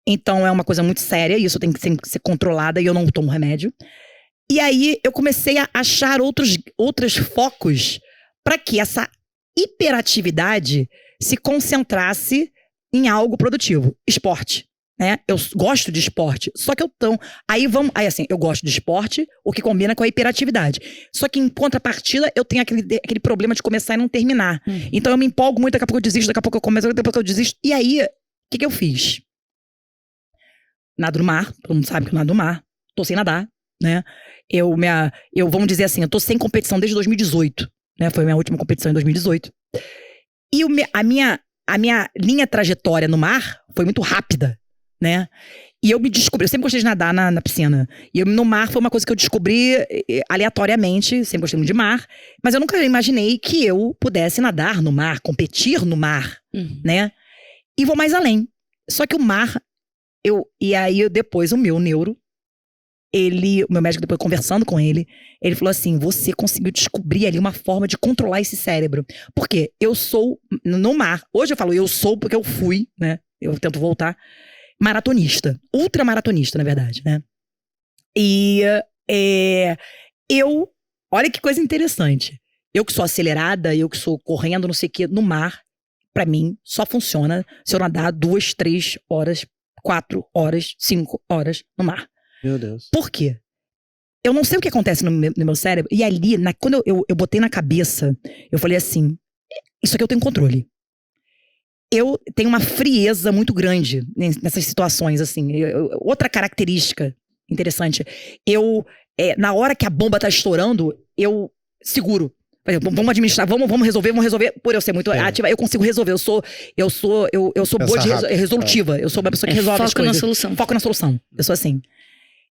[SPEAKER 3] Então, é uma coisa muito séria, e isso tem que ser controlada, e eu não tomo remédio. E aí, eu comecei a achar outros focos para que essa hiperatividade se concentrasse em algo produtivo. Esporte. Né? Eu gosto de esporte, só que aí assim, eu gosto de esporte, o que combina com a hiperatividade. Só que em contrapartida, eu tenho aquele problema de começar e não terminar. Então eu me empolgo muito, daqui a pouco eu desisto, daqui a pouco eu começo, daqui a pouco eu desisto. E aí, o que eu fiz? Nado no mar, todo mundo sabe que eu nado no mar, tô sem nadar, né? Vamos dizer assim, eu tô sem competição desde 2018, né? Foi a minha última competição em 2018. E a minha linha trajetória no mar foi muito rápida. Né? E eu me descobri, eu sempre gostei de nadar na piscina. E no mar foi uma coisa que eu descobri aleatoriamente, sempre gostei muito de mar, mas eu nunca imaginei que eu pudesse nadar no mar, competir no mar, né? E vou mais além. Só que o mar, depois o meu neuro, o meu médico, depois conversando com ele falou assim, você conseguiu descobrir ali uma forma de controlar esse cérebro. Por quê? Eu sou, no mar, hoje eu falo eu sou porque eu fui, né? Eu tento voltar. Maratonista. Ultramaratonista, na verdade, né? E olha que coisa interessante. Eu que sou acelerada, eu que sou correndo, não sei o quê, no mar, pra mim, só funciona se eu nadar 2, 3 horas, 4 horas, 5 horas no mar.
[SPEAKER 1] Meu Deus.
[SPEAKER 3] Por quê? Eu não sei o que acontece no meu cérebro. E ali, quando eu botei na cabeça, eu falei assim, isso aqui eu tenho controle. Eu tenho uma frieza muito grande nessas situações, assim. Outra característica interessante. Na hora que a bomba tá estourando, eu seguro. Vamos administrar, vamos resolver. Por eu ser muito ativa, eu consigo resolver. Eu sou boa de resolutiva. Eu sou uma pessoa que resolve as coisas. Foco na solução. Eu sou assim.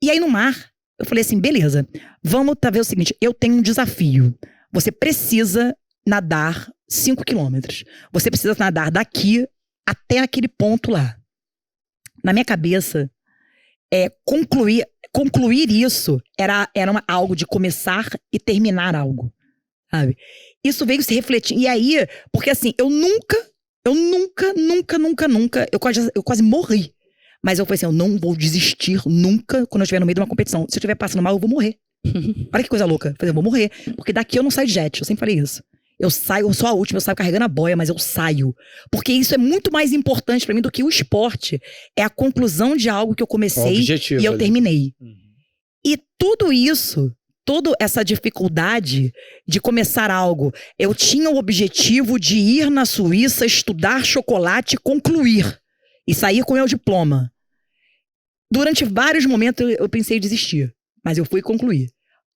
[SPEAKER 3] E aí no mar, eu falei assim, beleza. Vamos ver o seguinte, eu tenho um desafio. Você precisa nadar 5 quilômetros. Você precisa nadar daqui até aquele ponto lá. Na minha cabeça, concluir isso era algo de começar e terminar algo. Sabe? Isso veio se refletir. E aí, porque assim, eu nunca Eu nunca, eu quase morri. Mas eu falei assim, eu não vou desistir nunca quando eu estiver no meio de uma competição. Se eu estiver passando mal, eu vou morrer. Olha que coisa louca. Eu falei, eu vou morrer. Porque daqui eu não saio de jet, eu sempre falei isso. Eu sou a última, eu saio carregando a boia, mas eu saio. Porque isso é muito mais importante pra mim do que o esporte. É a conclusão de algo que eu comecei e eu terminei. E tudo isso, toda essa dificuldade de começar algo, eu tinha o objetivo de ir na Suíça, estudar chocolate e concluir. E sair com o meu diploma. Durante vários momentos eu pensei em desistir. Mas eu fui concluir.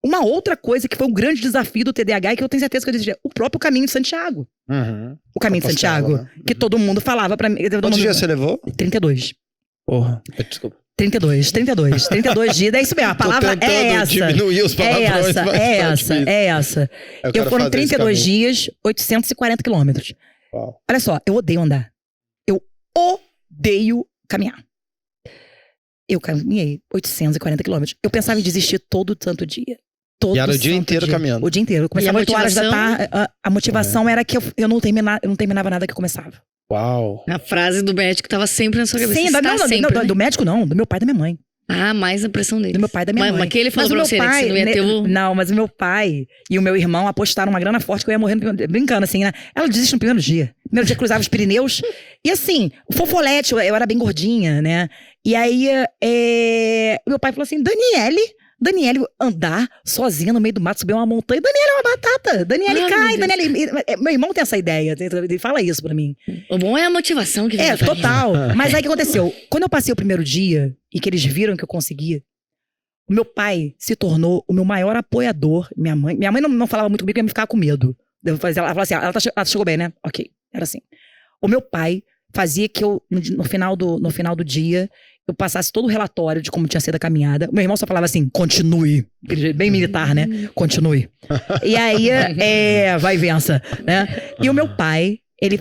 [SPEAKER 3] Uma outra coisa que foi um grande desafio do TDAH e que eu tenho certeza que eu desisti. O próprio Caminho de Santiago. O Caminho de Santiago. Né? Que todo mundo falava pra mim.
[SPEAKER 1] Quantos dias você levou?
[SPEAKER 3] 32.
[SPEAKER 1] Porra, desculpa.
[SPEAKER 3] 32 dias. É isso mesmo, a palavra é essa.
[SPEAKER 1] Diminuir os palavrões,
[SPEAKER 3] é essa. Foram 32 dias, 840 quilômetros. Olha só, eu odeio andar. Eu odeio caminhar. Eu caminhei 840 quilômetros. Eu pensava em desistir todo santo dia.
[SPEAKER 1] E era o dia inteiro caminhando?
[SPEAKER 3] O dia inteiro. Eu começava 8 horas da tarde. A motivação era que eu não terminava nada que eu começava.
[SPEAKER 1] Uau.
[SPEAKER 2] A frase do médico tava sempre na sua cabeça.
[SPEAKER 3] Sim, do médico não, do meu pai e da minha mãe.
[SPEAKER 2] Ah, mais a pressão dele.
[SPEAKER 3] Do meu pai e da minha mãe.
[SPEAKER 2] Mas que ele falou pra você, né, que você não ia ter o...
[SPEAKER 3] Não, mas o meu pai e o meu irmão apostaram uma grana forte que eu ia morrer brincando, assim, né? Ela desiste no primeiro dia. Primeiro dia cruzava os Pirineus. E assim, fofolete, eu era bem gordinha, né? E aí, meu pai falou assim, Daniele andar sozinha no meio do mato, subir uma montanha. Daniele é uma batata. Daniele cai. Daniele... Meu irmão tem essa ideia. Ele fala isso pra mim.
[SPEAKER 2] O bom é a motivação que vem.
[SPEAKER 3] Total. Mas aí o que aconteceu? Quando eu passei o primeiro dia e que eles viram que eu conseguia, o meu pai se tornou o meu maior apoiador. Minha mãe não falava muito comigo, ia me ficar com medo. Ela falava assim, ela chegou bem, né? Ok, era assim. O meu pai fazia que eu, no final do dia, eu passasse todo o relatório de como tinha sido a caminhada. Meu irmão só falava assim, continue. Bem militar, né? Continue. E aí, vai vença, né? E o meu pai, ele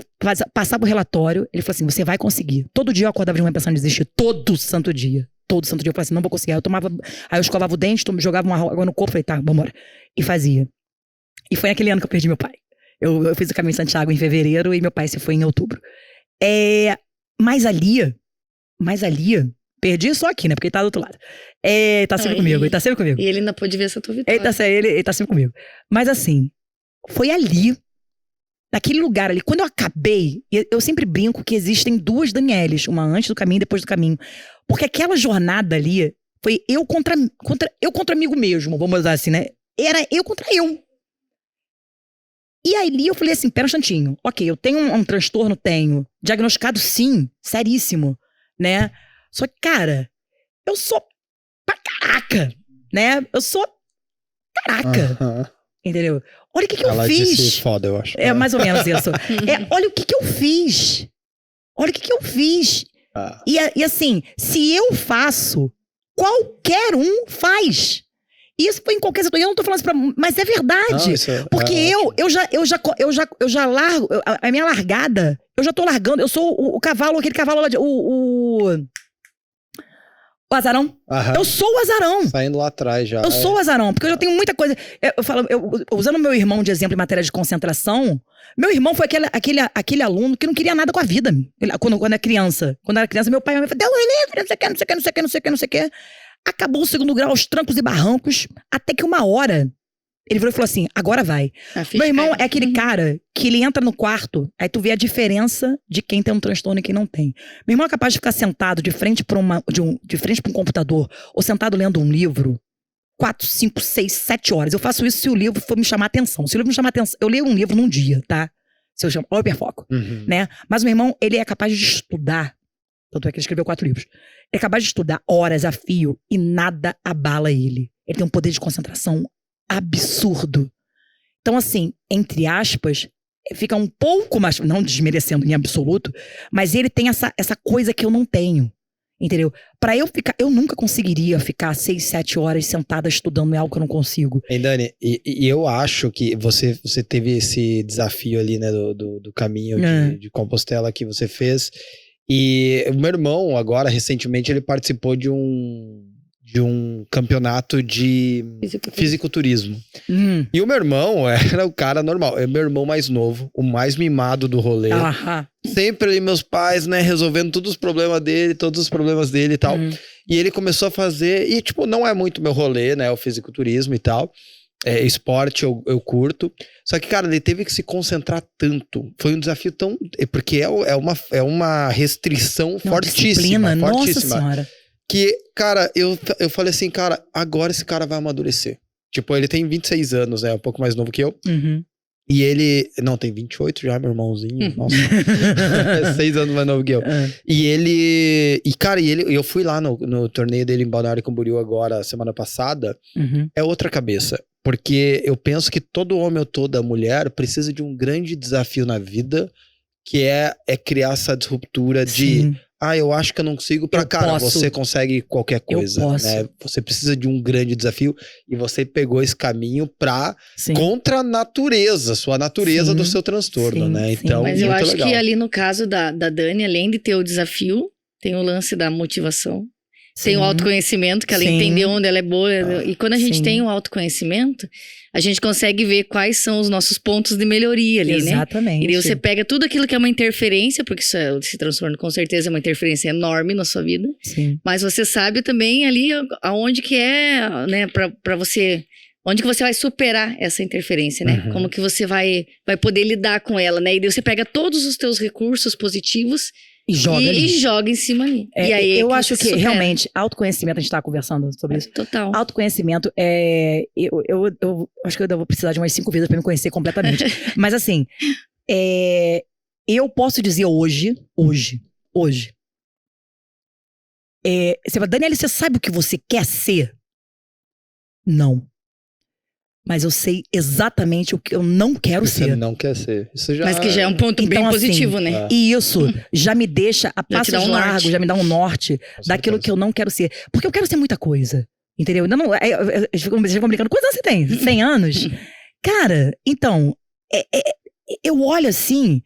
[SPEAKER 3] passava o relatório, ele falou assim, você vai conseguir. Todo dia eu acordava de manhã pensando em desistir. Todo santo dia. Eu falei assim, não vou conseguir. Aí eu escovava o dente, jogava uma água no corpo, falei, tá, vambora. E fazia. E foi naquele ano que eu perdi meu pai. Eu fiz o Caminho de Santiago em fevereiro e meu pai se foi em outubro. Mas ali, perdi só aqui, né? Porque ele tá do outro lado. Tá sempre comigo, ele tá sempre comigo.
[SPEAKER 2] E ele ainda pôde ver essa tua vitória.
[SPEAKER 3] Ele tá sempre comigo. Mas assim, foi ali, naquele lugar ali, quando eu acabei, eu sempre brinco que existem duas Danieles, uma antes do caminho e depois do caminho. Porque aquela jornada ali foi eu contra amigo mesmo, vamos dizer assim, né? Era eu contra eu. E aí eu falei assim, pera um instantinho. Ok, eu tenho um transtorno, tenho. Diagnosticado sim, seríssimo, né? Só que, cara, eu sou pra caraca, né? Eu sou caraca, entendeu? Olha o que eu fiz.
[SPEAKER 1] Disse foda, eu acho.
[SPEAKER 3] É mais ou menos isso. Olha o que eu fiz. Olha o que eu fiz. E assim, se eu faço, qualquer um faz. Isso foi em qualquer setor. Eu não tô falando isso mas é verdade. Não, porque eu já largo. A minha largada, eu já tô largando. Eu sou o cavalo, aquele cavalo lá de. O azarão. Eu sou o azarão.
[SPEAKER 1] Saindo lá atrás já.
[SPEAKER 3] Eu sou o azarão, porque eu já tenho muita coisa. Usando meu irmão de exemplo em matéria de concentração, meu irmão foi aquele aluno que não queria nada com a vida. Quando era criança. Quando era criança, meu pai me falou: Deus livre, não sei o que. Acabou o segundo grau, aos trancos e barrancos, até que uma hora, ele virou e falou assim, agora vai. Meu irmão é aquele cara que ele entra no quarto, aí tu vê a diferença de quem tem um transtorno e quem não tem. Meu irmão é capaz de ficar sentado de frente para um computador, ou sentado lendo um livro, 4, 5, 6, 7 horas. Eu faço isso se o livro for me chamar atenção. Se o livro me chamar atenção, eu leio um livro num dia, tá? Se eu chamo, ó, hiperfoco, né? Mas o meu irmão, ele é capaz de estudar. Tanto é que ele escreveu 4 livros. Ele é capaz de estudar horas a fio e nada abala ele. Ele tem um poder de concentração absurdo. Então, assim, entre aspas, fica um pouco mais, não desmerecendo em absoluto, mas ele tem essa coisa que eu não tenho. Entendeu? Pra eu ficar, eu nunca conseguiria ficar 6, 7 horas sentada estudando em algo que eu não consigo.
[SPEAKER 1] Hein, Dani, e eu acho que você teve esse desafio ali, né, do caminho de Compostela que você fez. E o meu irmão, agora, recentemente, ele participou de um de um campeonato de fisiculturismo. E o meu irmão era o cara normal. É meu irmão mais novo, o mais mimado do rolê. Sempre ali meus pais, né, resolvendo todos os problemas dele e tal. E ele começou a fazer, e tipo, não é muito meu rolê, né, o fisiculturismo e tal. Esporte eu curto. Só que, cara, ele teve que se concentrar tanto. Foi um desafio tão... Porque é uma restrição fortíssima.
[SPEAKER 3] Nossa Senhora.
[SPEAKER 1] Que, cara, eu falei assim, cara, agora esse cara vai amadurecer. Tipo, ele tem 26 anos, né? Um pouco mais novo que eu. E ele... Não, tem 28 já, meu irmãozinho. Nossa. 6 anos mais novo que eu. E ele... E, cara, eu fui lá no torneio dele em Balneário Camboriú agora, semana passada. É outra cabeça. Porque eu penso que todo homem ou toda mulher precisa de um grande desafio na vida, que é criar essa disruptura de... eu acho que eu não consigo. Você consegue qualquer coisa, né? Você precisa de um grande desafio e você pegou esse caminho contra a natureza, sua natureza do seu transtorno, né? Então,
[SPEAKER 2] mas eu acho
[SPEAKER 1] legal.
[SPEAKER 2] Que ali no caso da Dani, além de ter o desafio, tem o lance da motivação. Tem o autoconhecimento, que ela entendeu onde ela é boa. E quando a gente tem o autoconhecimento, a gente consegue ver quais são os nossos pontos de melhoria ali, né?
[SPEAKER 3] Exatamente.
[SPEAKER 2] E aí você pega tudo aquilo que é uma interferência, porque esse transtorno com certeza é uma interferência enorme na sua vida. Mas você sabe também ali aonde que é, né, pra você... Onde que você vai superar essa interferência, né? Como que você vai poder lidar com ela, né? E daí você pega todos os teus recursos positivos e joga em cima ali. E aí
[SPEAKER 3] eu acho que realmente, autoconhecimento, a gente estava conversando sobre isso.
[SPEAKER 2] Total.
[SPEAKER 3] Autoconhecimento eu acho que eu vou precisar de umas 5 vidas para me conhecer completamente. Mas assim, eu posso dizer hoje. Você fala, Daniela, você sabe o que você quer ser? Não. Mas eu sei exatamente o que eu não quero ser.
[SPEAKER 1] Você não quer ser. Isso já...
[SPEAKER 2] Mas que já é um ponto bem positivo, né?
[SPEAKER 3] E isso já me deixa a passos largos, já me dá um norte daquilo que eu não quero ser. Porque eu quero ser muita coisa, entendeu? Vocês ficam brincando, quantos anos você tem? 100 anos? Cara, então, eu olho assim...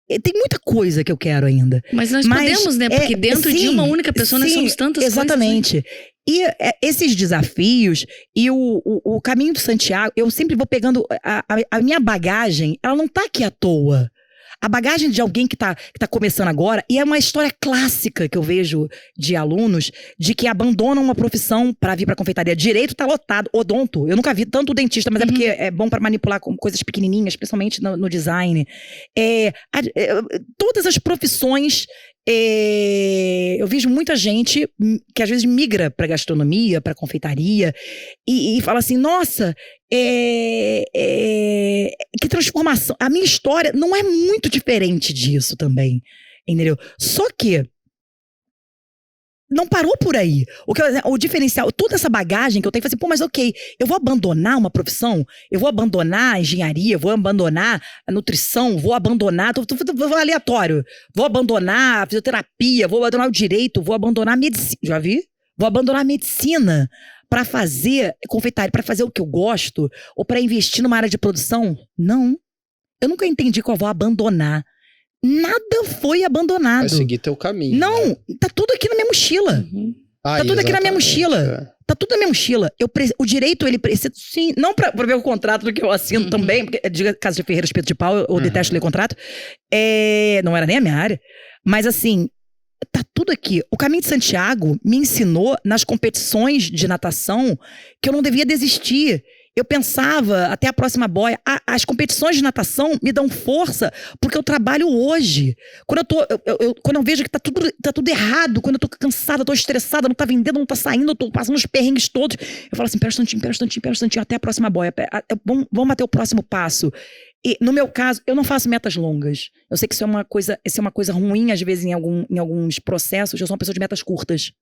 [SPEAKER 3] Tem muita coisa que eu quero ainda.
[SPEAKER 2] Mas nós podemos, né? Porque dentro de uma única pessoa nós somos tantas
[SPEAKER 3] exatamente.
[SPEAKER 2] coisas. Né?
[SPEAKER 3] E esses desafios e o caminho do Santiago, eu sempre vou pegando a minha bagagem, ela não tá aqui à toa. A bagagem de alguém que tá começando agora, e é uma história clássica que eu vejo de alunos, de que abandonam uma profissão para vir pra confeitaria. Direito tá lotado, odonto. Eu nunca vi tanto dentista, mas é porque é bom para manipular com coisas pequenininhas, principalmente no design. Todas as profissões... eu vejo muita gente que às vezes migra pra gastronomia, pra confeitaria e fala assim, nossa, que transformação. A minha história não é muito diferente disso também, entendeu? Só que não parou por aí. O diferencial, toda essa bagagem que eu tenho, eu falei assim, mas ok, eu vou abandonar uma profissão, eu vou abandonar a engenharia, vou abandonar a nutrição, vou abandonar, vou aleatório, vou abandonar a fisioterapia, vou abandonar o direito, vou abandonar a medicina, já vi? Vou abandonar a medicina para fazer confeitaria, para fazer o que eu gosto, ou para investir numa área de produção? Não. Eu nunca entendi que eu vou abandonar. Nada foi abandonado. Vai
[SPEAKER 1] seguir teu caminho.
[SPEAKER 3] Não, né? Tá tudo aqui na minha mochila. Tá tudo aqui na minha mochila. Tá tudo na minha mochila. O direito, ele precisa, sim, não pra ver o contrato do que eu assino também, porque, caso de Ferreira Espeto de Pau, eu detesto ler contrato. Não era nem a minha área. Mas assim, tá tudo aqui. O Caminho de Santiago me ensinou nas competições de natação que eu não devia desistir. Eu pensava, até a próxima boia, as competições de natação me dão força porque eu trabalho hoje. Quando eu vejo que tá tudo errado, quando eu tô cansada, tô estressada, não tá vendendo, não tá saindo, eu tô passando os perrengues todos, eu falo assim, pera um instantinho, até a próxima boia, vamos até o próximo passo. E no meu caso, eu não faço metas longas. Eu sei que isso é uma coisa ruim, às vezes, em alguns processos. Eu sou uma pessoa de metas curtas.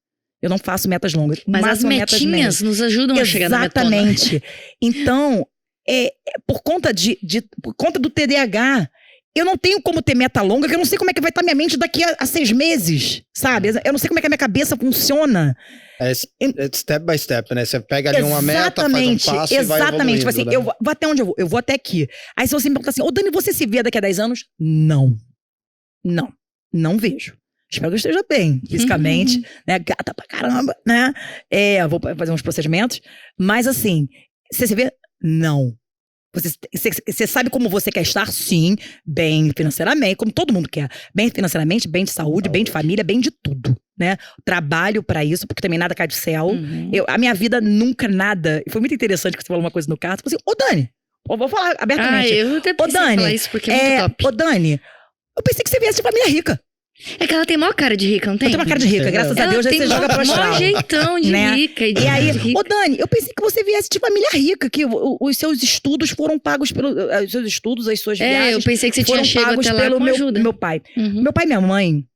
[SPEAKER 3] Eu não faço metas longas.
[SPEAKER 2] Mas as metinhas nos ajudam a chegar na metona.
[SPEAKER 3] Exatamente. Então, por conta do TDAH, eu não tenho como ter meta longa, que eu não sei como é que vai estar minha mente daqui a 6 meses, sabe? Eu não sei como é que a minha cabeça funciona.
[SPEAKER 1] É step by step, né? Você pega ali uma meta, faz um passo e vai evoluindo.
[SPEAKER 3] Tipo assim, né? Eu vou até onde eu vou? Eu vou até aqui. Aí se você me perguntar assim, Dani, você se vê daqui a 10 anos? Não vejo. espero que eu esteja bem, fisicamente, né? Gata pra caramba, né? Eu vou fazer uns procedimentos. Mas assim, você vê? Não. Você sabe como você quer estar? Sim, bem financeiramente, como todo mundo quer. Bem financeiramente, bem de saúde, bem de família, bem de tudo, né? Trabalho pra isso, porque também nada cai do céu. A minha vida nunca nada... Foi muito interessante que você falou uma coisa no carro. Você falou assim, Dani, eu vou falar abertamente.
[SPEAKER 2] Eu até pensei em falar isso porque é muito top.
[SPEAKER 3] Dani, eu pensei que você viesse de família rica.
[SPEAKER 2] É que ela tem maior cara de rica, não tem?
[SPEAKER 3] Eu tenho uma cara de rica, graças a Deus, aí você joga pro astral.
[SPEAKER 2] Mó jeitão de rica.
[SPEAKER 3] E aí, Dani, eu pensei que você viesse de família rica, que os seus estudos foram pagos os seus estudos, as suas viagens.
[SPEAKER 2] Eu pensei que você tinha chegado até lá
[SPEAKER 3] pelo
[SPEAKER 2] com ajuda.
[SPEAKER 3] meu pai. Meu pai e minha mãe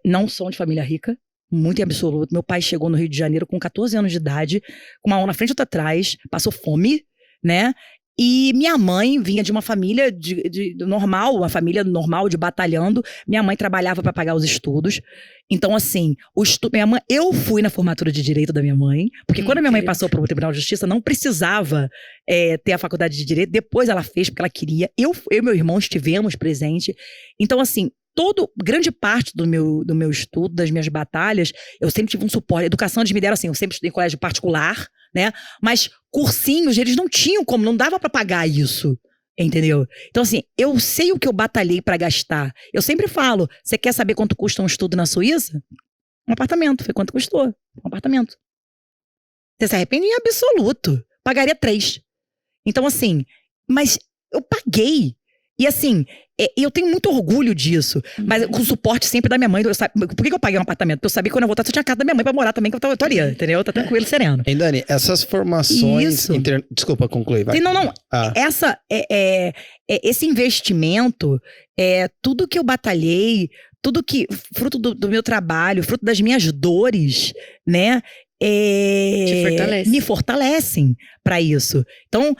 [SPEAKER 3] não são de família rica, muito em absoluto. Meu pai chegou no Rio de Janeiro com 14 anos de idade, com uma mão na frente e outra atrás, passou fome, né? E minha mãe vinha de uma família normal, uma família normal de batalhando. Minha mãe trabalhava para pagar os estudos. Então, assim, eu fui na formatura de Direito da minha mãe, porque quando a minha mãe passou para o Tribunal de Justiça, não precisava ter a faculdade de Direito. Depois ela fez, porque ela queria. Eu e meu irmão estivemos presentes. Então, assim, grande parte do meu estudo, das minhas batalhas, eu sempre tive um suporte. Educação eles me deram assim, eu sempre estudei em colégio particular, né? Mas cursinhos, eles não tinham como, não dava pra pagar isso, entendeu? Então assim, eu sei o que eu batalhei pra gastar. Eu sempre falo, você quer saber quanto custa um estudo na Suíça? Um apartamento, foi quanto custou? Um apartamento. Você se arrepende em absoluto. Pagaria 3. Então assim, mas eu paguei. E assim, eu tenho muito orgulho disso, mas com o suporte sempre da minha mãe. Por que eu paguei um apartamento? Porque eu sabia que quando eu voltasse eu tinha a casa da minha mãe pra morar também, que eu tô ali, entendeu? Tá tranquilo, sereno.
[SPEAKER 1] Hein, Dani, essas formações... Desculpa, conclui, vai.
[SPEAKER 3] Sim, não. Esse investimento, tudo que eu batalhei, tudo que... Fruto do meu trabalho, fruto das minhas dores, né? Me fortalecem para isso. Então,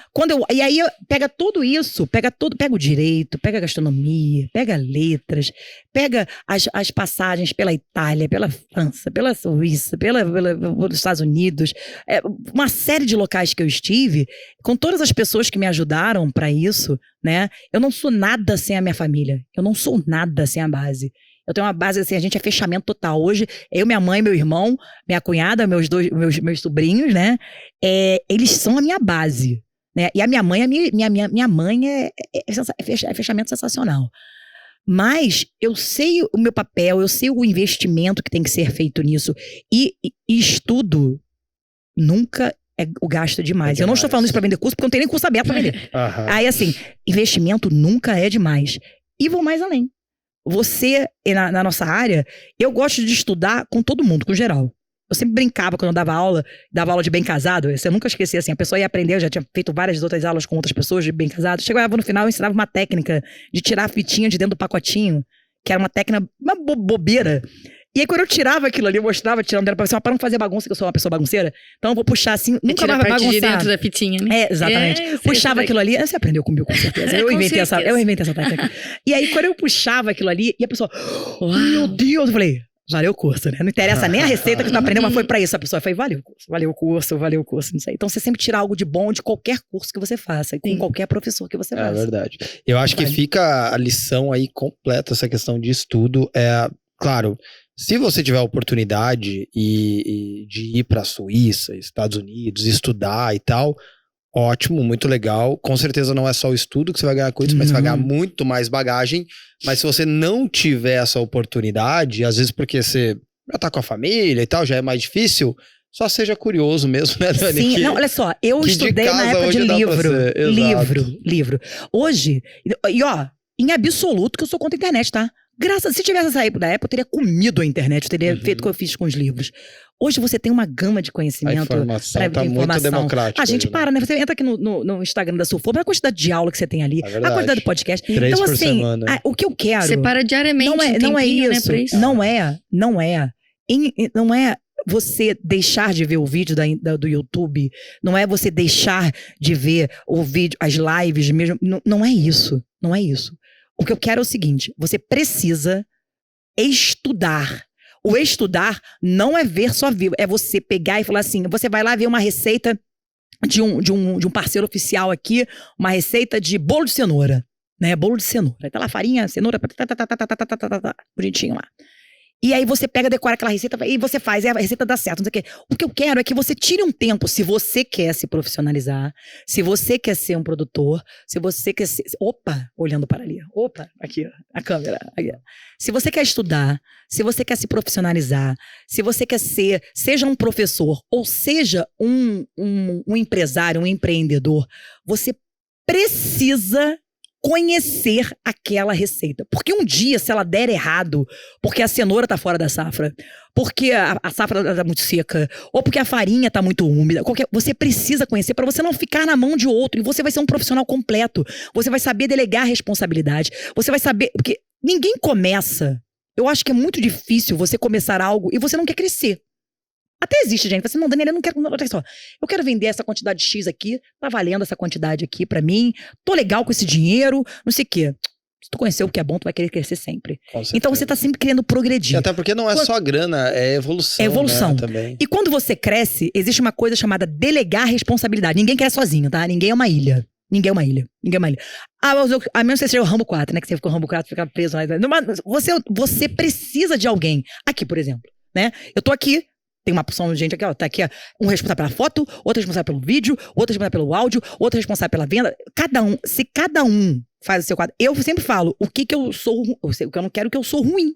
[SPEAKER 3] e aí pega tudo isso, pega o direito, pega a gastronomia, pega letras, pega as passagens pela Itália, pela França, pela Suíça, pelos Estados Unidos, uma série de locais que eu estive, com todas as pessoas que me ajudaram para isso, né? Eu não sou nada sem a minha família. Eu não sou nada sem a base. Eu tenho uma base, assim, a gente é fechamento total. Hoje, eu, minha mãe, meu irmão, minha cunhada, meus sobrinhos, né? Eles são a minha base, né? E a minha mãe, minha mãe é fechamento sensacional. Mas eu sei o meu papel, eu sei o investimento que tem que ser feito nisso. E estudo nunca é o gasto demais. Eu não estou falando isso para vender curso, porque eu não tenho nem curso aberto para vender. Aí, assim, investimento nunca é demais. E vou mais além. Você, na nossa área, eu gosto de estudar com todo mundo, com geral. Eu sempre brincava quando eu dava aula de bem casado. Eu nunca esqueci, assim, a pessoa ia aprender, eu já tinha feito várias outras aulas com outras pessoas de bem casado. Chegava no final, eu ensinava uma técnica de tirar a fitinha de dentro do pacotinho, que era uma técnica, uma bobeira. E aí, quando eu tirava aquilo ali, eu mostrava, tirando dela pra pessoa, para não fazer bagunça, que eu sou uma pessoa bagunceira. Então, eu vou puxar assim, nunca mais vai bagunçar.
[SPEAKER 2] De dentro da fitinha, né?
[SPEAKER 3] Exatamente. Puxava aquilo ali, você aprendeu comigo, com certeza. Eu inventei essa técnica. E aí, quando eu puxava aquilo ali, e a pessoa, meu Deus, eu falei, valeu o curso, né? Não interessa nem a receita que tu aprendeu, mas foi pra isso. A pessoa foi, valeu o curso, não sei. Então, você sempre tira algo de bom de qualquer curso que você faça, e com qualquer professor que você faça.
[SPEAKER 1] É verdade. Eu acho que fica a lição aí completa, essa questão de estudo. Claro, se você tiver a oportunidade de ir para a Suíça, Estados Unidos, estudar e tal, ótimo, muito legal. Com certeza não é só o estudo que você vai ganhar com isso, mas você vai ganhar muito mais bagagem. Mas se você não tiver essa oportunidade, às vezes porque você já tá com a família e tal, já é mais difícil, só seja curioso mesmo, né, Dani?
[SPEAKER 3] Sim, não, olha só, eu estudei na época de livro. Hoje, e ó, em absoluto que eu sou contra a internet, tá? Se tivesse saído da época, eu teria comido a internet, eu teria feito o que eu fiz com os livros. Hoje você tem uma gama de conhecimento.
[SPEAKER 1] A informação tá muito democrática.
[SPEAKER 3] A gente para, né? Você entra aqui no Instagram da Sulfo, a quantidade de aula que você tem ali, a quantidade de podcast.
[SPEAKER 1] 3
[SPEAKER 3] então,
[SPEAKER 1] por
[SPEAKER 3] assim,
[SPEAKER 1] semana.
[SPEAKER 3] O que eu quero...
[SPEAKER 2] Você para diariamente
[SPEAKER 3] não é isso.
[SPEAKER 2] Né, pra isso.
[SPEAKER 3] Não é você deixar de ver o vídeo do YouTube, não é você deixar de ver o vídeo, as lives mesmo, não é isso, não é isso. O que eu quero é o seguinte, você precisa estudar. O estudar não é ver só vídeo, é você pegar e falar assim, você vai lá ver uma receita de um parceiro oficial aqui, uma receita de bolo de cenoura, né? Bolo de cenoura. Aí tá lá farinha, cenoura, bonitinho lá. E aí você pega, decora aquela receita e você faz, e a receita dá certo, não sei o quê. O que eu quero é que você tire um tempo, se você quer se profissionalizar, se você quer ser um produtor, se você quer ser... Opa, olhando para ali. Opa, aqui, ó, a câmera. Aqui. Se você quer estudar, se você quer se profissionalizar, se você quer ser, seja um professor ou seja um empresário, um empreendedor, você precisa conhecer aquela receita. Porque um dia, se ela der errado, porque a cenoura tá fora da safra, porque a safra tá muito seca, ou porque a farinha tá muito úmida, você precisa conhecer para você não ficar na mão de outro. E você vai ser um profissional completo. Você vai saber delegar a responsabilidade. Você vai saber... Porque ninguém começa... Eu acho que é muito difícil você começar algo e você não quer crescer. Até existe gente, assim, não, Daniela, eu não quero, olha só, eu quero vender essa quantidade de X aqui, tá valendo essa quantidade aqui pra mim, tô legal com esse dinheiro, não sei o quê. Se tu conhecer o que é bom, tu vai querer crescer sempre. Então você tá sempre querendo progredir.
[SPEAKER 1] Até porque não é só grana, é evolução.
[SPEAKER 3] É evolução.
[SPEAKER 1] Né, também.
[SPEAKER 3] E quando você cresce, existe uma coisa chamada delegar responsabilidade. Ninguém cresce sozinho, tá? Ninguém é uma ilha. Ninguém é uma ilha. Ninguém é uma ilha. A menos que você seja o Rambo 4, né? Que você ficou o Rambo 4, fica preso lá. Você precisa de alguém. Aqui, por exemplo, né? Eu tô aqui. Tem uma porção de gente aqui, ó, tá aqui, ó, um responsável pela foto, outro responsável pelo vídeo, outro responsável pelo áudio, outro responsável pela venda. Se cada um faz o seu quadro, eu sempre falo o que eu sou, o que eu não quero, que eu sou ruim.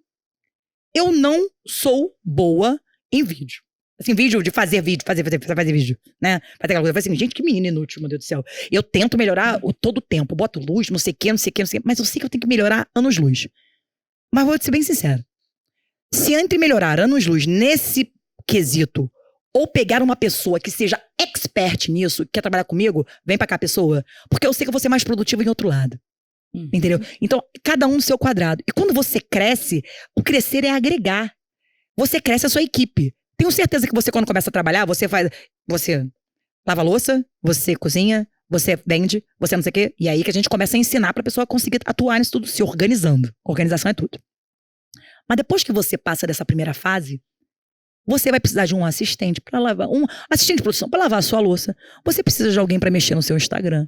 [SPEAKER 3] Eu não sou boa em vídeo. Assim, vídeo de fazer vídeo, fazer vídeo, né? Fazer aquela coisa, assim, gente, que menina inútil, meu Deus do céu. Eu tento melhorar todo o tempo, boto luz, não sei o que, mas eu sei que eu tenho que melhorar anos-luz. Mas vou te ser bem sincero. Se entre melhorar anos-luz nesse quesito, ou pegar uma pessoa que seja expert nisso, que quer trabalhar comigo, vem pra cá, pessoa, porque eu sei que eu vou ser mais produtivo em outro lado. Entendeu? Então, cada um no seu quadrado. E quando você cresce, o crescer é agregar. Você cresce a sua equipe. Tenho certeza que você, quando começa a trabalhar, você lava a louça, você cozinha, você vende, você não sei o quê, e aí que a gente começa a ensinar pra pessoa conseguir atuar nisso tudo, se organizando. Organização é tudo. Mas depois que você passa dessa primeira fase, você vai precisar de um assistente para lavar, um assistente de produção para lavar a sua louça. Você precisa de alguém para mexer no seu Instagram.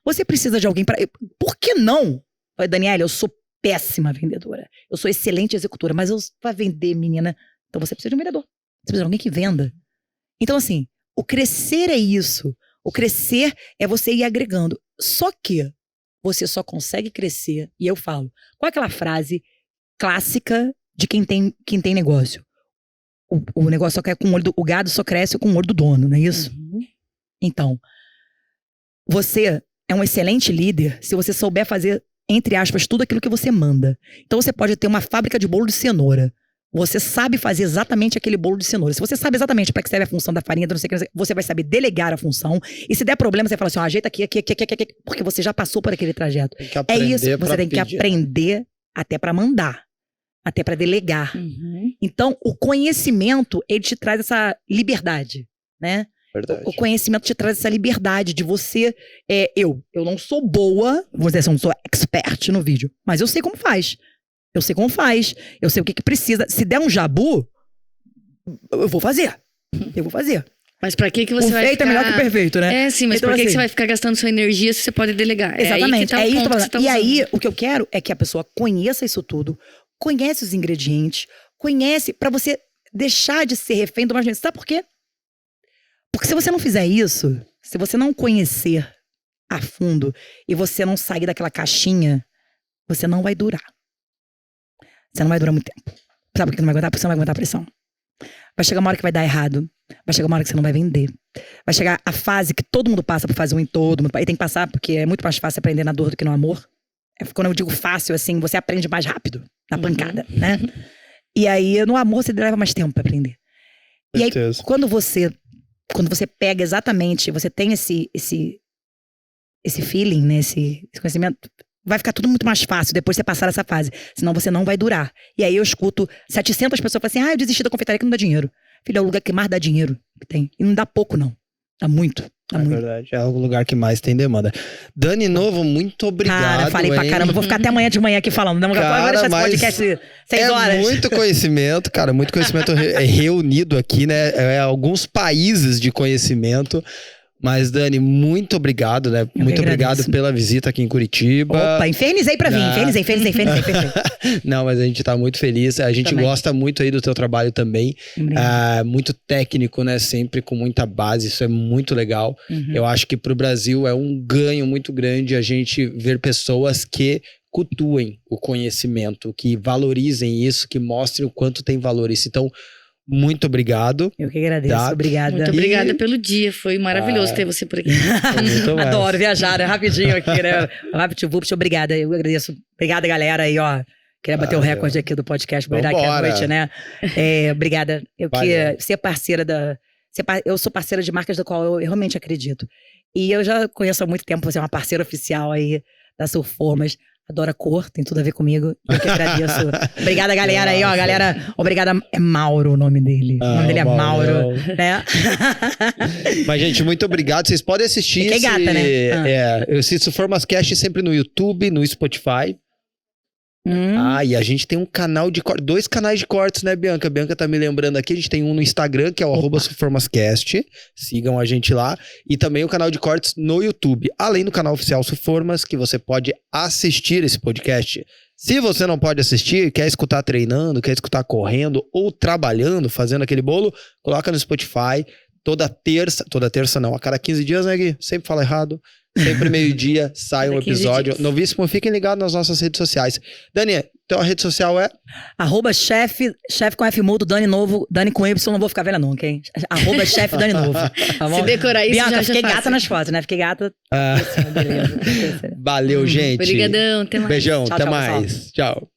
[SPEAKER 3] Você precisa de alguém para... Por que não? Daniela, eu sou péssima vendedora. Eu sou excelente executora, mas eu para vender, menina, então você precisa de um vendedor. Você precisa de alguém que venda. Então, assim, o crescer é isso. O crescer é você ir agregando. Só que você só consegue crescer, e eu falo, qual é aquela frase clássica de quem tem negócio? O negócio só cresce com o olho o gado só cresce com o olho do dono, não é isso? Então, você é um excelente líder se você souber fazer, entre aspas, tudo aquilo que você manda. Então você pode ter uma fábrica de bolo de cenoura. Você sabe fazer exatamente aquele bolo de cenoura. Se você sabe exatamente para que serve a função da farinha, não sei o que, você vai saber delegar a função. E se der problema, você fala assim, ajeita aqui, porque você já passou por aquele trajeto. É isso, você tem que aprender até para mandar. Até para delegar. Então, o conhecimento, ele te traz essa liberdade, né?
[SPEAKER 1] Verdade.
[SPEAKER 3] O conhecimento te traz essa liberdade de você... Eu não sou boa, vou dizer assim, eu não sou expert no vídeo, mas eu sei como faz. Eu sei como faz. Eu sei o que precisa. Se der um jabu, eu vou fazer. Eu vou fazer.
[SPEAKER 2] Mas pra que você vai
[SPEAKER 3] ficar... Perfeito é melhor que o perfeito, né?
[SPEAKER 2] É, sim, mas
[SPEAKER 3] então,
[SPEAKER 2] por que
[SPEAKER 3] assim,
[SPEAKER 2] você vai ficar gastando sua energia se você pode delegar?
[SPEAKER 3] Exatamente.
[SPEAKER 2] É aí que tá o ponto que você tá usando.
[SPEAKER 3] E aí, o que eu quero é que a pessoa conheça isso tudo, conhece os ingredientes, conhece pra você deixar de ser refém de uma gente. Sabe por quê? Porque se você não fizer isso, se você não conhecer a fundo e você não sair daquela caixinha, você não vai durar. Você não vai durar muito tempo. Sabe por que não vai aguentar? Porque você não vai aguentar a pressão. Vai chegar uma hora que vai dar errado. Vai chegar uma hora que você não vai vender. Vai chegar a fase que todo mundo passa por fazer um em todo mundo. E tem que passar porque é muito mais fácil aprender na dor do que no amor. Quando eu digo fácil, assim, você aprende mais rápido. Na pancada, né? E aí, no amor, você leva mais tempo pra aprender. E aí, quando você pega exatamente, você tem esse feeling, né? Esse conhecimento, vai ficar tudo muito mais fácil depois de você passar essa fase. Senão você não vai durar. E aí eu escuto 700 pessoas falando assim, eu desisti da confeitaria que não dá dinheiro. Filho, é o lugar que mais dá dinheiro que tem. E não dá pouco, não. Dá muito.
[SPEAKER 1] É verdade, é o lugar que mais tem demanda. Dani Novo, muito obrigado.
[SPEAKER 3] Cara, falei pra caramba, vou ficar até amanhã de manhã aqui falando. Não, cara, vou deixar esse podcast 6 horas.
[SPEAKER 1] É muito conhecimento, cara, muito conhecimento reunido aqui, né? Alguns países de conhecimento. Mas, Dani, muito obrigado, né? Muito obrigado pela visita aqui em Curitiba.
[SPEAKER 3] Opa, infernizei pra vir. Infernizei.
[SPEAKER 1] Não, mas a gente tá muito feliz. A gente gosta muito aí do teu trabalho também. Muito técnico, né? Sempre com muita base. Isso é muito legal. Eu acho que pro Brasil é um ganho muito grande a gente ver pessoas que cultuem o conhecimento, que valorizem isso, que mostrem o quanto tem valor isso. Então, muito obrigado.
[SPEAKER 3] Eu que agradeço, obrigada.
[SPEAKER 2] Muito obrigada pelo dia, foi maravilhoso ter você por aqui.
[SPEAKER 3] Adoro viajar, né? Rapidinho aqui, né? VaptVupt, obrigada, eu agradeço. Obrigada, galera, aí, ó. Queria bater o recorde aqui do podcast, aqui à noite, né? Obrigada. Eu que ser parceira eu sou parceira de marcas da qual eu realmente acredito. E eu já conheço há muito tempo, você é uma parceira oficial aí da Surformas. Adoro a cor, tem tudo a ver comigo. Eu que agradeço. Obrigada, galera aí, ó. Galera, obrigada. É Mauro o nome dele. O nome dele é Mauro, né?
[SPEAKER 1] Mas, gente, muito obrigado. Vocês podem assistir
[SPEAKER 3] esse... gata, né?
[SPEAKER 1] Eu assisto Formascast sempre no YouTube, no Spotify. E a gente tem um canal de cortes, 2 canais de cortes, né, Bianca? A Bianca tá me lembrando aqui, a gente tem um no Instagram, que é o @Suformascast. Sigam a gente lá. E também o canal de cortes no YouTube. Além do canal oficial Suformas, que você pode assistir esse podcast. Se você não pode assistir, quer escutar treinando, quer escutar correndo ou trabalhando, fazendo aquele bolo, coloca no Spotify. Toda terça não, a cada 15 dias, né, Gui? Sempre fala errado. Sempre meio-dia sai um episódio. Novíssimo, fiquem ligados nas nossas redes sociais. Dani, tua rede social é?
[SPEAKER 3] @chefe com F mudo, Dani Novo, Dani com Y, não vou ficar velha nunca, hein? @chefe Dani Novo. Tá bom?
[SPEAKER 2] Se decorar isso,
[SPEAKER 3] Bianca,
[SPEAKER 2] já
[SPEAKER 3] fiquei
[SPEAKER 2] fácil.
[SPEAKER 3] gata nas fotos, né? Fiquei gata.
[SPEAKER 1] Valeu, gente.
[SPEAKER 2] Obrigadão, até mais.
[SPEAKER 1] Beijão,
[SPEAKER 3] Tchau,
[SPEAKER 1] até
[SPEAKER 3] tchau,
[SPEAKER 1] mais. Tchau.